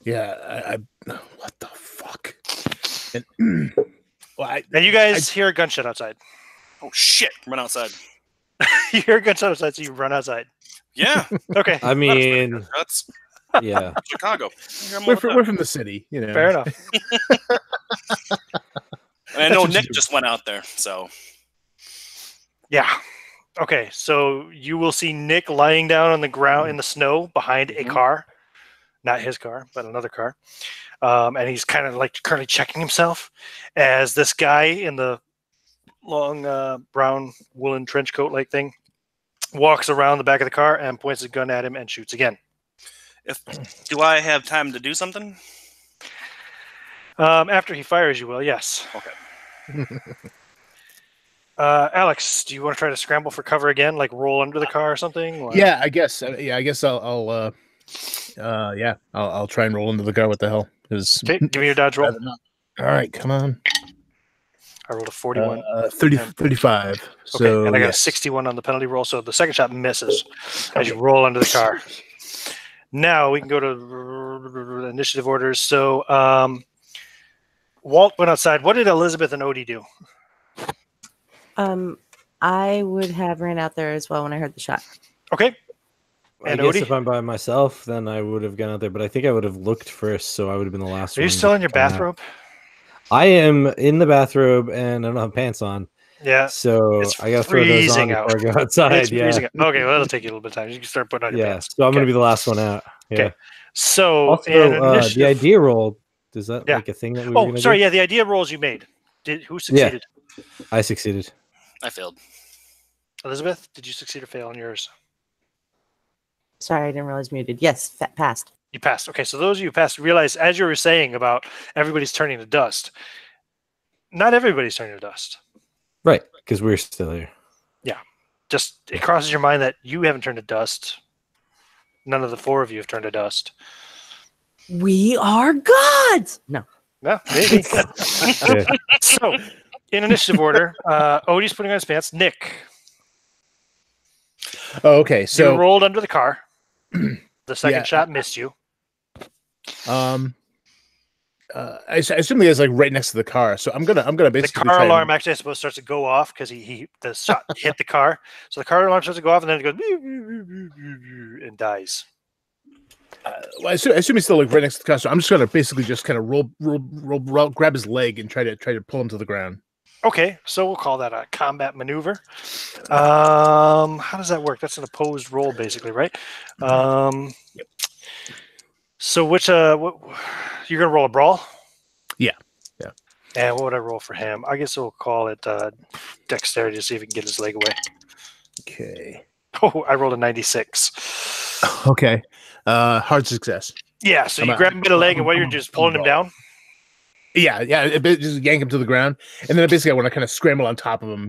Yeah. What the fuck? And, Now you guys hear a gunshot outside. Oh shit! Run outside. You hear a gunshot outside, so you run outside. Yeah. Okay. I mean, That's yeah. Chicago. we're from the city, Fair enough. I know Nick just went out there, so Yeah. Okay, so you will see Nick lying down on the ground in the snow behind a car. Not his car, but another car. And he's kind of like currently checking himself as this guy in the long brown woolen trench coat like thing walks around the back of the car and points his gun at him and shoots again. do I have time to do something? After he fires, you will, yes. Okay. Alex, do you want to try to scramble for cover again, like roll under the car or something? Or? Yeah, I guess. I guess I'll try and roll into the car. What the hell? Okay, give me your dodge roll. All right, come on. I rolled a 41. 35. So, Okay, and I got a 61 on the penalty roll, so the second shot misses as you roll under the car. Now we can go to initiative orders. So Walt went outside. What did Elizabeth and Odie do? I would have ran out there as well when I heard the shot. Okay. I And guess Odie? if I'm by myself, then I would have gone out there, but I think I would have looked first, so I would have been the last Are one. you still in your to come out. bathrobe? I am in the bathrobe and I don't have pants on. Yeah. So It's I gotta throw those on freezing before out. I go outside. It's Yeah. freezing out. Okay, well, that'll take you a little bit of time. You can start putting on your Yeah. pants. So I'm Okay. gonna be the last one out. Yeah. Okay. So, Also, in the initiative- idea roll, is that Yeah. like a thing that we were Oh, gonna sorry. do? Yeah, the idea rolls you made. Who succeeded? I succeeded. I failed. Elizabeth, did you succeed or fail on yours? Sorry, I didn't realize muted. Yes, passed. You passed. Okay, so those of you who passed realize, as you were saying about everybody's turning to dust, not everybody's turning to dust. Right, because we're still here. Just it crosses your mind that you haven't turned to dust. None of the four of you have turned to dust. We are gods. No. No, maybe. So, in initiative order, Odie's putting on his pants. Nick, Oh, okay. So you rolled under the car. The second shot missed you. I assume he is like right next to the car. So I'm gonna The basically car try alarm actually, I suppose, starts to go off because the shot hit the car. So the car alarm starts to go off, and then it goes and dies. well, I assume he's still like right next to the car. So I'm just gonna basically just kind of roll, grab his leg and try to pull him to the ground. Okay, so we'll call that a combat maneuver. How does that work? That's an opposed roll, basically, right? Yep. So what you're gonna roll a brawl? Yeah. And what would I roll for him? I guess we'll call it dexterity to see if he can get his leg away. Okay. Oh, I rolled a 96. Okay. Hard success. Yeah, so you grab him by the leg, and while you're just pulling him down. Yeah. Just yank him to the ground, and then basically I want to kind of scramble on top of him,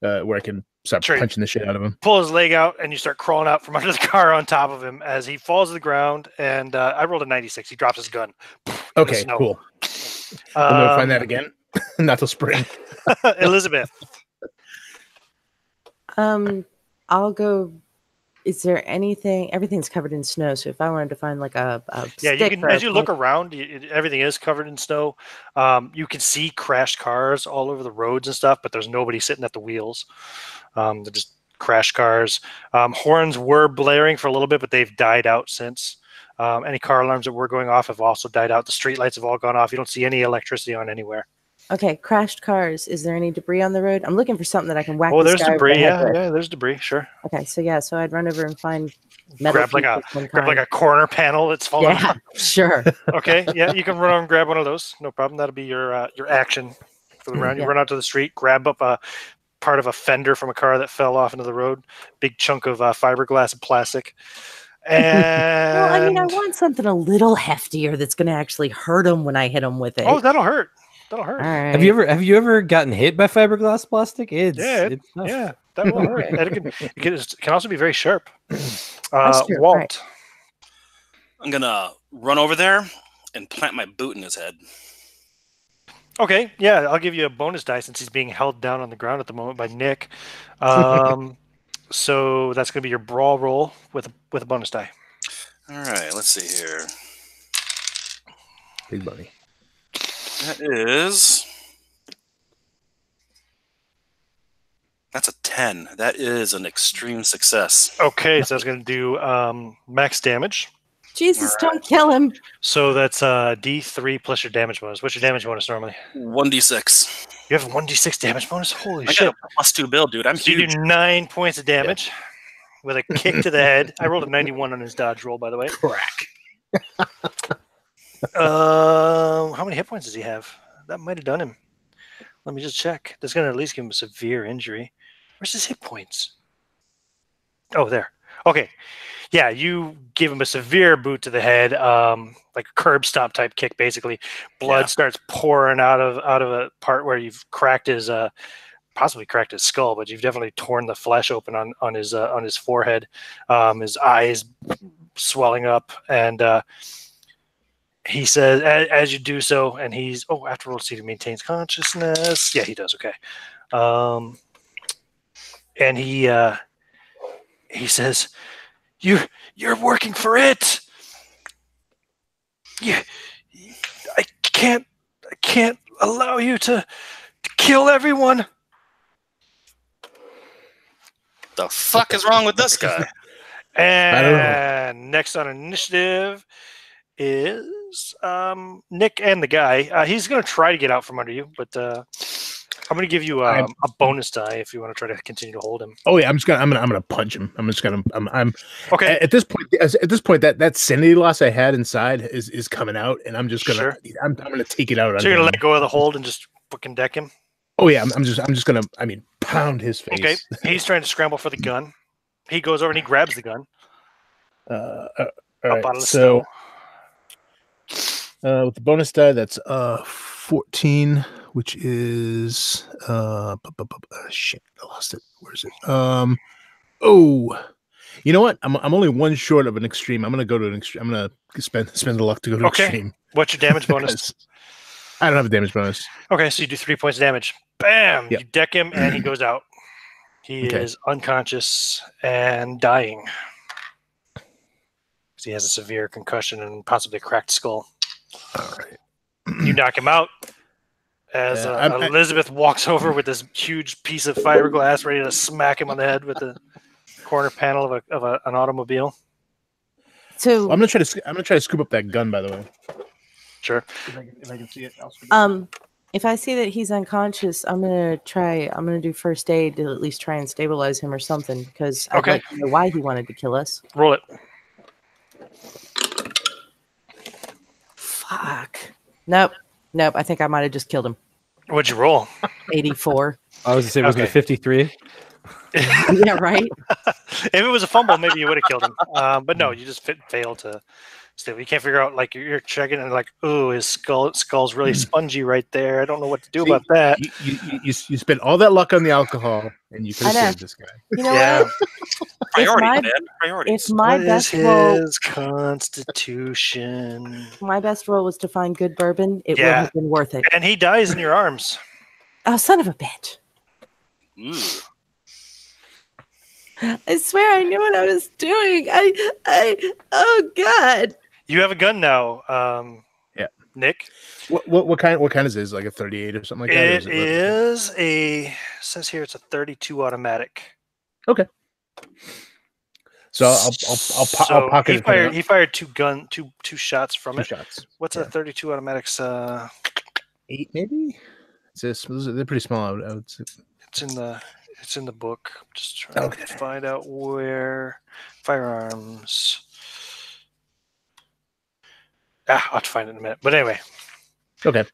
where I can start punching the shit out of him. Pull his leg out, and you start crawling out from under the car on top of him as he falls to the ground. And I rolled a 96. He drops his gun. Okay, cool. I'm gonna find that again. Not till spring. Elizabeth. I'll go. Is there anything? Everything's covered in snow. So if I wanted to find like a you stick can, or as you look around, everything is covered in snow. You can see crashed cars all over the roads and stuff, but there's nobody sitting at the wheels. They're just crashed cars. Horns were blaring for a little bit, but they've died out since. Any car alarms that were going off have also died out. The street lights have all gone off. You don't see any electricity on anywhere. Okay, crashed cars. Is there any debris on the road? I'm looking for something that I can whack. Oh, this there's guy over debris. the head with. Yeah, there's debris. Sure. Okay, so I'd run over and find metal. Grab like a corner panel that's falling. Yeah, sure. Okay, yeah, you can run over and grab one of those. No problem. That'll be your action for the round. You run out to the street, grab up a part of a fender from a car that fell off into the road. Big chunk of fiberglass and plastic. And well, I mean, I want something a little heftier that's going to actually hurt him when I hit him with it. Oh, that'll hurt. That'll hurt. All right. Have you ever gotten hit by fiberglass plastic? It's that will hurt. And it can also be very sharp. That's true, Walt. right. I'm gonna run over there and plant my boot in his head. Okay, yeah, I'll give you a bonus die since he's being held down on the ground at the moment by Nick. So that's going to be your brawl roll with a bonus die. All right, let's see here. Big bunny. That's a 10. That is an extreme success. Okay, so that's going to do max damage. Jesus, don't kill him. So that's D3 plus your damage bonus. What's your damage bonus normally? 1d6. You have a 1d6 damage bonus? Holy I shit. got a +2 build, dude. I'm So huge. you do 9 points of damage with a kick to the head. I rolled a 91 on his dodge roll, by the way. Crack. How many hit points does he have? That might have done him. Let me just check. That's going to at least give him a severe injury. Where's his hit points? Oh, there. Okay. Yeah, you give him a severe boot to the head, like a curb stop type kick, basically. Blood starts pouring out of a part where you've cracked his, possibly cracked his skull, but you've definitely torn the flesh open on his forehead. His eyes swelling up, and he says, as you do so, and he's after roll, see if he maintains consciousness. Yeah, he does. Okay, and he says, You're working for it. I can't allow you to kill everyone. The fuck is wrong with this guy? And next on initiative is Nick and the guy. He's going to try to get out from under you, but I'm going to give you a bonus die if you want to try to continue to hold him. Oh yeah, I'm gonna punch him. I'm okay. At this point, that sanity loss I had inside is coming out, and I'm just gonna I'm gonna take it out. So you're gonna let go of the hold and just fucking deck him. Oh yeah, I'm just gonna pound his face. Okay, he's trying to scramble for the gun. He goes over and he grabs the gun. All up right, out of the so snow. with the bonus die, that's 14, which is shit, I lost it. Where is it? You know what? I'm only one short of an extreme. I'm gonna go to an extreme. I'm gonna spend the luck to go to extreme. What's your damage bonus? Because I don't have a damage bonus. Okay, so you do 3 points of damage. Bam! Yep. You deck him, and he goes out. He Okay. is unconscious and dying. Because he has a severe concussion and possibly a cracked skull. All right. You knock him out. As Elizabeth walks over with this huge piece of fiberglass, ready to smack him on the head with the corner panel of an automobile. So I'm gonna try to scoop up that gun. By the way. Sure. If I can see it, I'll scoop it. if I see that he's unconscious, I'm gonna do first aid to at least try and stabilize him or something, because I'd like to know why he wanted to kill us. Roll it. Fuck. Nope. I think I might have just killed him. What'd you roll? 84. I was gonna say, was it 53? Yeah, right. If it was a fumble, maybe you would have killed him. But no, you just failed to stay. You can't figure out, like, you're checking and like, ooh, his skull's really spongy right there. I don't know what to do about that. You spent all that luck on the alcohol, and you could have saved this guy. You know what? Priority, man. Priorities. If my What best is roll, his constitution? my best roll was to find good bourbon, it would have been worth it. And he dies in your arms. Oh, son of a bitch! Ooh. I swear I knew what I was doing. Oh God! You have a gun now, Nick. What kind is it? Is it like a 38 or something like that? It is a. Says here it's a 32 automatic. Okay. So I'll pocket it. He fired two shots from it. Shots. What's a 32 automatic's? 8 maybe. They're pretty small. I would say. It's in the book. I'm just trying to find out where firearms. I'll have to find it in a minute. But anyway. Okay.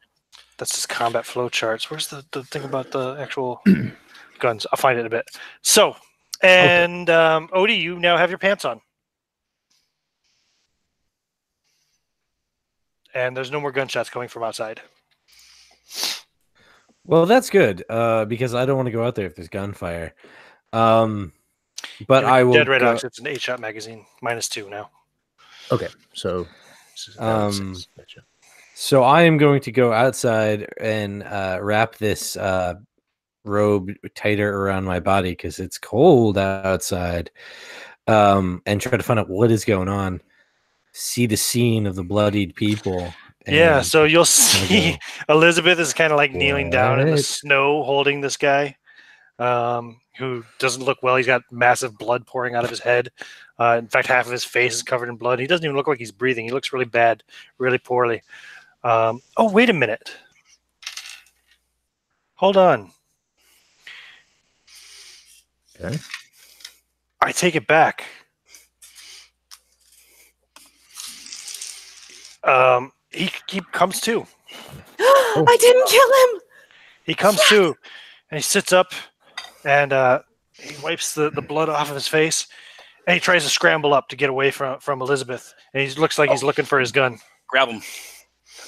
That's his combat flow charts. Where's the thing about the actual guns? I'll find it in a bit. So, and Odie, you now have your pants on. And there's no more gunshots coming from outside. Well, that's good, because I don't want to go out there if there's gunfire. But I will. Dead Red Ox. It's an 8-shot magazine, -2 now. Okay, so. So I am going to go outside and wrap this robe tighter around my body because it's cold outside, and try to find out what is going on. See the scene of the bloodied people. Yeah, so you'll see Elizabeth is kind of like kneeling down in the snow holding this guy who doesn't look well. He's got massive blood pouring out of his head. In fact, half of his face is covered in blood. He doesn't even look like he's breathing. He looks really bad, really poorly. Oh, wait a minute. Hold on. Okay. I take it back. He comes to. I didn't kill him. He comes to, and he sits up, and he wipes the blood off of his face, and he tries to scramble up to get away from Elizabeth. And he looks like he's looking for his gun. Grab him.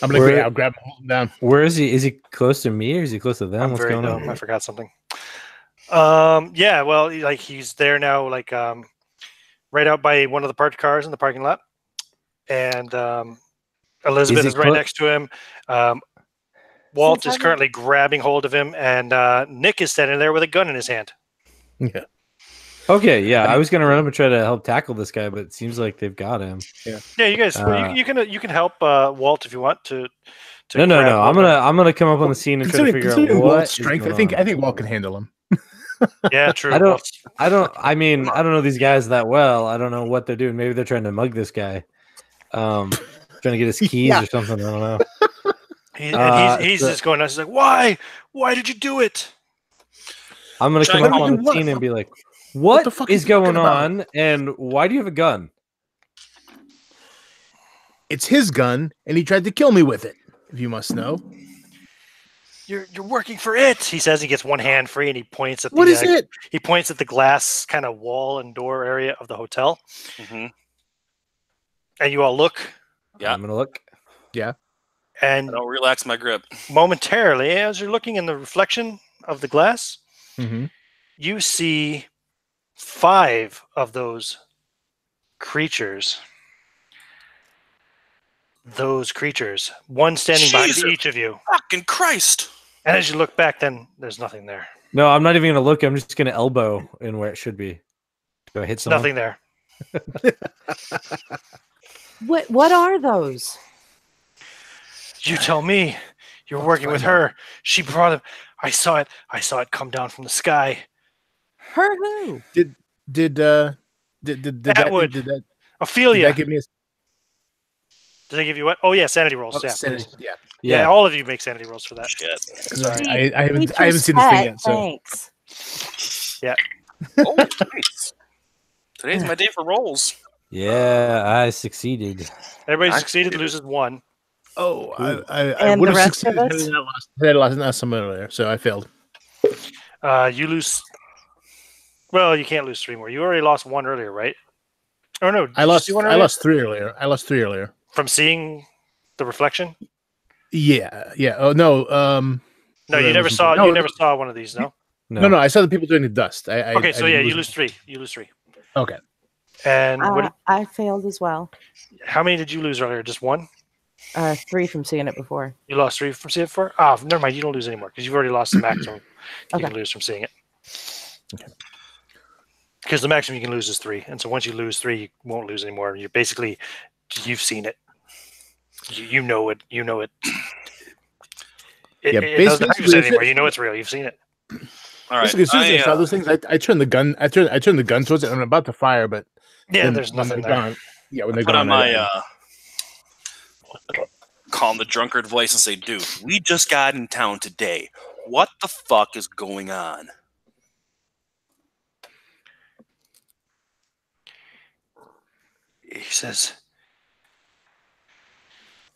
I'm gonna I'll grab him, hold him down. Where is he? Is he close to me or is he close to them? I'm What's very going dumb. on? I forgot something. Yeah, well, he's there now, right out by one of the parked cars in the parking lot, and Elizabeth is right next to him. Walt is currently grabbing hold of him, and Nick is standing there with a gun in his hand. Yeah. Okay, yeah, I was gonna run up and try to help tackle this guy, but it seems like they've got him. Yeah, you guys, you can help Walt if you want to. No. I'm gonna come up on the scene and try to figure out what Walt's strength. I think Walt can handle him. Yeah, true. I don't know these guys that well. I don't know what they're doing. Maybe they're trying to mug this guy, trying to get his keys or something. I don't know. He's just going nuts. He's like, why did you do it? I'm gonna come up on the scene and be like, what is going on, and why do you have a gun? It's his gun, and he tried to kill me with it. If you must know. You're working for it, he says. He gets one hand free, and he points at what is it? He points at the glass kind of wall and door area of the hotel. Mm-hmm. And you all look. Yeah, I'm gonna look. Yeah. And I'll relax my grip. Momentarily, as you're looking in the reflection of the glass, mm-hmm. you see 5 of those creatures, one standing behind Jesus. each of you. Fucking Christ! And as you look back, then there's nothing there. No, I'm not even gonna look. I'm just gonna elbow in where it should be. Do I hit There's someone? nothing there. What are those? You tell me. You're working with her. She brought him. I saw it. I saw it come down from the sky. Her who? Did Atwood. did that Ophelia. give me a Did they give you what? Oh yeah, sanity rolls. Yeah. sanity? Yeah, all of you make sanity rolls for that. Shit. Sorry. I haven't seen this thing yet. So Thanks. Oh, nice. Today's my day for rolls. Yeah, I succeeded. Everybody I succeeded, did it. loses one. I And would the have rest of succeeded us? had I lost some earlier, so I failed. You lose. Well, you can't lose 3 more. You already lost 1 earlier, right? Oh no, I lost 3 earlier. I lost 3 earlier. from seeing the reflection. Yeah. Oh no. No, you never saw. You never saw one of these. No. No. I saw the people doing the dust. Okay, so yeah, you lose 3. You lose 3. Okay. And I failed as well. how many did you lose earlier? Just 1. 3 from seeing it before. You lost 3 from seeing it before? Ah, never mind. You don't lose anymore because you've already lost the maximum you Okay. can lose from seeing it. Okay. Because the maximum you can lose is 3, and so once you lose 3, you won't lose anymore. You've seen it. You know it. You know it. Yeah, it doesn't hurt you basically, anymore. You know it's real. You've seen it. All right. Basically, as soon as I saw those things, I turned the gun. I turned the gun towards it. And I'm about to fire, but Yeah, then there's when nothing they're there. gone- Yeah, when they're put on gone, my calm the drunkard voice and say, "Dude, we just got in town today. What the fuck is going on?" He says,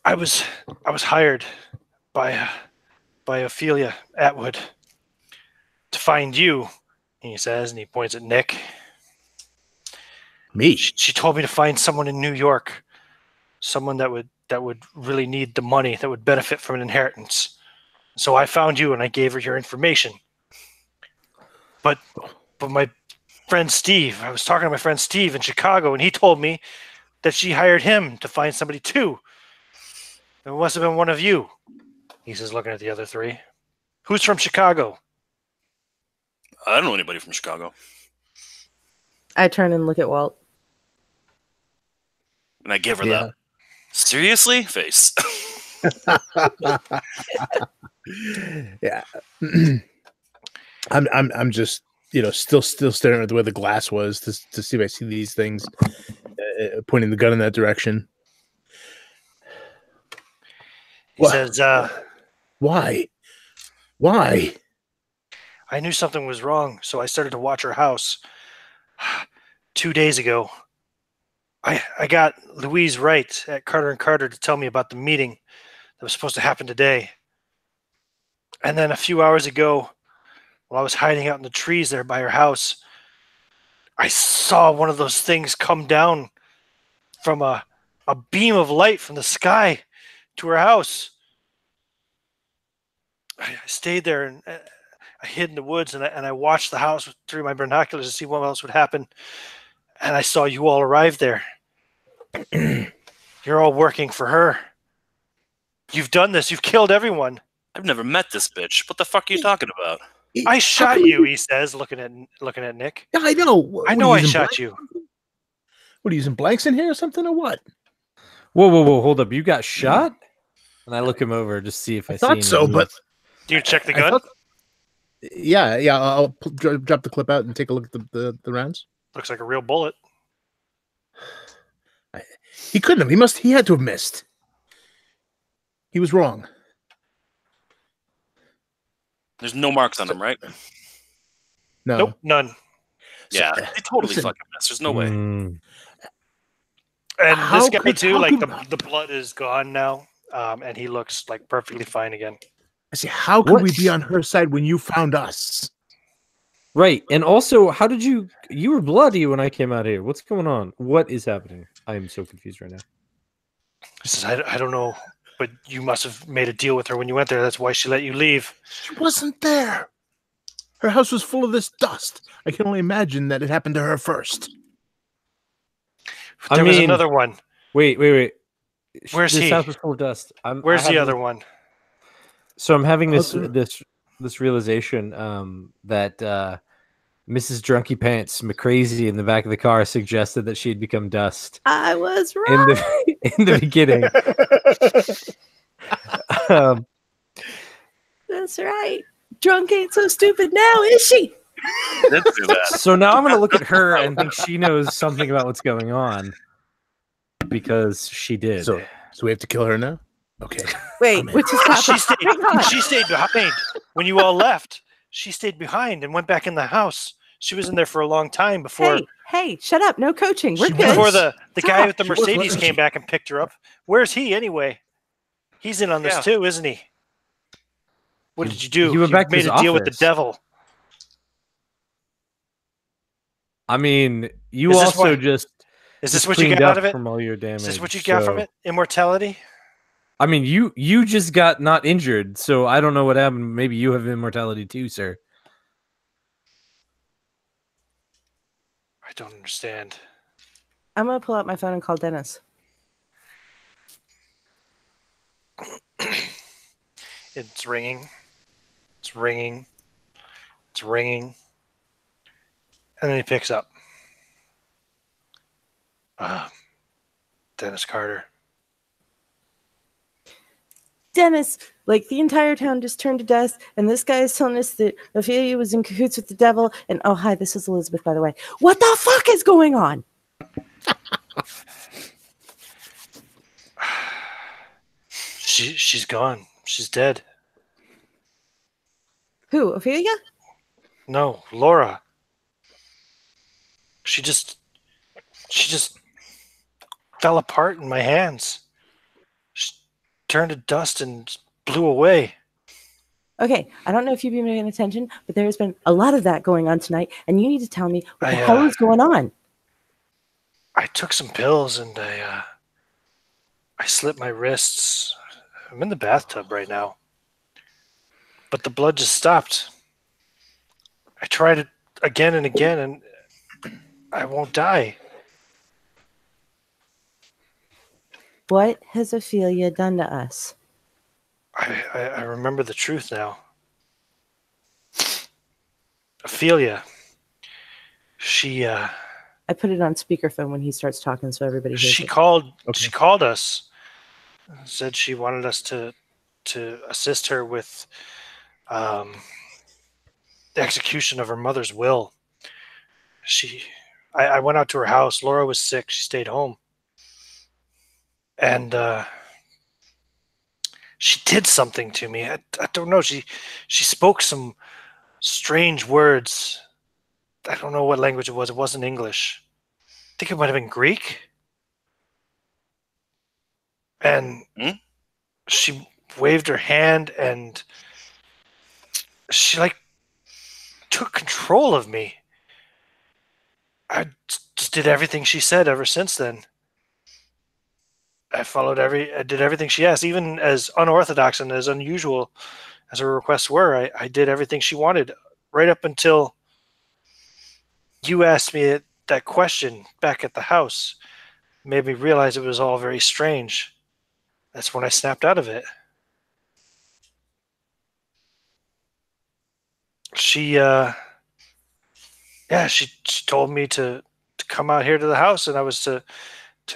I was hired by Ophelia Atwood to find you," he says, and he points at Nick. me. She told me to find someone in New York, someone that would really need the money, that would benefit from an inheritance. So I found you and I gave her your information. But my friend Steve, I was talking to my friend Steve in Chicago, and he told me that she hired him to find somebody too. It must have been one of you. He says, looking at the other 3. Who's from Chicago? I don't know anybody from Chicago, I turn and look at Walt. and I give her Yeah. the seriously face. Yeah. I'm just still staring at where the glass was to see if I see these things, pointing the gun in that direction. He What? says, Why? I knew something was wrong, so I started to watch her house. 2 days ago, I got Louise Wright at Carter & Carter to tell me about the meeting that was supposed to happen today. And then a few hours ago, while I was hiding out in the trees there by her house, I saw one of those things come down from a beam of light from the sky to her house. I stayed there and I hid in the woods, and I watched the house through my binoculars to see what else would happen. And I saw you all arrive there. You're all working for her. You've done this. You've killed everyone. I've never met this bitch. What the fuck are you talking about? I shot you, he says, looking at Nick. Yeah, I know. I know I shot you. What are you using blanks in here or something or what? Whoa, hold up. You got shot? And I look him over just see if I see thought any so, movement. but Do you check the I gun? thought- yeah. I'll drop the clip out and take a look at the rounds. Looks like a real bullet. He couldn't have. He had to have missed. He was wrong. There's no marks on him, right? No. Nope, none. Yeah, So- they totally listen. fucking missed. There's no way. Mm. And How this guy could- too, how like could- the blood is gone now, and he looks like perfectly fine again. I say, how could What? we be on her side when you found us? Right. And also, how did you were bloody when I came out here. What's going on? What is happening? I am so confused right now. He says, I don't know, but you must have made a deal with her when you went there. That's why she let you leave. She wasn't there. Her house was full of this dust. I can only imagine that it happened to her first. There was another one. Wait. Where's this he? house is full of dust. Where's the other one? So I'm having this Okay. this realization that Mrs. Drunky Pants McCrazy in the back of the car suggested that she had become dust I was in right. the beginning. That's right. Drunk ain't so stupid now, is she? Did do that. So now I'm going to look at her and think she knows something about what's going on because she did. So we have to kill her now? Okay. Wait, which is She happening? stayed. Hang on. She stayed behind when you all left. She stayed behind and went back in the house. She was in there for a long time before Hey, shut up. No coaching. We're She good. before the guy with the She was Mercedes lucky. came back and picked her up. Where's he anyway? He's in on this Yeah. too, isn't he? What did you do? He went back to made his a deal with the office. devil. I mean, you Is this also what- just Is this just what you cleaned got up out of it? from all your damage. Is this what you got from so- it? Immortality? I mean, you just got not injured, so I don't know what happened. Maybe you have immortality too, sir. I don't understand. I'm going to pull out my phone and call Dennis. It's ringing. It's ringing. It's ringing. And then he picks up. Dennis Carter. Dennis, like the entire town just turned to dust, and this guy is telling us that Ophelia was in cahoots with the devil. And oh, hi, this is Elizabeth, by the way. What the fuck is going on? She's gone. She's dead. Who, Ophelia? No, Laura. She just fell apart in my hands. She turned to dust and blew away. Okay, I don't know if you've been paying attention, but there's been a lot of that going on tonight, and you need to tell me what the hell is going on. I took some pills and I slit my wrists. I'm in the bathtub right now. But the blood just stopped. I tried it again and again and I won't die. What has Ophelia done to us? I remember the truth now. Ophelia, she I put it on speakerphone when he starts talking so everybody hears she it. called Okay. she called us, said she wanted us to assist her with the execution of her mother's will. I went out to her house. Laura was sick. She stayed home. And she did something to me. I don't know. She spoke some strange words. I don't know what language it was. It wasn't English. I think it might have been Greek. And she waved her hand and she like took control of me. I just did everything she said ever since then. I did everything she asked, even as unorthodox and as unusual as her requests were. I did everything she wanted, right up until you asked me that question back at the house. Made me realize it was all very strange. That's when I snapped out of it. She told me to come out here to the house, and I was to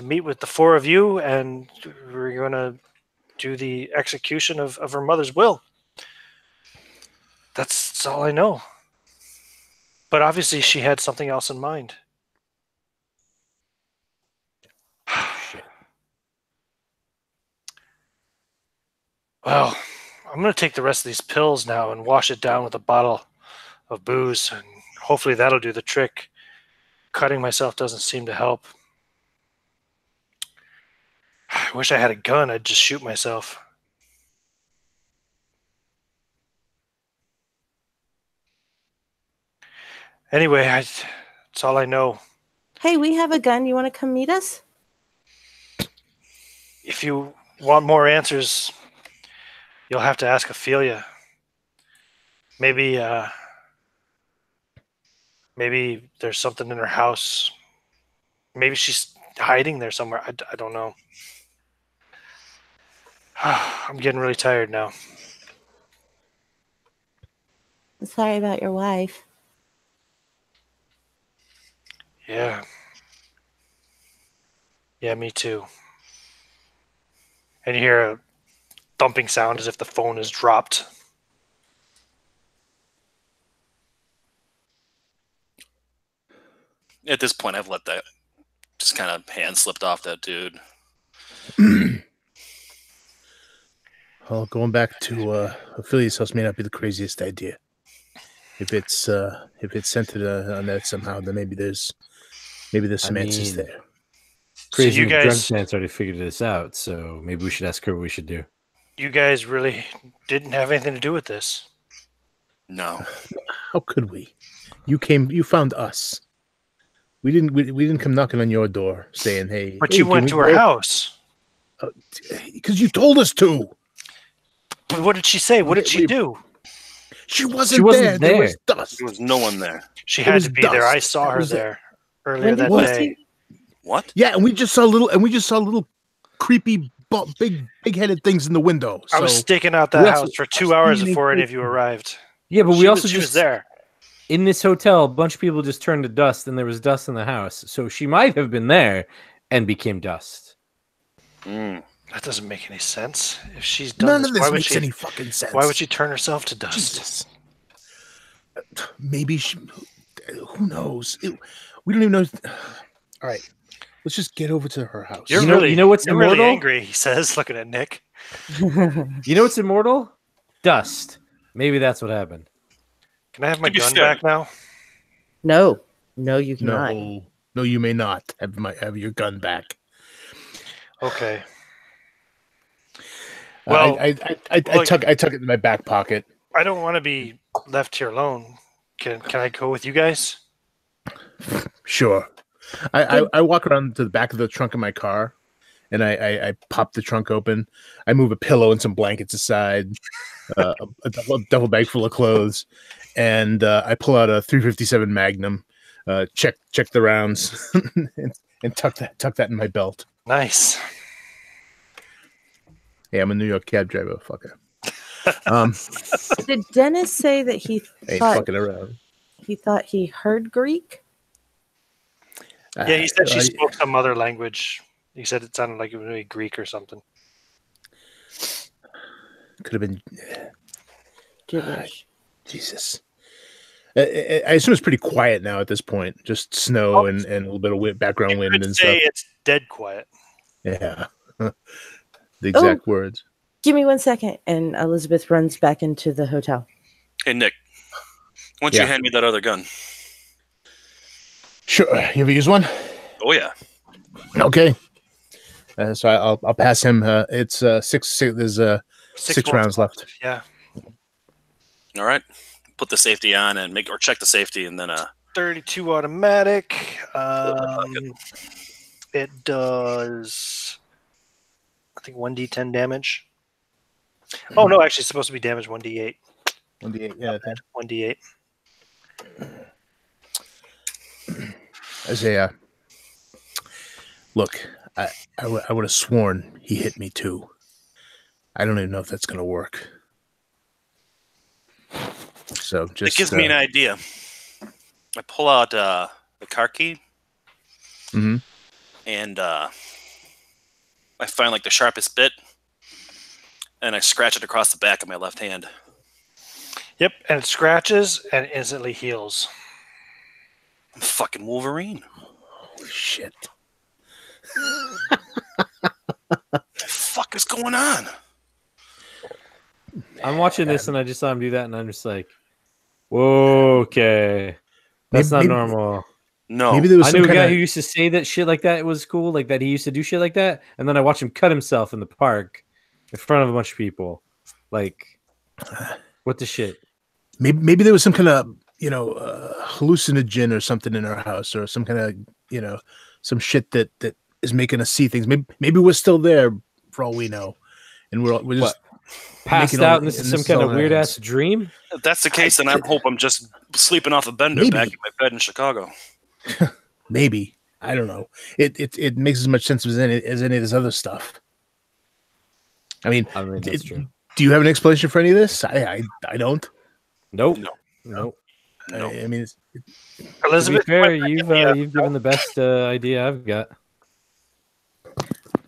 meet with the four of you, and we were going to do the execution of her mother's will. That's all I know. But obviously she had something else in mind. Well, I'm going to take the rest of these pills now and wash it down with a bottle of booze, and hopefully that'll do the trick. Cutting myself doesn't seem to help. I wish I had a gun. I'd just shoot myself. Anyway, that's all I know. Hey, we have a gun. You want to come meet us? If you want more answers, you'll have to ask Ophelia. Maybe there's something in her house. Maybe she's hiding there somewhere. I don't know. I'm getting really tired now. I'm sorry about your wife. Yeah. Yeah, me too. And you hear a thumping sound as if the phone is dropped. At this point, I've let that just kind of hand slipped off that dude. Well, going back to Ophelia's house may not be the craziest idea. If it's centered on that somehow, then maybe there's some answers there. Crazy you guys- Drunk already figured this out, so maybe we should ask her what we should do. You guys really didn't have anything to do with this. No. How could we? You found us. We didn't come knocking on your door saying, "Hey." But you went to her house. Because you told us to. But what did she say? What did she do? She wasn't there. There was dust. There was no one there. She had to be there. I saw her there earlier that day. What? Yeah, and we just saw little creepy, big-headed things in the window. I was staking out that house for 2 hours before any of you arrived. Yeah, but she was there. In this hotel, a bunch of people just turned to dust, and there was dust in the house. So she might have been there and became dust. That doesn't make any sense. If she's done None of this makes any fucking sense. Why would she turn herself to dust? Jesus. Maybe she. Who knows? We don't even know. All right, let's just get over to her house. You know what's you're immortal? really angry, he says, looking at Nick. You know what's immortal? Dust. Maybe that's what happened. Can I have my gun back now? No, you cannot. No, you may not have your gun back. Okay. Well, I tuck it in my back pocket. I don't want to be left here alone. Can I go with you guys? Sure. I walk around to the back of the trunk of my car, and I pop the trunk open. I move a pillow and some blankets aside, a duffel bag full of clothes, and I pull out a .357 Magnum. Check the rounds, and tuck that in my belt. Nice. Hey, I'm a New York cab driver, fucker. Did Dennis say that he ain't thought fucking around? He thought he heard Greek? Yeah, he said she spoke some other language. He said it sounded like it was maybe Greek or something. Could have been gibberish. Jesus. I assume it's pretty quiet now at this point. Just snow and a little bit of background wind and stuff. It's dead quiet. Yeah. The exact words. Give me 1 second. And Elizabeth runs back into the hotel. Hey, Nick. Why don't you hand me that other gun? Sure. You ever use one? Oh, yeah. Okay. So I'll pass him. It's six. There's 6 rounds left. Yeah. All right. Put the safety on and check the safety, and then 32 automatic. It does, I think, 1d10 damage. Oh no, actually, it's supposed to be damage 1d8. 1d8, yeah. 1d8. Isaiah, look, I would have sworn he hit me too. I don't even know if that's gonna work. So just it gives me an idea. I pull out the car key, and I find like the sharpest bit, and I scratch it across the back of my left hand. Yep, and it scratches and instantly heals. I'm fucking Wolverine. Holy shit. What the fuck is going on? I'm watching this and I just saw him do that and I'm just like, whoa, okay. That's not normal. No. Maybe there was I some knew a guy kinda... who used to say that shit like that was cool, like that he used to do shit like that, and then I watched him cut himself in the park in front of a bunch of people. Like, what the shit? Maybe there was some kind of, hallucinogen or something in our house, or some kind of, some shit that is making us see things. Maybe we're still there for all we know, and we're just passed out, and this is some kind of weird ass dream. If that's the case, then I hope I'm just sleeping off a bender back in my bed in Chicago. Maybe. I don't know. It makes as much sense as any of this other stuff. I mean, that's true. Do you have an explanation for any of this? I don't. Nope. No. I mean, Elizabeth, to be fair, you've given the best idea I've got.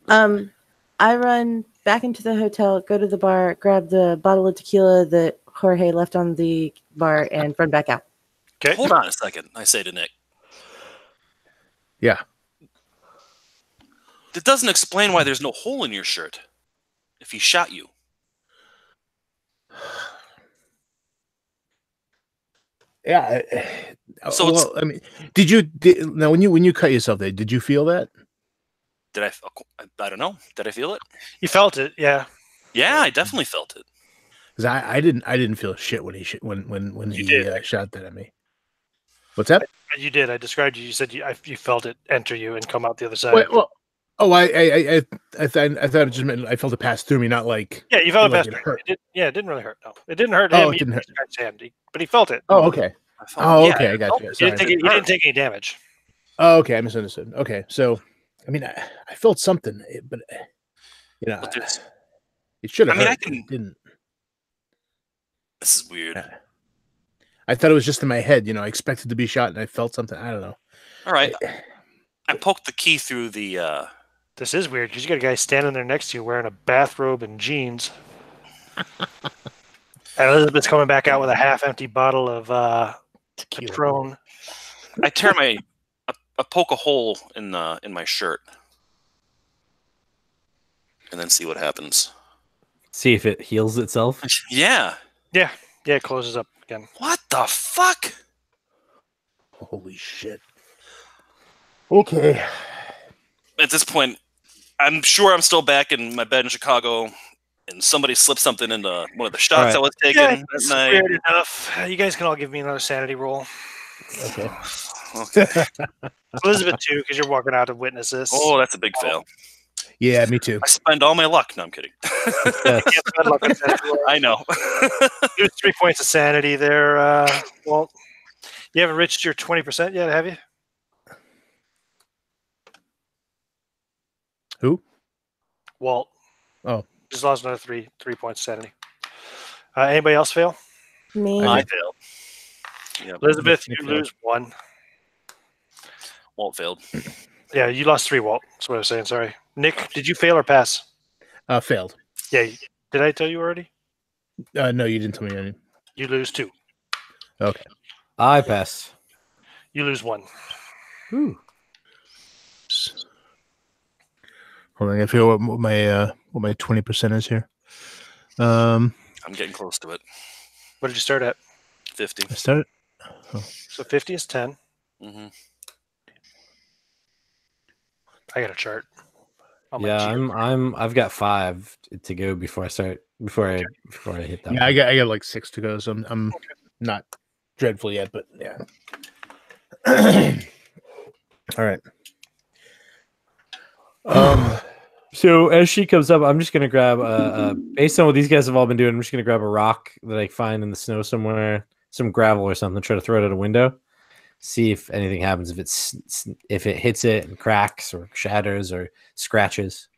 I run back into the hotel, go to the bar, grab the bottle of tequila that Jorge left on the bar, and run back out. okay. Hold on a second, I say to Nick. yeah. That doesn't explain why there's no hole in your shirt if he shot you. Yeah. So well, I mean, now when you cut yourself there, did you feel that? Did I don't know. Did I feel it? You felt it, yeah. Yeah, I definitely felt it. Because I didn't feel shit when he shot that at me. What's that? You did. I described you. You said you felt it enter you and come out the other side. I thought it just meant I felt it pass through me, not like Yeah, you felt it like pass it through. hurt. It didn't really hurt. No, it didn't hurt Oh, him. it didn't hurt. His hand, but he felt it. Oh, okay. Yeah, I got you. He didn't, Sorry. he didn't take any damage. Oh, okay, I misunderstood. Okay, so I mean, I felt something, but you know, But there's- it should have. I mean, hurt. I can- It didn't. This is weird. I thought it was just in my head. You know, I expected to be shot, and I felt something. I don't know. All right. I poked the key through the. This is weird because you got a guy standing there next to you wearing a bathrobe and jeans. And Elizabeth's coming back out with a half-empty bottle of Patron. I tear I poke a hole in my shirt, and then see what happens. See if it heals itself. Yeah. Yeah, it closes up again. What the fuck? Holy shit. Okay. At this point, I'm sure I'm still back in my bed in Chicago, and somebody slipped something into one of the shots I was taking Yeah, at it's night. weird enough. You guys can all give me another sanity roll. Okay. Okay. Elizabeth too, because you're walking out to witness this. Oh, that's a big fail. Yeah, me too. I spend all my luck. No, I'm kidding. Yeah, bad luck on sanity roll. I know. There's 3 points of sanity there. Well, you haven't reached your 20% yet, have you? Who? Walt. Oh. Just lost another 3 points of sanity. Anybody else fail? Me. I failed. Yep. Elizabeth, Nick you failed. lose 1. Walt failed. Yeah, you lost 3, Walt. That's what I was saying. Sorry. Nick, did you fail or pass? Failed. Yeah. Did I tell you already? No, you didn't tell me anything. You lose 2. Okay. I pass. You lose 1. Ooh. Hold on, I feel what my 20% is here. I'm getting close to it. What did you start at? 50. I started. So 50 is 10. Mm-hmm. I got a chart. on my Yeah, geo- I've got 5 to go before I hit that. Yeah, I got like 6 to go, so I'm not dreadful yet, but yeah. All right. So as she comes up, I'm just gonna grab based on what these guys have all been doing. I'm just gonna grab a rock that I find in the snow somewhere, some gravel or something. Try to throw it at a window, see if anything happens. If it hits it and cracks or shatters or scratches.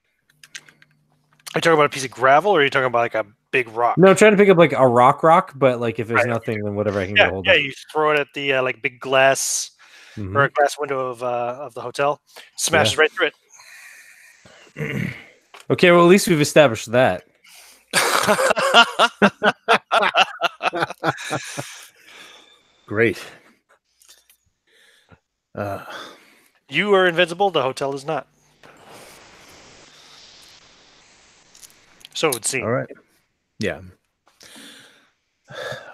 Are you talking about a piece of gravel, or are you talking about like a big rock? No, I'm trying to pick up like a rock, but like if there's Right. nothing, then whatever I can get a hold Yeah, of. you throw it at the like big glass Mhm. or a glass window of the hotel. Smashes right through it. Okay, well at least we've established that. Great. You are invincible. The hotel is not. So it would seem. All right. Yeah.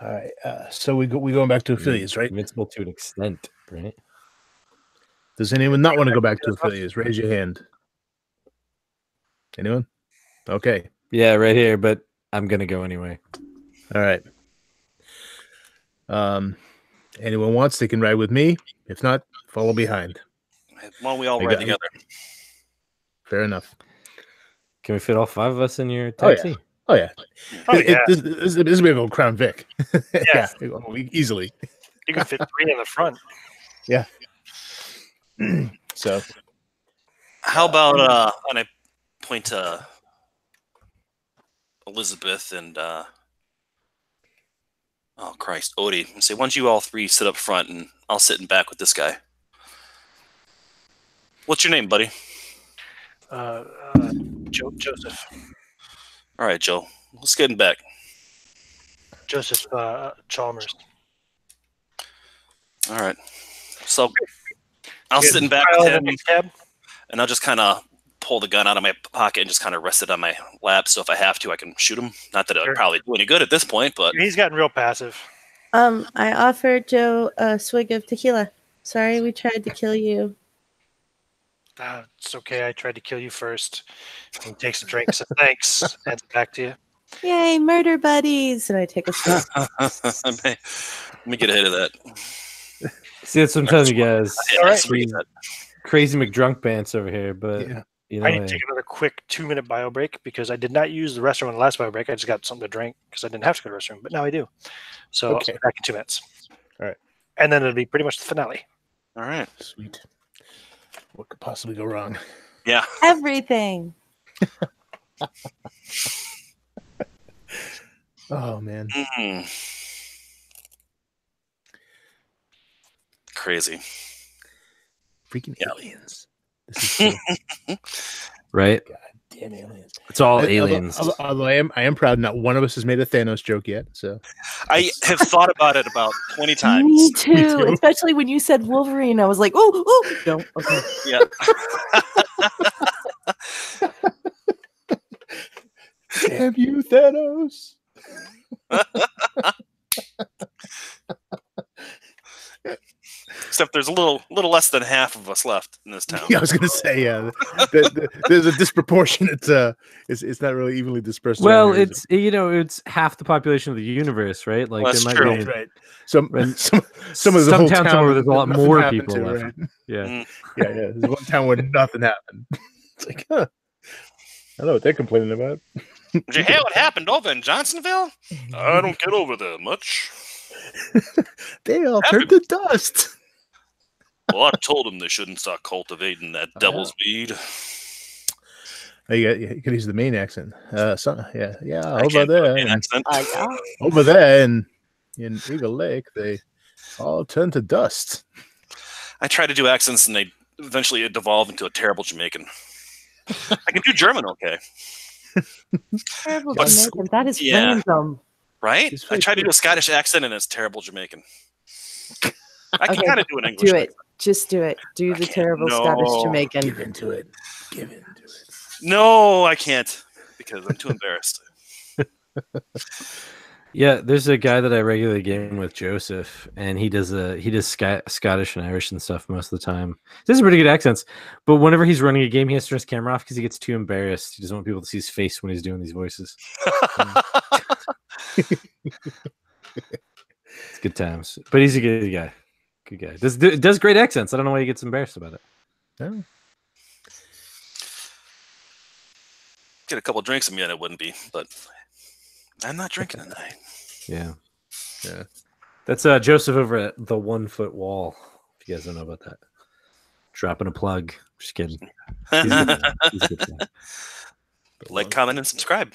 All right. So we going back to Ophelia's, right? Invincible to an extent, right? Does anyone not want to go back to Ophelia's? Raise your hand. Anyone? Okay. Yeah, right here, but I'm gonna go anyway. All right. Anyone wants, they can ride with me. If not, follow behind. Why don't we all I ride got- together? Fair enough. Can we fit all 5 of us in your Oh, yeah. taxi? Oh yeah. Oh, yeah. This is a bit of a Crown Vic. Yeah. Easily. You can fit 3 in the front. So How about and I point to Elizabeth and oh Christ, Odie, and say, "Why don't you all three sit up front, and I'll sit in back with this guy." What's your name, buddy? Joseph. All right, Joe. Let's get in back. Joseph Chalmers. All right. So I'll sit in back with him, and I'll just kind of pull the gun out of my pocket and just kind of rest it on my lap. So if I have to, I can shoot him. Not that it would probably do any good at this point, but he's gotten real passive. I offered Joe a swig of tequila. Sorry, we tried to kill you. It's okay. I tried to kill you first. He takes a drink. So thanks. Hands it back to you. Yay, murder buddies! And I take a swig. Let me get ahead of that. See, that's what I'm telling you guys. All right. Crazy McDrunk pants over here, but you know, I need to take another quick 2-minute bio break because I did not use the restroom in the last bio break. I just got something to drink because I didn't have to go to the restroom, but now I do. So I'll be back in 2 minutes. All right. And then it'll be pretty much the finale. All right. Sweet. What could possibly go wrong? Yeah. Everything. Oh man. Crazy. Freaking aliens. This is cool. Right? God damn aliens. It's all aliens. Although I am proud not one of us has made a Thanos joke yet. So I have thought about it about 20 times. Me too. Especially when you said Wolverine, I was like, oh, no. Okay. Yeah. Damn you, Thanos. Except there's a little less than half of us left in this town. Yeah, I was gonna say, there's a disproportionate. It's not really evenly dispersed. Well, it's it's half the population of the universe, right? Like That's there true. might be right. Some of the some whole towns town where there's a lot nothing more happened people to, left. right? Yeah. Yeah. There's one town where nothing happened. It's like, I don't know what they're complaining about. Did you hear what happened over in Johnsonville? I don't get over there much. They all turned to dust. Well, I told them they shouldn't start cultivating that devil's weed. Oh, you can use the Maine accent. Over can't do a Maine accent. Over there in Eagle Lake, they all turned to dust. I try to do accents, and they eventually devolve into a terrible Jamaican. I can do German, okay. Terrible But- Jamaican. That is yeah. random. Right? It's I try to do a Scottish accent, and it's terrible Jamaican. I can Okay, kind of do an English Do it. accent. Just do it. Do the terrible Scottish Jamaican. Give into it. No, I can't because I'm too embarrassed. Yeah, there's a guy that I regularly game with, Joseph, and he does Scottish and Irish and stuff most of the time. He does pretty good accents, but whenever he's running a game, he has to turn his camera off because he gets too embarrassed. He doesn't want people to see his face when he's doing these voices. It's good times, but he's a good guy. Good guy. Does great accents. I don't know why he gets embarrassed about it. Oh. Get a couple drinks in me, and it wouldn't be, but I'm not drinking tonight. Yeah. That's Joseph over at the 1 Foot Wall. If you guys don't know about that, dropping a plug. Just kidding. He's a good guy. Like, comment, and subscribe.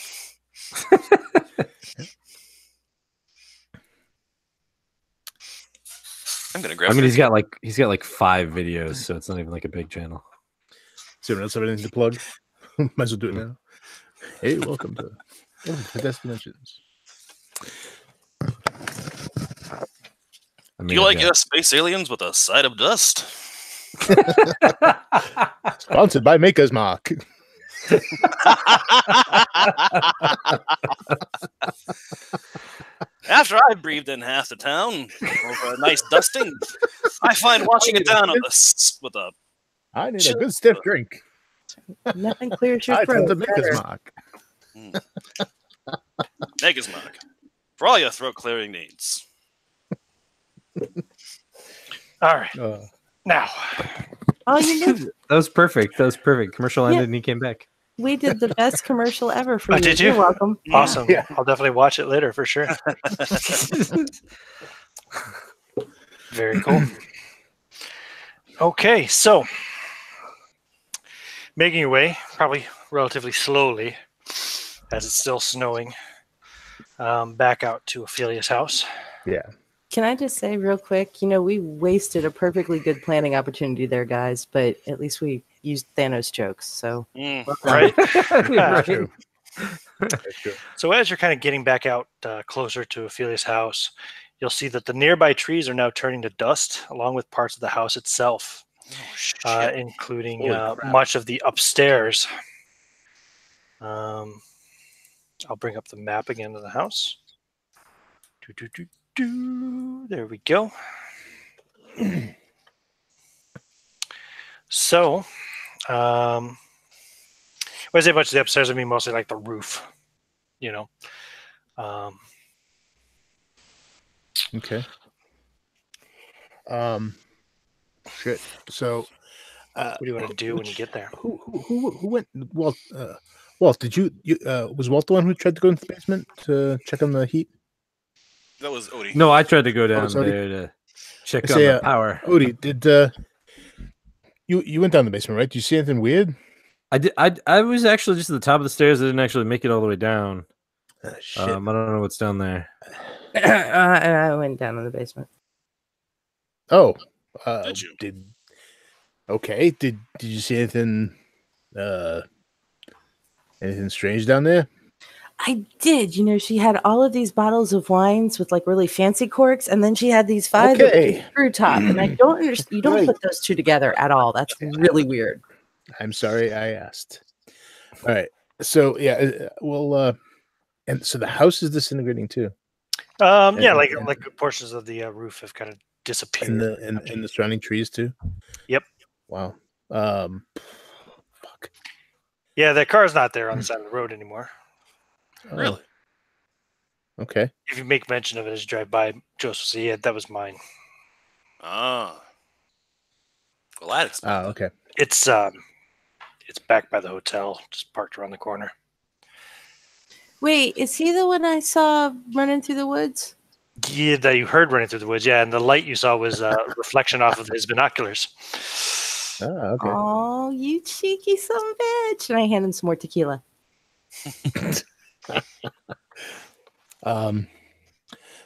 I'm gonna grab. I mean, he's got like 5 videos, so it's not even like a big channel. Is anyone else have anything to plug? Might as well do it now. Hey, welcome to Destinations. Do you like space aliens with a side of dust? Sponsored by Maker's Mark. After I breathed in half the town over a nice dusting, I find washing it down with a I need a good stiff drink. Nothing clears your I throat. tend to Maker's better. Mark. Maker's Mark for all your throat clearing needs. All right. Now, Oh, you knew That was perfect. Commercial ended and he came back. we did the best commercial ever for Oh, you. did you? You're welcome. awesome. Yeah. I'll definitely watch it later for sure. Very cool. Okay, so making your way, probably relatively slowly, as it's still snowing, back out to Ophelia's house. Yeah. Can I just say real quick, we wasted a perfectly good planning opportunity there, guys, but at least we used Thanos jokes, so. Right? That's true. That's true. So as you're kind of getting back out closer to Ophelia's house, you'll see that the nearby trees are now turning to dust, along with parts of the house itself, including much of the upstairs. I'll bring up the map again of the house. There we go. So, when I say much of the upstairs, I mean mostly like the roof, Okay. Shit. So, what do you want to do when you get there? Who went? Walt. Walt, did you? Was Walt the one who tried to go into the basement to check on the heat? That was Odie. No, I tried to go down it's Odie? there to check I on say, the power. Odie, did you went down the basement, right? Did you see anything weird? I did. I was actually just at the top of the stairs. I didn't actually make it all the way down. Shit. I don't know what's down there. I went down in the basement. Oh, Did you? Okay. Did you see anything? Anything strange down there? I did. She had all of these bottles of wines with like really fancy corks, and then she had these 5 that were just screw top. And I don't understand. You don't put those two together at all. That's really weird. I'm sorry, I asked. All right. So yeah, and so the house is disintegrating too. Yeah, like portions of the roof have kind of disappeared. And the surrounding trees too. Yep. Wow. Fuck. Yeah, the car's not there on the side of the road anymore. Really? Okay. If you make mention of it as you drive by, Joseph will say, "Yeah, that was mine." Ah. Well, that explains. Okay. It's back by the hotel, just parked around the corner. Wait, is he the one I saw running through the woods? Yeah, that you heard running through the woods. Yeah, and the light you saw was a reflection off of his binoculars. Okay. Oh, you cheeky son of a bitch! And I hand him some more tequila.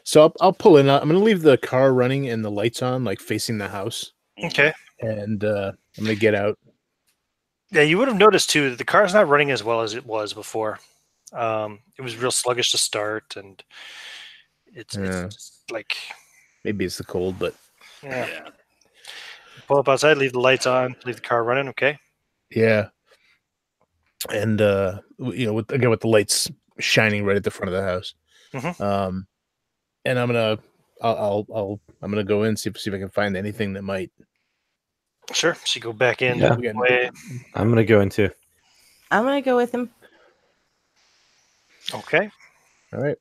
So I'll pull in. I'm gonna leave the car running and the lights on, like facing the house. Okay. And I'm gonna get out. Yeah, you would have noticed too that the car's not running as well as it was before. It was real sluggish to start, and it's just like maybe it's the cold, but yeah. Pull up outside, leave the lights on, leave the car running. Okay. Yeah. And with the lights shining right at the front of the house. Mm-hmm. And I'm gonna go in see if I can find anything that might. Sure. So you go back in. Yeah. I'm gonna go in too. I'm gonna go with him. Okay. All right.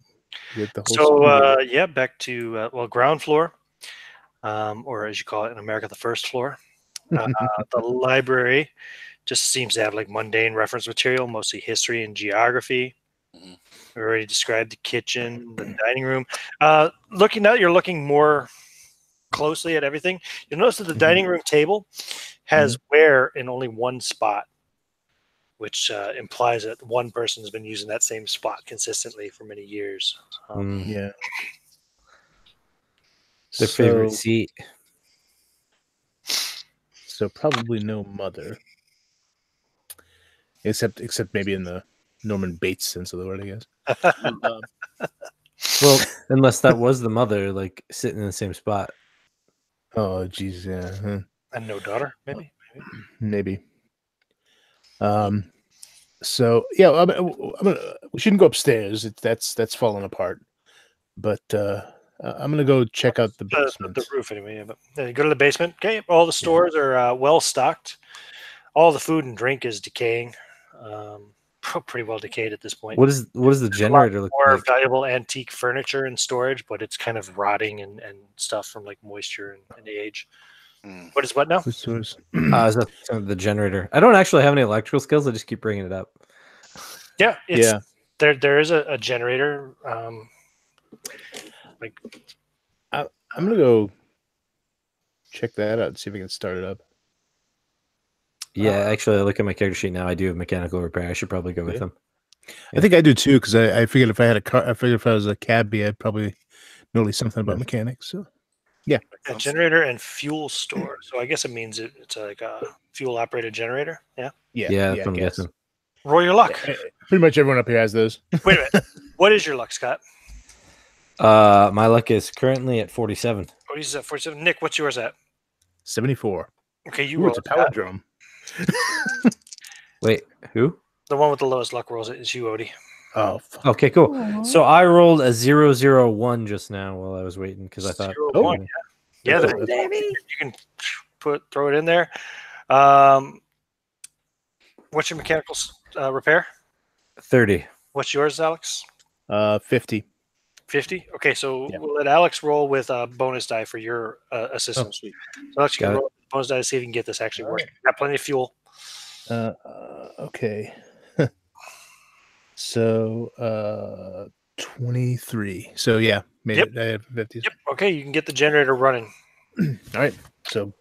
So back to ground floor, or as you call it in America, the first floor. The library just seems to have like mundane reference material, mostly history and geography. Mhm. We already described the kitchen, the dining room. You're looking more closely at everything. You'll notice that the dining room table has ware in only one spot, which implies that one person has been using that same spot consistently for many years. Yeah. Their favorite seat. So probably no mother. Except maybe in the Norman Bates sense of the word, I guess. Well, unless that was the mother, like sitting in the same spot. Oh, geez, yeah. And no daughter, maybe. Maybe. So yeah, we shouldn't go upstairs. That's falling apart. But I'm gonna go check out the basement. The roof anyway. Yeah, but you go to the basement. Okay, all the stores are well stocked. All the food and drink is decaying. Pretty well decayed at this point. What is the generator look more like? valuable antique furniture in storage, but it's kind of rotting and stuff from like moisture and age. What is what now? Is that the generator? I don't actually have any electrical skills. I just keep bringing it up. Yeah, there is a generator. I'm gonna go check that out and see if we can start it up. Yeah, actually, I look at my character sheet now. I do have mechanical repair. I should probably go with him. I think I do too, because I figured if I had a car, I figured if I was a cabbie, I'd probably know at least something about mechanics. So A generator and fuel store. So I guess it means it's like a fuel operated generator. Yeah. Yeah, that's what I'm guessing. Roll your luck. Yeah, pretty much everyone up here has those. Wait a minute. What is your luck, Scott? My luck is currently at 47. Oh, he's at 47. Nick, what's yours at? 74. Okay, you Ooh, roll it's a it, Scott. palindrome. Wait, who? The one with the lowest luck rolls it is you, Odie. Oh, fuck. Okay, cool. Aw. So I rolled a 001 just now while I was waiting because I thought, 0-1, yeah, That's- there- Baby. you can throw it in there. What's your mechanical repair? 30. What's yours, Alex? 50. 50. Okay, so Yeah. we'll let Alex roll with a bonus die for your assistance. sweet. So Alex, you can Got it. roll a bonus die to see if you can get this actually All working. Got plenty of fuel. Okay. So 23. So yeah, made Yep. it. I have 50. Yep. Okay, you can get the generator running. All right. So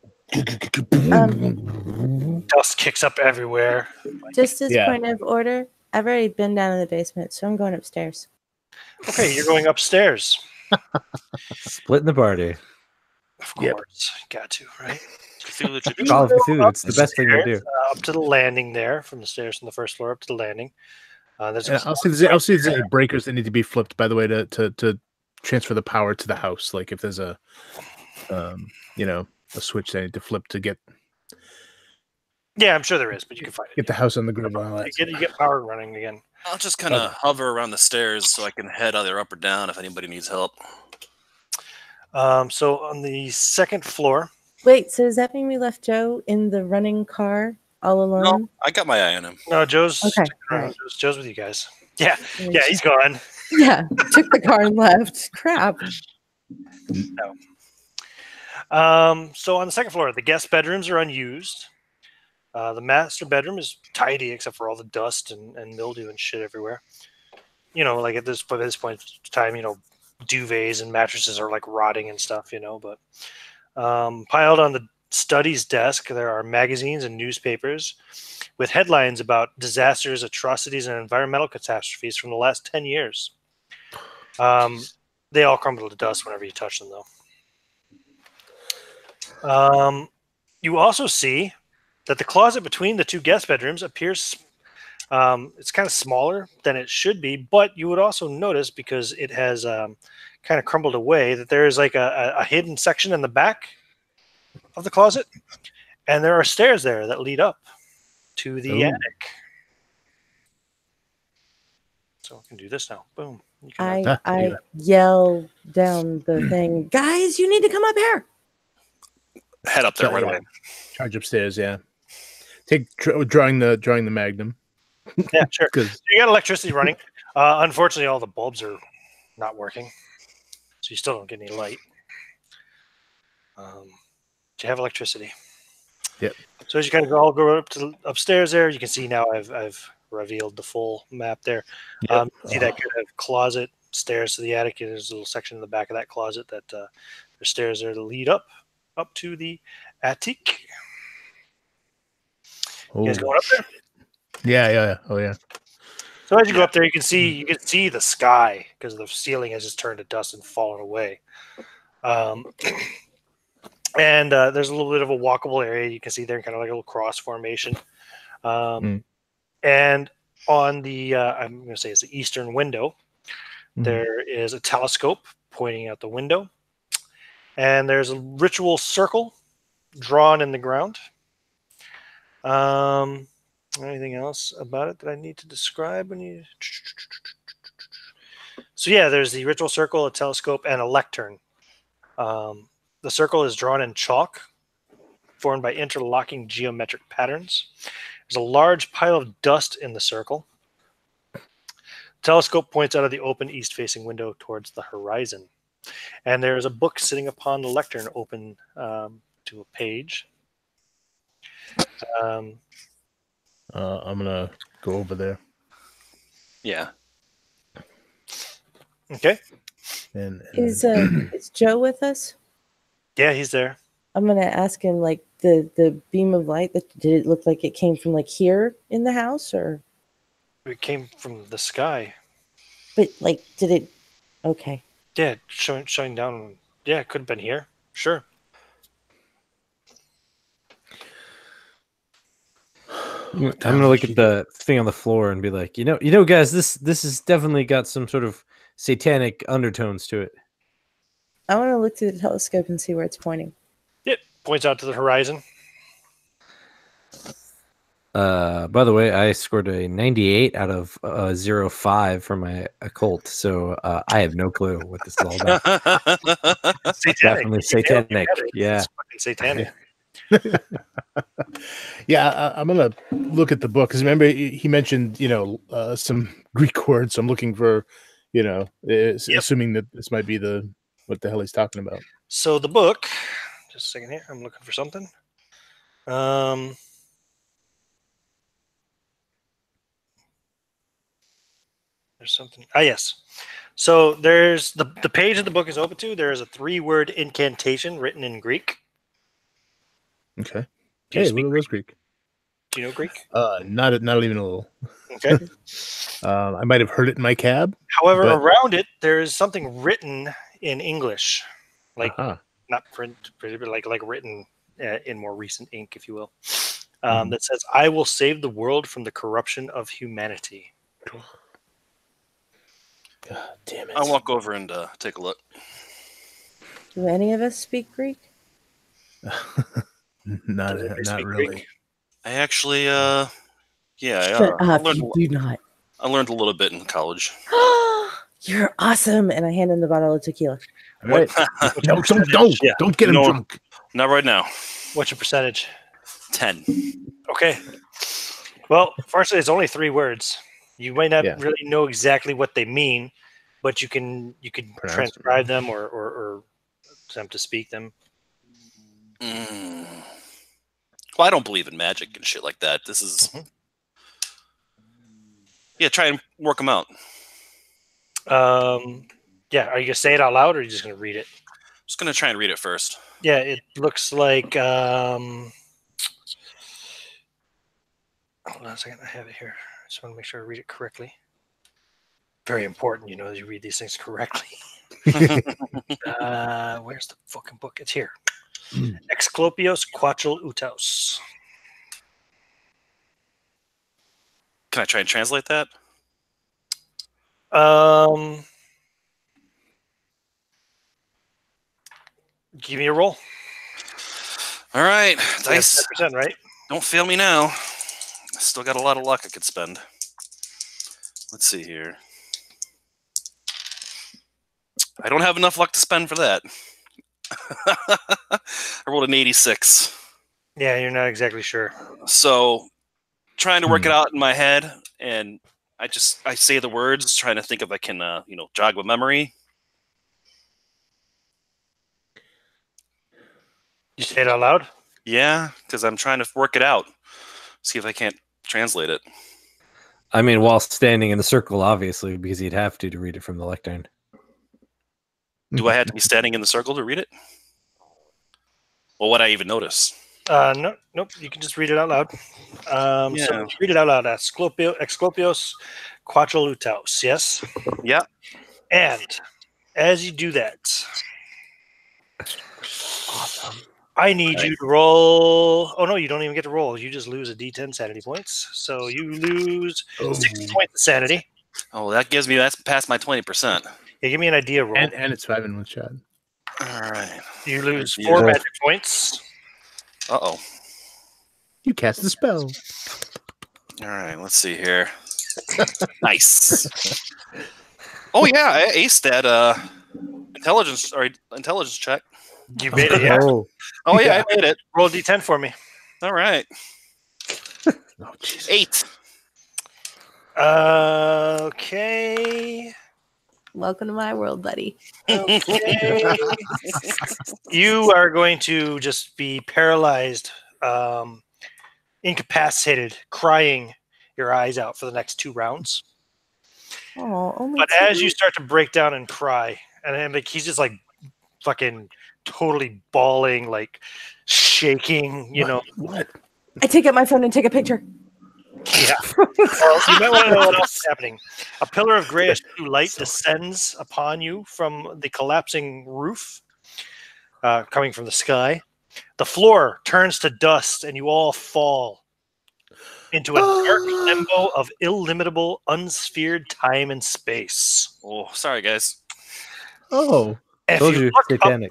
Dust kicks up everywhere. Just as Yeah. point of order, I've already been down in the basement, so I'm going upstairs. Okay, you're going upstairs. Splitting the party. Of Yep. course, got to, right? Cthulhu to do. Call of Cthulhu. It's the best thing to do. Up to the landing there, from the stairs from the first floor up to the landing. There's a I'll see if there's any breakers that need to be flipped, by the way, to transfer the power to the house. Like if there's a switch that I need to flip to get Yeah, I'm sure there is, but you can find it. the house on the grid and all that. You get power running again. I'll just kind of hover around the stairs so I can head either up or down if anybody needs help. So on the second floor, Wait, so does that mean we left Joe in the running car all alone? No, I got my eye on him. no, Joe's Okay, sticking around. all right. Joe's with you guys. Yeah, he's gone. Yeah, took the car and left. Crap. So on the second floor, the guest bedrooms are unused. The master bedroom is tidy except for all the dust and mildew and shit everywhere. Like at this point in time, duvets and mattresses are like rotting and stuff, but piled on the study's desk, there are magazines and newspapers with headlines about disasters, atrocities, and environmental catastrophes from the last 10 years. They all crumble to dust whenever you touch them, though. You also see that the closet between the two guest bedrooms appears it's kind of smaller than it should be, but you would also notice, because it has kind of crumbled away, that there is like a hidden section in the back of the closet, and there are stairs there that lead up to the attic. So I can do this now. Boom. You can I yell down the thing, guys, you need to come up here. Head up there right away. Charge upstairs. Yeah. Take drawing the Magnum. Yeah, sure. Because You got electricity running. Unfortunately, all the bulbs are not working, so you still don't get any light. But you have electricity. Yep. So as you kind of all go up to upstairs there, you can see now I've revealed the full map there. Yep. See that kind of closet, stairs to the attic, and there's a little section in the back of that closet that there's stairs there to lead up to the attic. You guys going up there? Yeah. Oh yeah. So as you go up there, you can see the sky, because the ceiling has just turned to dust and fallen away. And there's a little bit of a walkable area you can see there, kind of like a little cross formation. And on the I'm going to say it's the eastern window, there is a telescope pointing out the window, and there's a ritual circle drawn in the ground. Anything else about it that I need to describe? So yeah, there's the ritual circle, a telescope, and a lectern. The circle is drawn in chalk, formed by interlocking geometric patterns. There's a large pile of dust in the circle. The telescope points out of the open east-facing window towards the horizon. And there is a book sitting upon the lectern, open to a page. I'm gonna go over there. Yeah. Okay. And Is Joe with us? Yeah, he's there. I'm gonna ask him, like, the beam of light, did it look like it came from like here in the house, or? It came from the sky. But like, did it? Okay. Yeah, showing down. Yeah, it could have been here. Sure. I'm gonna look at the thing on the floor and be like, you know, guys, this has definitely got some sort of satanic undertones to it. I want to look through the telescope and see where it's pointing. It points out to the horizon. By the way, I scored a 98 out of 05 for my occult, so I have no clue what this is all about. Satanic. Definitely satanic. Yeah. It's fucking satanic. Yeah, I'm gonna look at the book because remember he mentioned some Greek words. So I'm looking for assuming that this might be what the hell he's talking about. So the book, just a second here. I'm looking for something. There's something. Yes. So there's the page of the book is open to. There is a 3-word incantation written in Greek. Okay. Do you Hey, speak what was Greek? Do you know Greek? Not even a little. Okay. I might have heard it in my cab. However, but- around it there is something written in English, like not print, but like written in more recent ink, if you will. That says, "I will save the world from the corruption of humanity." God damn it! I'll walk over and take a look. Do any of us speak Greek? not speak really. Greek? I actually, Shut up! You do not. I learned a little bit in college. You're awesome! And I hand him the bottle of tequila. All right. No, don't get him drunk. Not right now. What's your percentage? 10. Okay. Well, fortunately, it's only 3 words. You might not really know exactly what they mean, but you can transcribe them or attempt to speak them. Well, I don't believe in magic and shit like that. This is try and work them out. Are you gonna say it out loud, or are you just gonna read it? I'm just gonna try and read it first. Yeah, it looks like. Hold on a second, I have it here. I just want to make sure I read it correctly. Very important, that you read these things correctly. Where's the fucking book? It's here. Exclopios quatral utos. Can I try and translate that? Give me a roll. All right, dice. 10%, right? Don't fail me now. I still got a lot of luck I could spend. Let's see here. I don't have enough luck to spend for that. I rolled an 86. Yeah, you're not exactly sure. So, trying to work it out in my head, and I say the words, trying to think if I can, jog my memory. You say it out loud? Yeah, because I'm trying to work it out. See if I can't translate it. I mean, while standing in the circle, obviously, because he'd have to read it from the lectern. Do I have to be standing in the circle to read it? Well, what I even notice? Nope. You can just read it out loud. So read it out loud. Exclopios quattrolutos. Yes. Yeah. And as you do that, Awesome. I need you to roll. Oh no, you don't even get to roll. You just lose a D10 sanity points. So you lose 60 points of sanity. Oh, that's past my 20%. Yeah, give me an idea roll. And it's 5 in 1 shot. All right. You lose 4 magic points. Uh-oh. You cast the spell. All right, let's see here. Nice. Oh yeah, I aced that intelligence check. You made it, yeah. Oh yeah, I made it. Roll a D10 for me. All right. Oh, Jesus. 8. Okay. Welcome to my world, buddy. Okay. You are going to just be paralyzed, incapacitated, crying your eyes out for the next 2 rounds. Oh, only But 2? as you start to break down and cry, and then he's just like fucking totally bawling, like shaking, you know. What? I take out my phone and take a picture. Yeah. Well, you might want to know what else is happening. A pillar of grayish blue light descends upon you from the collapsing roof, coming from the sky. The floor turns to dust, and you all fall into a dark limbo of illimitable, unsphered time and space. Oh, sorry, guys. Oh. If Told you you, look satanic.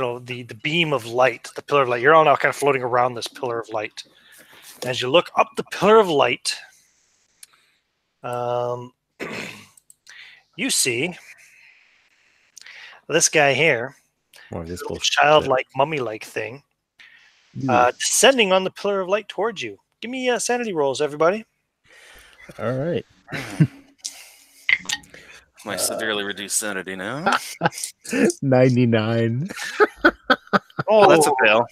up the beam of light, the pillar of light, you're all now kind of floating around this pillar of light. As you look up the pillar of light, you see this guy here, More of this little bullshit. childlike, mummy-like thing, descending on the pillar of light towards you. Give me sanity rolls, everybody. All right. My severely reduced sanity now. 99. Oh, that's a fail.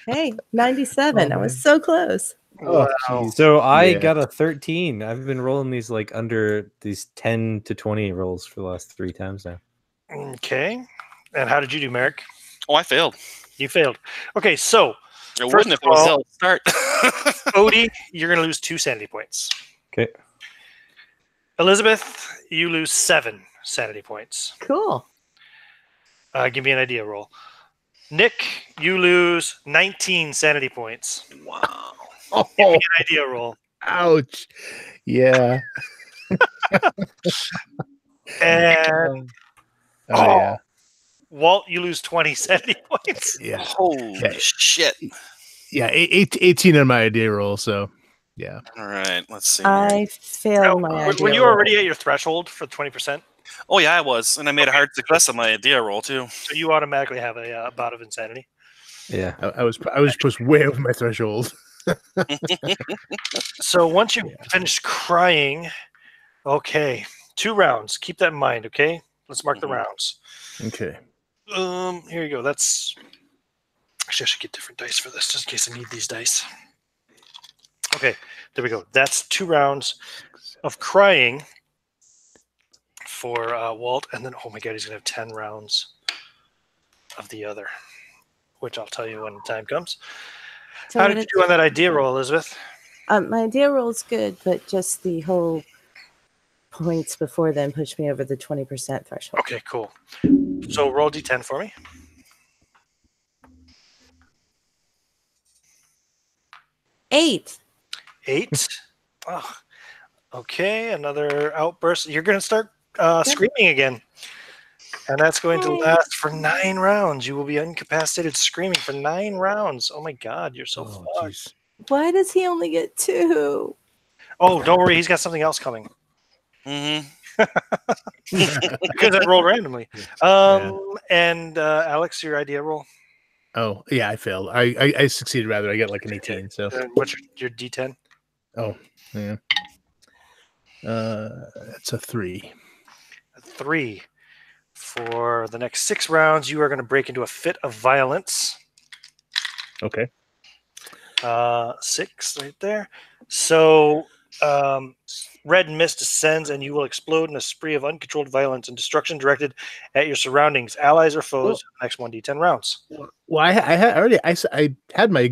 Hey, 97. I was so close. Oh, Wow. So I Yeah. got a 13. I've been rolling these like under these 10 to 20 rolls for the last 3 times now. Okay. And how did you do, Merrick? Oh, I failed. You failed. Okay, so It First wouldn't if of it was all- hell to start. Odie, you're going to lose 2 sanity points. Okay. Elizabeth, you lose 7 sanity points. Cool. Give me an idea roll. Nick, you lose 19 sanity points. Wow. Oh, Give me an idea roll. ouch. Yeah. And Oh, yeah. Walt, you lose 20 sanity points. Yeah. Holy Okay. shit. Yeah. 18 on my idea roll. So, yeah. All right, let's see. here. I failed my Were idea you roll. already at your threshold for 20%? Oh, yeah, I was. And I made a hard success on my idea roll, too. So you automatically have a bout of insanity. Yeah. I was pushed way over my threshold. So once you finish crying, okay, 2 rounds. Keep that in mind, okay? Let's mark the rounds. Okay. Here you go. That's actually I should get different dice for this, just in case I need these dice. Okay, there we go. That's 2 rounds of crying for Walt, and then oh my god, he's gonna have 10 rounds of the other, which I'll tell you when the time comes. So How I'm did you gonna- do on that idea roll, Elizabeth? My idea roll's good, but just the whole points before then pushed me over the 20% threshold. Okay, cool. So roll d10 for me. 8. 8. Oh, okay, another outburst. You're going to start screaming again. And that's going to last for 9 rounds. You will be incapacitated screaming for 9 rounds. Oh my god, you're so Oh, fucked. jeez. Why does he only get 2? Oh, don't worry, he's got something else coming. Mm-hmm. Because I rolled randomly. And Alex, your idea roll. Oh, yeah, I failed. I succeeded, rather. I got like an 18. So, What's your d10? oh, yeah. It's a 3. 3. For the next 6 rounds, you are going to break into a fit of violence. Okay. 6 right there. So red mist descends and you will explode in a spree of uncontrolled violence and destruction directed at your surroundings, allies or foes. Next 1d10 rounds. Well, I had my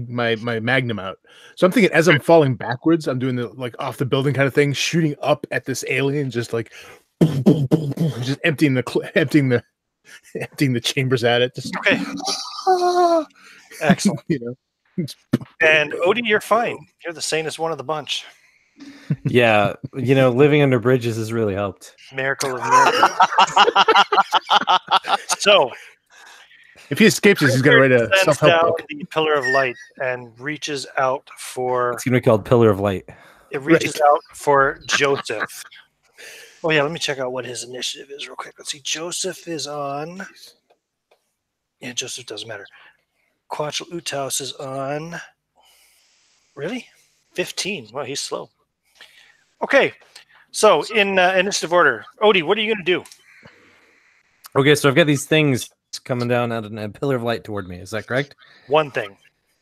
magnum out, so I'm thinking as I'm falling backwards, I'm doing the like off the building kind of thing, shooting up at this alien, just like boom, boom, boom, boom, just emptying the chambers at it. Just Okay. Excellent. you know. And Odie, you're fine. You're the sanest one of the bunch. Yeah. Living under bridges has really helped. Miracle of miracles. So If he escapes us, he's gonna write a descends self-help down book. the pillar of light and reaches out for It's going to be called Pillar of Light. out for Joseph. Oh yeah, let me check out what his initiative is real quick. Let's see. Joseph is on. Yeah, Joseph doesn't matter. Quatchel Utaus is on. Really? 15. Well, he's slow. Okay, so in initiative order, Odie, what are you going to do? Okay, so I've got these things coming down at a pillar of light toward me. Is that correct? One thing.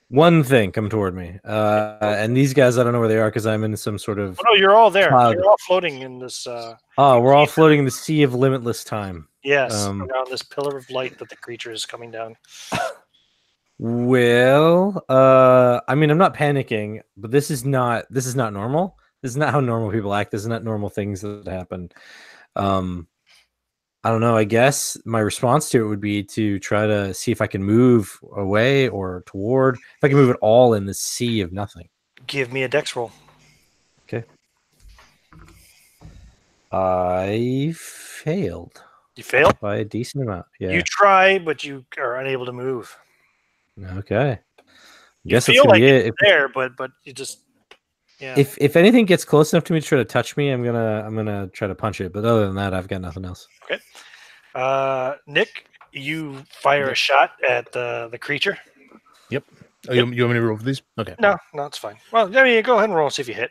One thing come toward me. And these guys, I don't know where they are because I'm in some sort of... Oh, no, you're all there. Cloud. You're all floating in this. Oh, we're all floating in the sea of limitless time. Yes, around this pillar of light that the creature is coming down. Well, I mean, I'm not panicking, but this is not normal. This is not how normal people act. This is not normal things that happen. I don't know. I guess my response to it would be to try to see if I can move away or toward. If I can move it all in the sea of nothing. Give me a dex roll. Okay. I failed. You failed? By a decent amount. Yeah. You try, but you are unable to move. Okay. You Guess that's feel gonna like be it's it. there, but you just If anything gets close enough to me to try to touch me, I'm gonna try to punch it. But other than that, I've got nothing else. Okay. Nick, you fire a shot at the creature. Yep. Oh, you want me to roll for these? Okay. No, it's fine. Well, I mean, go ahead and roll and see if you hit.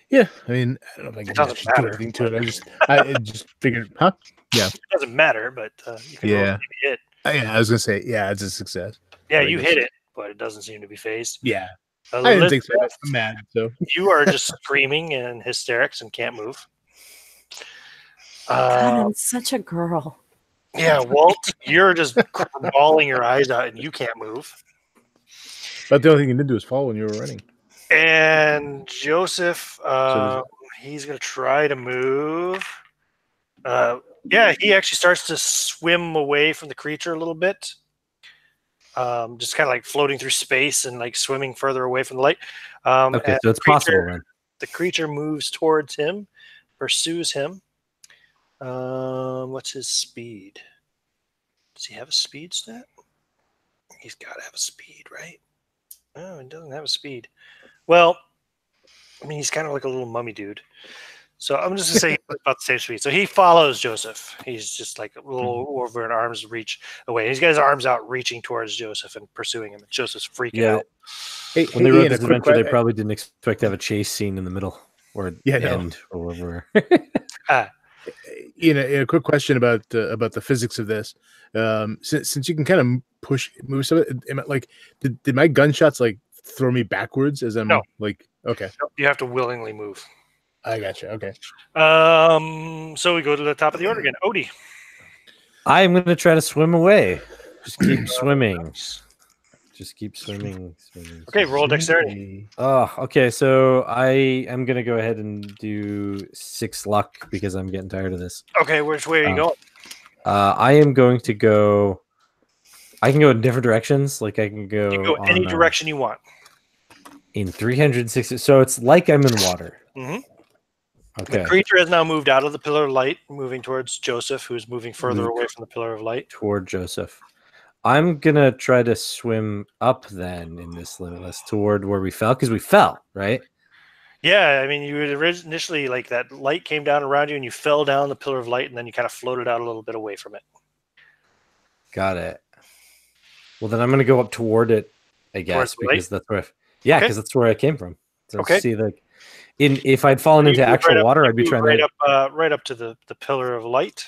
Yeah. I mean, I don't know if I It can doesn't actually do matter, anything to it. I just figured, huh? Yeah. It doesn't matter, but you can roll Yeah. and see if you hit. Yeah. I was gonna say, yeah, it's a success. Yeah, But I you guess- hit it, but it doesn't seem to be phased. Yeah. I didn't think so. Elizabeth, I'm mad. So you are just screaming in hysterics and can't move. God, I'm such a girl. Yeah, Walt, you're just bawling your eyes out and you can't move. but the only thing you did do was fall when you were running. And Joseph, he's going to try to move. Yeah, he actually starts to swim away from the creature a little bit. Just kind of like floating through space and like swimming further away from the light. Okay, so it's possible then. The creature moves towards him, pursues him. What's his speed? Does he have a speed stat? He's got to have a speed, right? Oh, he doesn't have a speed. Well, I mean, he's kind of like a little mummy dude. So I'm just going to say about the same speed. So he follows Joseph. He's just like a little over an arm's reach away. He's got his arms out reaching towards Joseph and pursuing him. Joseph's freaking out. When they wrote this adventure, they probably didn't expect to have a chase scene in the middle or end or whatever. A quick question about the physics of this. Since you can kind of move some, like did my gunshots like throw me backwards as I'm like okay? You have to willingly move. I gotcha. Okay. So we go to the top of the order again. Odie. I'm going to try to swim away. Just keep swimming. Just keep swimming. Okay, roll dexterity. Oh, okay. So I am going to go ahead and do 6 luck because I'm getting tired of this. Okay, which way are you going? I am going to go. I can go in different directions. Like I can go. You go any direction you want. In 360. So it's like I'm in water. Mm-hmm. Okay. The creature has now moved out of the pillar of light, moving towards Joseph, who's moving further away from the pillar of light. Toward Joseph. I'm going to try to swim up then in this limitless toward where we fell, because we fell, right? Yeah, I mean, you would initially, like, that light came down around you and you fell down the pillar of light and then you kind of floated out a little bit away from it. Got it. Well, then I'm going to go up toward it, I guess, because that's where because that's where I came from. So see, like, if I'd fallen into actual water, I'd be trying right up to the pillar of light.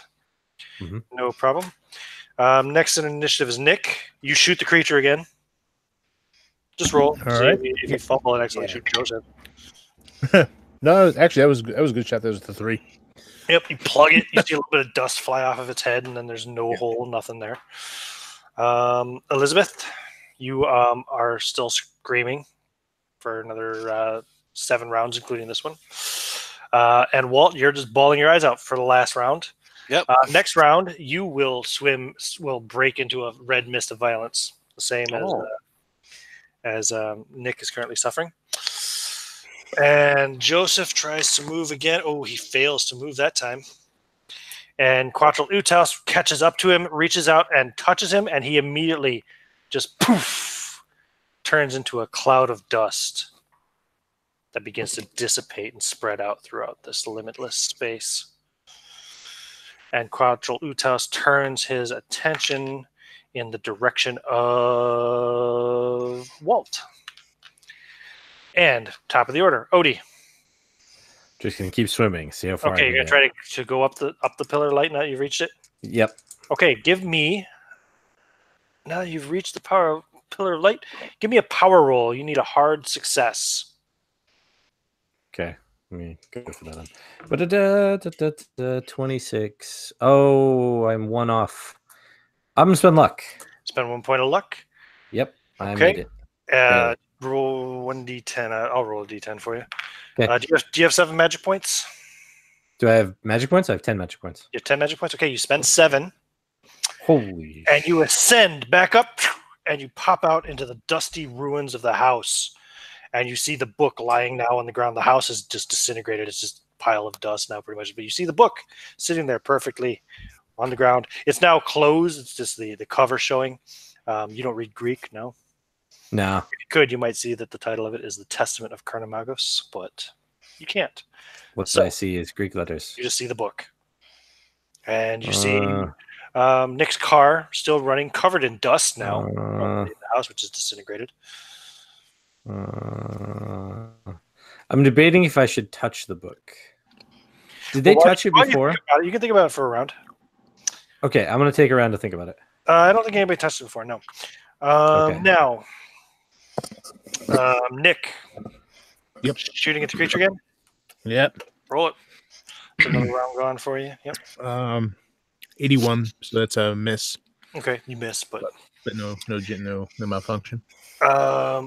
Mm-hmm. No problem. Next in initiative is Nick. You shoot the creature again. Just roll. All right. If you fumble and accidentally shoot Joseph. No, actually, that was a good shot. That was the 3. Yep, you plug it. You see a little bit of dust fly off of its head, and then there's no hole, nothing there. Elizabeth, you are still screaming for another 7 rounds, including this one. And Walt, you're just bawling your eyes out for the last round. Yep. Next round, you will break into a red mist of violence, the same as Nick is currently suffering. And Joseph tries to move again. Oh, he fails to move that time. And Quattro Utas catches up to him, reaches out and touches him, and he immediately just poof turns into a cloud of dust that begins to dissipate and spread out throughout this limitless space. And Quattro Utas turns his attention in the direction of Walt. And top of the order, Odie. Just gonna keep swimming. See how far. Okay, you're gonna try to go up the pillar of light now that you've reached it. Yep. Okay, give me. Now that you've reached the pillar of light, give me a power roll. You need a hard success. Okay. Let me go for that one. But 26. Oh, I'm one off. I'm gonna spend luck. Spend 1 point of luck. Yep, I Okay. made it. Barely. Roll 1d10. I'll roll a d10 for you. Okay. Do you have 7 magic points? Do I have magic points? I have 10 magic points. You have 10 magic points. Okay, you spend 7. Holy! And you ascend back up, and you pop out into the dusty ruins of the house. And you see the book lying now on the ground. The house is just disintegrated. It's just a pile of dust now, pretty much. But you see the book sitting there perfectly on the ground. It's now closed. It's just the cover showing. You don't read Greek, no? No. If you could, you might see that the title of it is The Testament of Carnimagos, but you can't. What I see is Greek letters. You just see the book. And you see Nick's car still running, covered in dust now. In the house, which is disintegrated. I'm debating if I should touch the book. Did they touch it before? You can think about it for a round. Okay, I'm going to take a round to think about it. I don't think anybody touched it before, no. Okay. Now, Nick. Yep. Shooting at the creature again? Yep. Roll it. Another round gone for you. Yep. 81, so that's a miss. Okay, you missed, but no malfunction.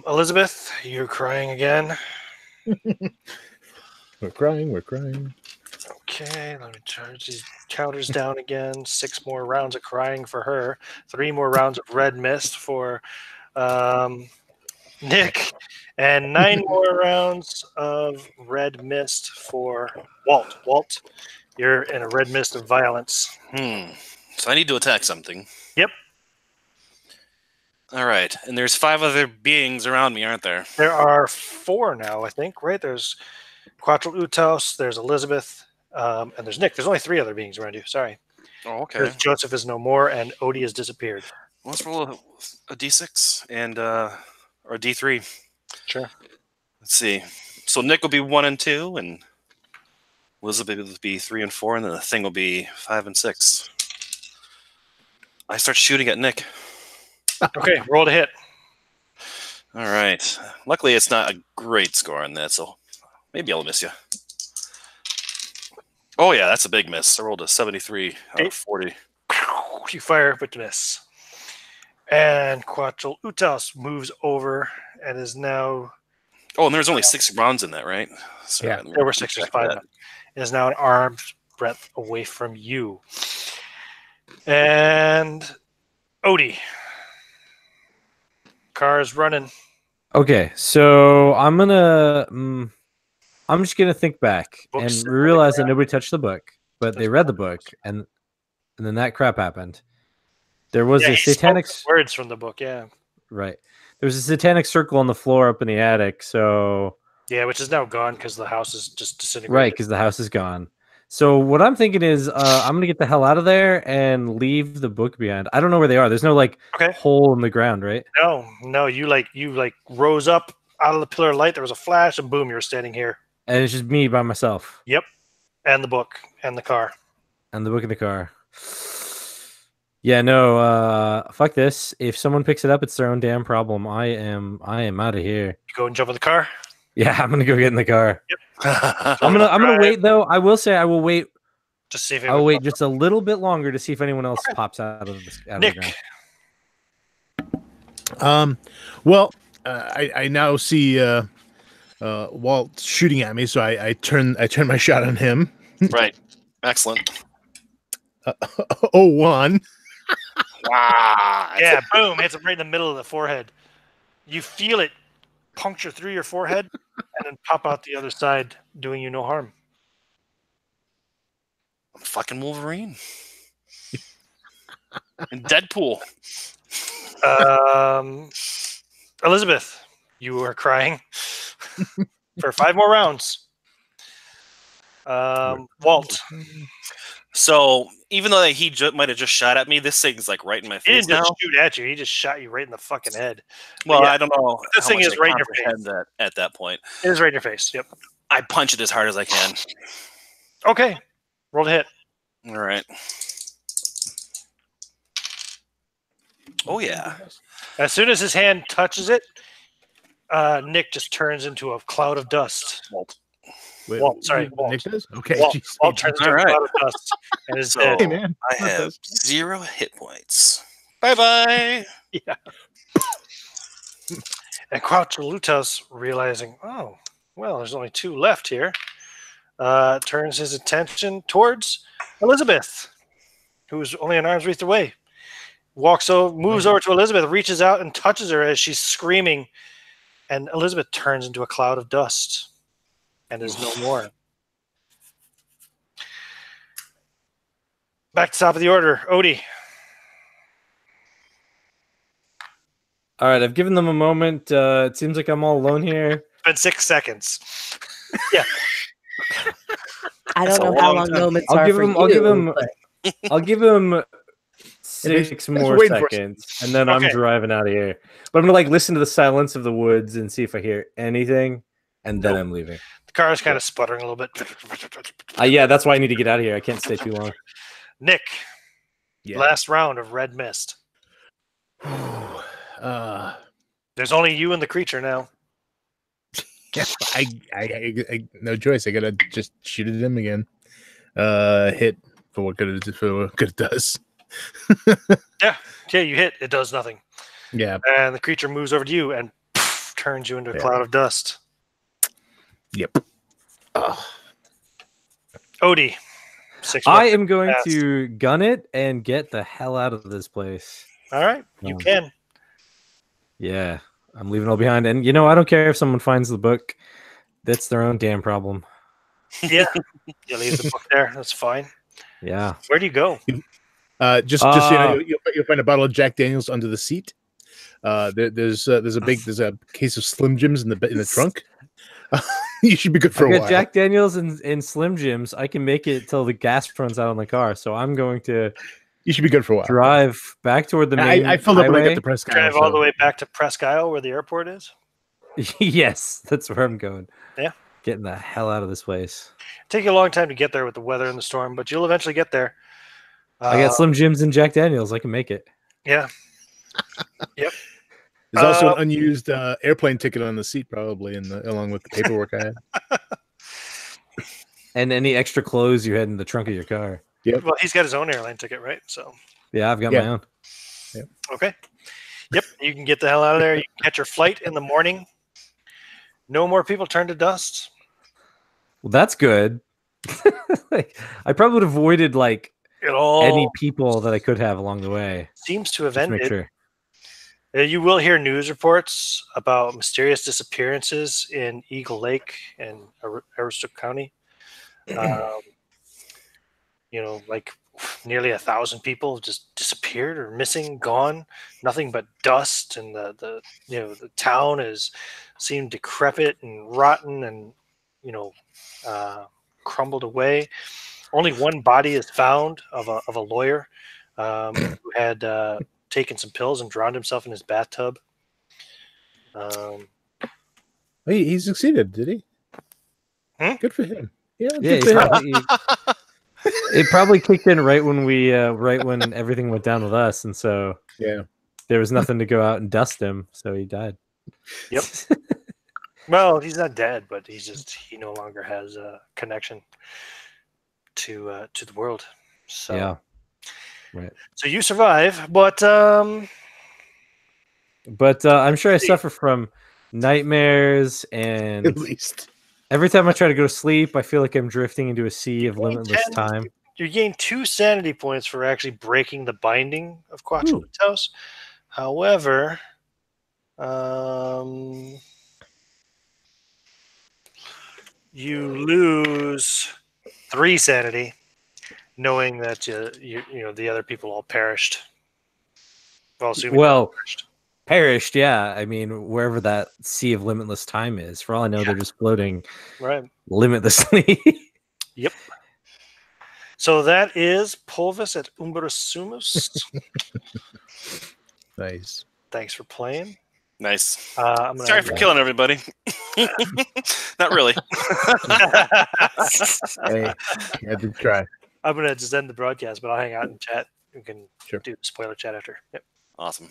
Elizabeth, you're crying again. We're crying. Okay, let me charge these counters down again. 6 more rounds of crying for her. 3 more rounds of red mist for Nick. And 9 more rounds of red mist for Walt. Walt, you're in a red mist of violence. So I need to attack something. Yep. All right. And there's 5 other beings around me, aren't there? There are 4 now, I think, right? There's Quattrautos, there's Elizabeth, and there's Nick. There's only 3 other beings around you. Sorry. Oh, okay. Because Joseph is no more, and Odie has disappeared. Let's roll a d6 and or a d3. Sure. Let's see. So Nick will be 1 and 2, and Elizabeth will be 3 and 4, and then the thing will be 5 and 6. I start shooting at Nick. Okay, roll to hit. All right. Luckily, it's not a great score on that, so maybe I'll miss you. Oh, yeah, that's a big miss. I rolled a 73 out of 40. You fire, but you miss. And Quattrautos moves over and is now... Oh, and there's only 6 rounds in that, right? So yeah, there were 6 or 5. It is now an arm's breadth away from you. And Odie. Car is running. Okay, so I'm just gonna think back and realize that nobody touched the book, but they read the book, and then that crap happened. There was a satanic words from the book, yeah. Right. There was a satanic circle on the floor up in the attic, so yeah, which is now gone because the house is just disintegrated. Right, because the house is gone. So what I'm thinking is I'm gonna get the hell out of there and leave the book behind. I don't know where they are. There's no like hole in the ground, right? No, you rose up out of the pillar of light, there was a flash, and boom, you were standing here. And it's just me by myself. Yep. And the book and the car. And the book in the car. Yeah, no, fuck this. If someone picks it up, it's their own damn problem. I am out of here. You go and jump in the car? Yeah, I'm gonna go get in the car. Yep. I'm gonna wait though. I will say I will wait. Just see if I'll wait just a little bit longer to see if anyone else pops out of Nick. the ground. Well, I now see Walt shooting at me, so I turn my shot on him. Right. Excellent. 01. Wow. Yeah, boom, hits him right in the middle of the forehead. You feel it puncture through your forehead and then pop out the other side, doing you no harm. I'm fucking Wolverine. And Deadpool. Elizabeth, you are crying for 5 more rounds. Walt. So even though he might have just shot at me, this thing's like right in my face. He didn't just shoot at you. He just shot you right in the fucking head. Well, yeah, I don't know. This thing is right in your face. At that point, it is right in your face. Yep. I punch it as hard as I can. Okay. Roll to hit. All right. Oh yeah. As soon as his hand touches it, Nick just turns into a cloud of dust. Wait, Walt, sorry, Walt. Nick does? Okay. Walt, geez, Walt turns into a Alright. cloud of dust and is So dead. Hey, man. I Not have those. 0 hit points. Bye-bye. Yeah. And Quatralutas, realizing, oh, well, there's only 2 left here, turns his attention towards Elizabeth, who's only an arm's reach away. Moves over to Elizabeth, reaches out and touches her as she's screaming, and Elizabeth turns into a cloud of dust and is no more. Back to top of the order, Odie. All right, I've given them a moment. It seems like I'm all alone here. It's been 6 seconds. I That's don't a know how long long time. moments I'll are give for him. you. I'll give him. but I'll give him 6 thanks for more waiting for us. seconds, and then I'm Okay. driving out of here. But I'm gonna listen to the silence of the woods and see if I hear anything, and then Nope. I'm leaving. The car is kind of sputtering a little bit. Yeah, that's why I need to get out of here. I can't stay too long. Nick, Yeah. last round of Red Mist. uh, There's only you and the creature now. I no choice. I gotta just shoot at him again. Hit for what good it does. Okay, you hit. It does nothing. Yeah. And the creature moves over to you and turns you into a cloud of dust. Yep. Odie. 6 I more. am going fast. to gun it and get the hell out of this place. All right, you can. Yeah, I'm leaving all behind. And I don't care if someone finds the book. That's their own damn problem. Yeah, you leave the book there. That's fine. Yeah. Where do you go? Just so you know, you'll find a bottle of Jack Daniels under the seat. There's a case of Slim Jims in the trunk. You should be good for I a got while. Jack Daniels and Slim Jims. I can make it till the gas runs out on the car. So I'm going to You should be good for a while. drive back toward the main I filled up when I highway. got to Prescott. Drive all the way back to Presque Isle, where the airport is. Yes, that's where I'm going. Yeah. Getting the hell out of this place. Take you a long time to get there with the weather and the storm, but you'll eventually get there. I got Slim Jims and Jack Daniels. I can make it. Yeah. Yep. There's also an unused airplane ticket on the seat, probably, along with the paperwork I had. And any extra clothes you had in the trunk of your car. Yep. Well, he's got his own airline ticket, right? So, Yeah, I've got Yeah. my own. okay. Yep, you can get the hell out of there. You can catch your flight in the morning. No more people turn to dust. Well, that's good. I probably would have avoided It all any people that I could have along the way. seems to have Just to make ended. sure. You will hear news reports about mysterious disappearances in Eagle Lake and Aroostook County. Like nearly 1,000 people just disappeared or missing, gone. Nothing but dust, and the town is seemed decrepit and rotten and crumbled away. Only one body is found of a lawyer who had taken some pills and drowned himself in his bathtub. He succeeded, did he? Good for him. Yeah, good for him. It probably kicked in right when everything went down with us, and so Yeah. there was nothing to go out and dust him, so he died. Yep. Well, he's not dead, but he no longer has a connection to the world. So Yeah. Right. So you survive, but I'm sure I suffer from nightmares, and At least. every time I try to go to sleep, I feel like I'm drifting into a sea of limitless 10 time. you gain 2 sanity points for actually breaking the binding of Quatralutos. However, you lose 3 sanity, knowing that the other people all perished. Well, perished, yeah. I mean, wherever that sea of limitless time is, for all I know, they're just floating right. limitlessly. Yep. So that is Pulvis at Umbra Sumus. Nice. Thanks for playing. Nice. I'm gonna Sorry for killing everybody. Not really. Hey, you had to try. I'm going to just end the broadcast, but I'll hang out and chat. We can Sure. do the spoiler chat after. Yep. Awesome.